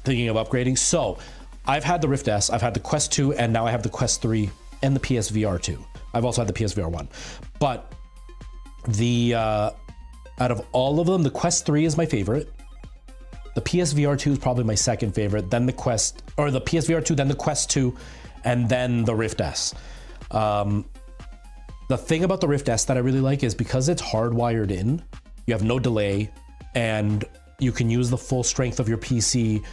thinking of upgrading. So I've had the Rift S, I've had the Quest 2, and now I have the Quest 3 and the PSVR 2. I've also had the PSVR 1. But the out of all of them, the Quest 3 is my favorite. The PSVR 2 is probably my second favorite, then the Quest, or the PSVR 2, then the Quest 2, and then the Rift S. The thing about the Rift S that I really like is because it's hardwired in, you have no delay, and you can use the full strength of your PC,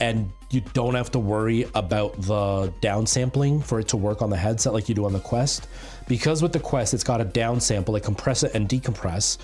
and you don't have to worry about the downsampling for it to work on the headset like you do on the Quest. Because with the Quest, it's got a downsample, like compress it and decompress.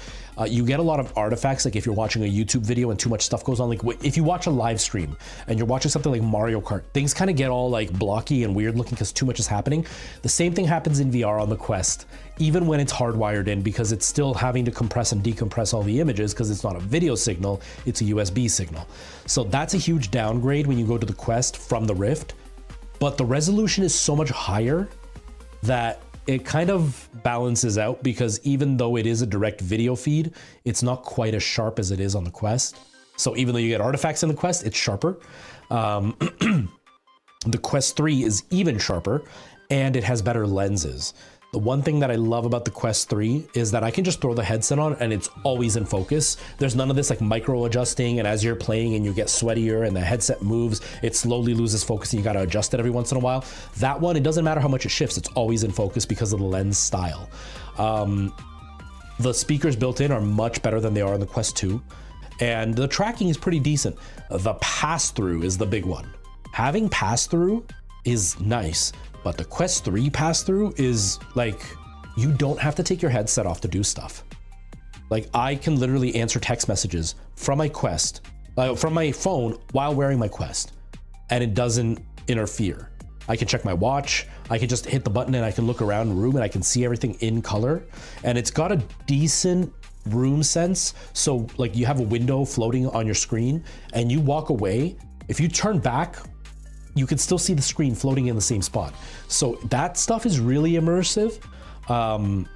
You get a lot of artifacts, like if you're watching a YouTube video and too much stuff goes on, like if you watch a live stream and you're watching something like Mario Kart, things kind of get all like blocky and weird looking because too much is happening. The same thing happens in VR on the Quest, even when it's hardwired in, because it's still having to compress and decompress all the images because it's not a video signal, it's a USB signal. So that's a huge downgrade when you go to the Quest from the Rift, but the resolution is so much higher that it kind of balances out, because even though it is a direct video feed, it's not quite as sharp as it is on the Quest. So even though you get artifacts in the Quest, it's sharper. The Quest 3 is even sharper, and it has better lenses. The one thing that I love about the Quest 3 is that I can just throw the headset on and it's always in focus. There's none of this like micro adjusting, and as you're playing and you get sweatier and the headset moves, it slowly loses focus and you gotta adjust it every once in a while. That one, it doesn't matter how much it shifts, it's always in focus because of the lens style. The speakers built in are much better than they are on the Quest 2, and the tracking is pretty decent. The pass-through is the big one. Having pass-through is nice, but the Quest 3 pass-through is like, you don't have to take your headset off to do stuff. Like I can literally answer text messages from my Quest, from my phone while wearing my Quest, and it doesn't interfere. I can check my watch, I can just hit the button and I can look around the room and I can see everything in color. And it's got a decent room sense. So like you have a window floating on your screen and you walk away, if you turn back, you can still see the screen floating in the same spot. So that stuff is really immersive. And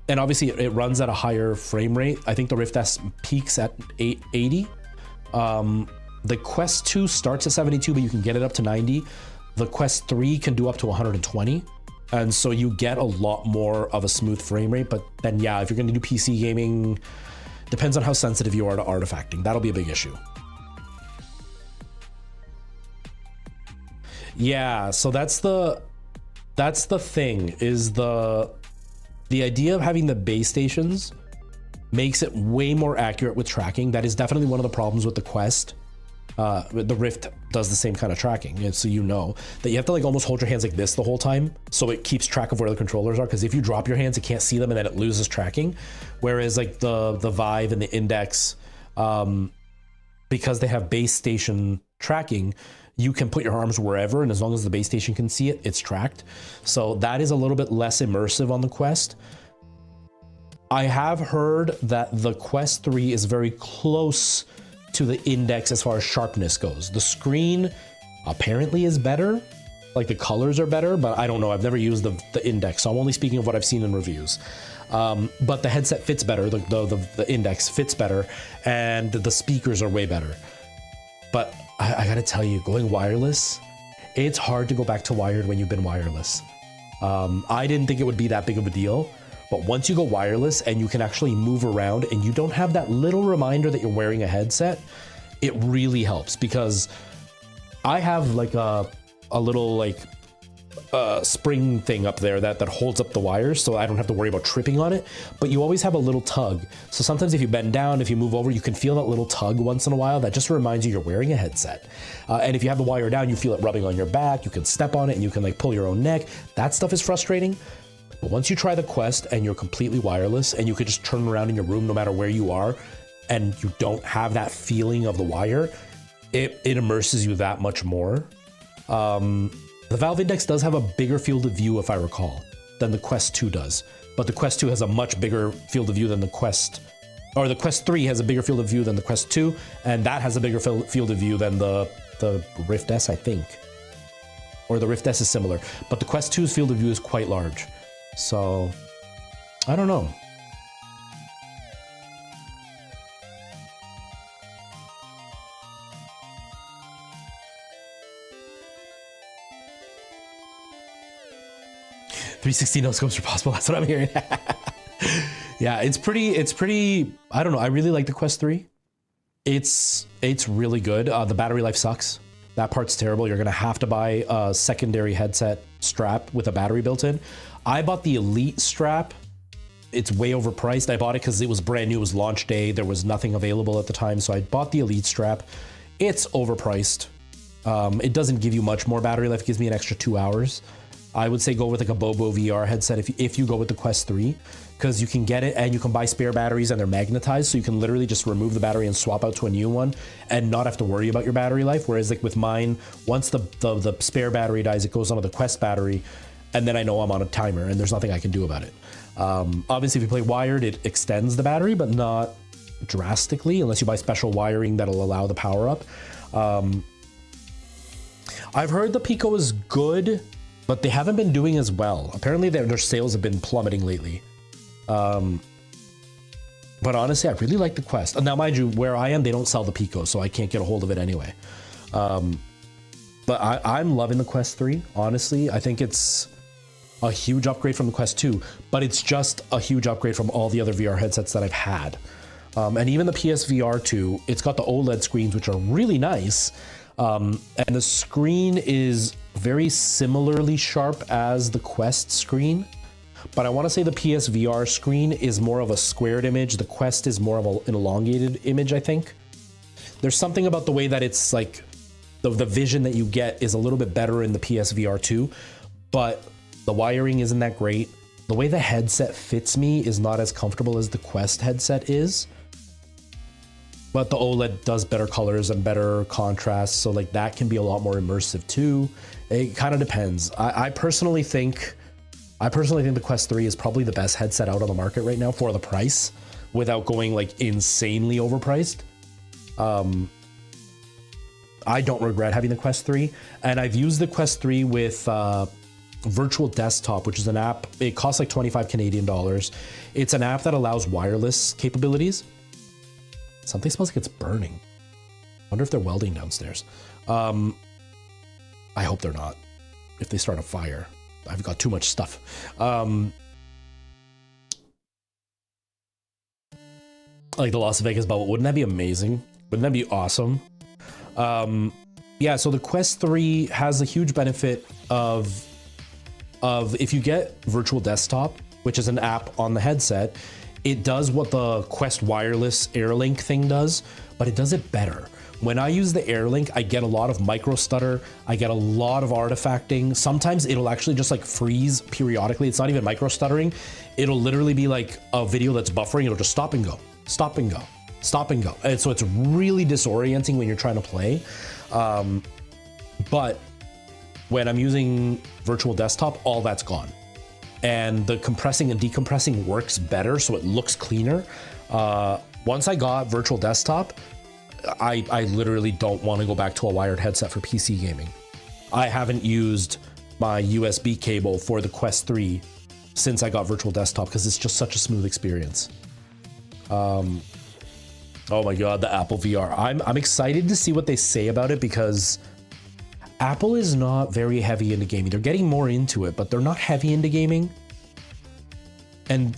obviously it runs at a higher frame rate. I think the Rift S peaks at 880. The Quest 2 starts at 72, but you can get it up to 90. The Quest 3 can do up to 120. And so you get a lot more of a smooth frame rate. But then yeah, if you're gonna do PC gaming, depends on how sensitive you are to artifacting. That'll be a big issue. Yeah, so that's the thing, is the idea of having the base stations makes it way more accurate with tracking. That is definitely one of the problems with the Quest. The Rift does the same kind of tracking, and so you know that you have to like almost hold your hands like this the whole time, so it keeps track of where the controllers are, because if you drop your hands, it can't see them and then it loses tracking. Whereas like the Vive and the Index, because they have base station tracking, you can put your arms wherever, and as long as the base station can see it, it's tracked. So that is a little bit less immersive on the Quest. I have heard that the Quest 3 is very close to the Index as far as sharpness goes. The screen apparently is better, like the colors are better, but I don't know. I've never used the Index, so I'm only speaking of what I've seen in reviews. But the headset fits better, the Index fits better, and the speakers are way better. But I gotta tell you, going wireless, it's hard to go back to wired when you've been wireless. I didn't think it would be that big of a deal, but once you go wireless and you can actually move around and you don't have that little reminder that you're wearing a headset, it really helps. Because I have like a little like spring thing up there that holds up the wires, so I don't have to worry about tripping on it, but you always have a little tug. So sometimes if you bend down, if you move over, you can feel that little tug once in a while that just reminds you you're wearing a headset. And if you have the wire down, you feel it rubbing on your back, you can step on it and you can like pull your own neck. That stuff is frustrating, But once you try the Quest and you're completely wireless and you could just turn around in your room no matter where you are, and you don't have that feeling of the wire, it immerses you that much more. The Valve Index does have a bigger field of view, if I recall, than the Quest 2 does. But the Quest 2 has a much bigger field of view than the Quest, or the Quest 3 has a bigger field of view than the Quest 2, and that has a bigger field of view than the Rift S, I think. Or the Rift S is similar, but the Quest 2's field of view is quite large. So, I don't know. .360 no scopes are possible. That's what I'm hearing. Yeah, it's pretty. I don't know. I really like the Quest 3. It's really good. The battery life sucks. That part's terrible. You're gonna have to buy a secondary headset strap with a battery built in. I bought the Elite strap. It's way overpriced. I bought it because it was brand new. It was launch day. There was nothing available at the time, so I bought the Elite strap. It's overpriced. It doesn't give you much more battery life. It gives me an extra 2 hours. I would say go with like a Bobo VR headset if you go with the Quest 3, because you can get it and you can buy spare batteries and they're magnetized, so you can literally just remove the battery and swap out to a new one and not have to worry about your battery life. Whereas like with mine, once the spare battery dies, it goes onto the Quest battery, and then I know I'm on a timer and there's nothing I can do about it. Obviously, if you play wired, it extends the battery, but not drastically unless you buy special wiring that'll allow the power up. I've heard the Pico is good, but they haven't been doing as well. Apparently their sales have been plummeting lately. But honestly, I really like the Quest. Now, mind you, where I am, they don't sell the Pico, so I can't get a hold of it anyway. But I'm loving the Quest 3, honestly. I think it's a huge upgrade from the Quest 2, but it's just a huge upgrade from all the other VR headsets that I've had. And even the PSVR 2, it's got the OLED screens, which are really nice. And the screen is very similarly sharp as the Quest screen, but I want to say the PSVR screen is more of a squared image. The Quest is more of an elongated image, I think. There's something about the way that it's like, the vision that you get is a little bit better in the PSVR 2, but the wiring isn't that great. The way the headset fits me is not as comfortable as the Quest headset is. But the OLED does better colors and better contrast, so like that can be a lot more immersive too. It kind of depends. I personally think the Quest 3 is probably the best headset out on the market right now for the price, without going like insanely overpriced. I don't regret having the Quest 3, and I've used the Quest 3 with Virtual Desktop, which is an app. It costs like 25 Canadian dollars. It's an app that allows wireless capabilities. Something smells like it's burning. Wonder if they're welding downstairs. I hope they're not. If they start a fire, I've got too much stuff. Like the Las Vegas bubble. Wouldn't that be amazing? Wouldn't that be awesome? Yeah, so the Quest 3 has a huge benefit of if you get Virtual Desktop, which is an app on the headset, it does what the Quest wireless AirLink thing does, but it does it better. When I use the AirLink, I get a lot of micro stutter. I get a lot of artifacting. Sometimes it'll actually just like freeze periodically. It's not even micro stuttering. It'll literally be like a video that's buffering. It'll just stop and go, stop and go, stop and go. And so it's really disorienting when you're trying to play. But when I'm using Virtual Desktop, all that's gone. And the compressing and decompressing works better, so it looks cleaner. Once I got Virtual Desktop, I literally don't want to go back to a wired headset for PC gaming. I haven't used my USB cable for the Quest 3 since I got Virtual Desktop, because it's just such a smooth experience. Oh my God, the Apple VR. I'm excited to see what they say about it, because Apple is not very heavy into gaming. They're getting more into it, but they're not heavy into gaming. And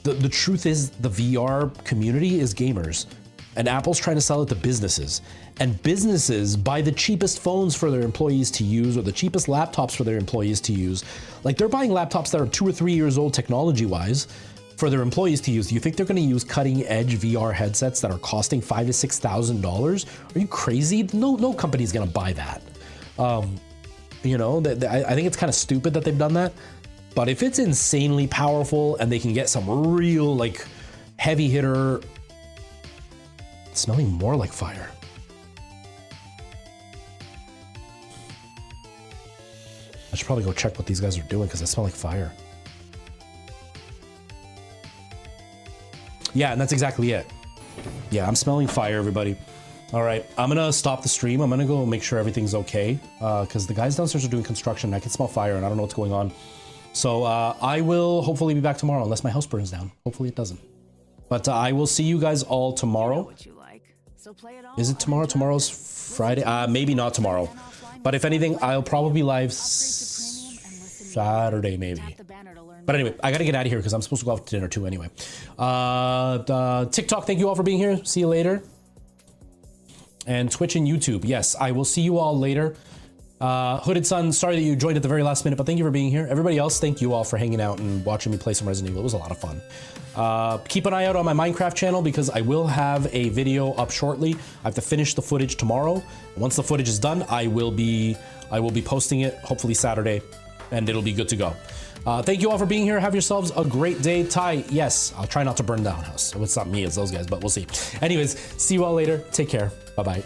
the truth is, the VR community is gamers, and Apple's trying to sell it to businesses. And businesses buy the cheapest phones for their employees to use, or the cheapest laptops for their employees to use. Like, they're buying laptops that are 2 or 3 years old technology-wise for their employees to use. Do you think they're going to use cutting-edge VR headsets that are costing $5,000 to $6,000? Are you crazy? No company's going to buy that. You know, I think it's kind of stupid that they've done that. But if it's insanely powerful and they can get some real like heavy hitter, it's smelling more like fire. I should probably go check what these guys are doing because I smell like fire. Yeah, and that's exactly it. Yeah, I'm smelling fire, everybody. All right, I'm gonna stop the stream. I'm gonna go make sure everything's okay because the guys downstairs are doing construction and I can smell fire and I don't know what's going on. So I will hopefully be back tomorrow unless my house burns down. Hopefully it doesn't. But I will see you guys all tomorrow. Is it tomorrow? Tomorrow's Friday? Maybe not tomorrow. But if anything, I'll probably be live Saturday maybe. But anyway, I gotta get out of here because I'm supposed to go out to dinner too anyway. TikTok, thank you all for being here. See you later. And Twitch and YouTube. Yes, I will see you all later. Hooded Sun, sorry that you joined at the very last minute, but thank you for being here. Everybody else, thank you all for hanging out and watching me play some Resident Evil. It was a lot of fun. Keep an eye out on my Minecraft channel because I will have a video up shortly. I have to finish the footage tomorrow. Once the footage is done, I will be posting it hopefully Saturday and it'll be good to go. Thank you all for being here. Have yourselves a great day. Ty, yes, I'll try not to burn down house. It's not me, it's those guys, but we'll see. Anyways, see you all later. Take care. Bye-bye.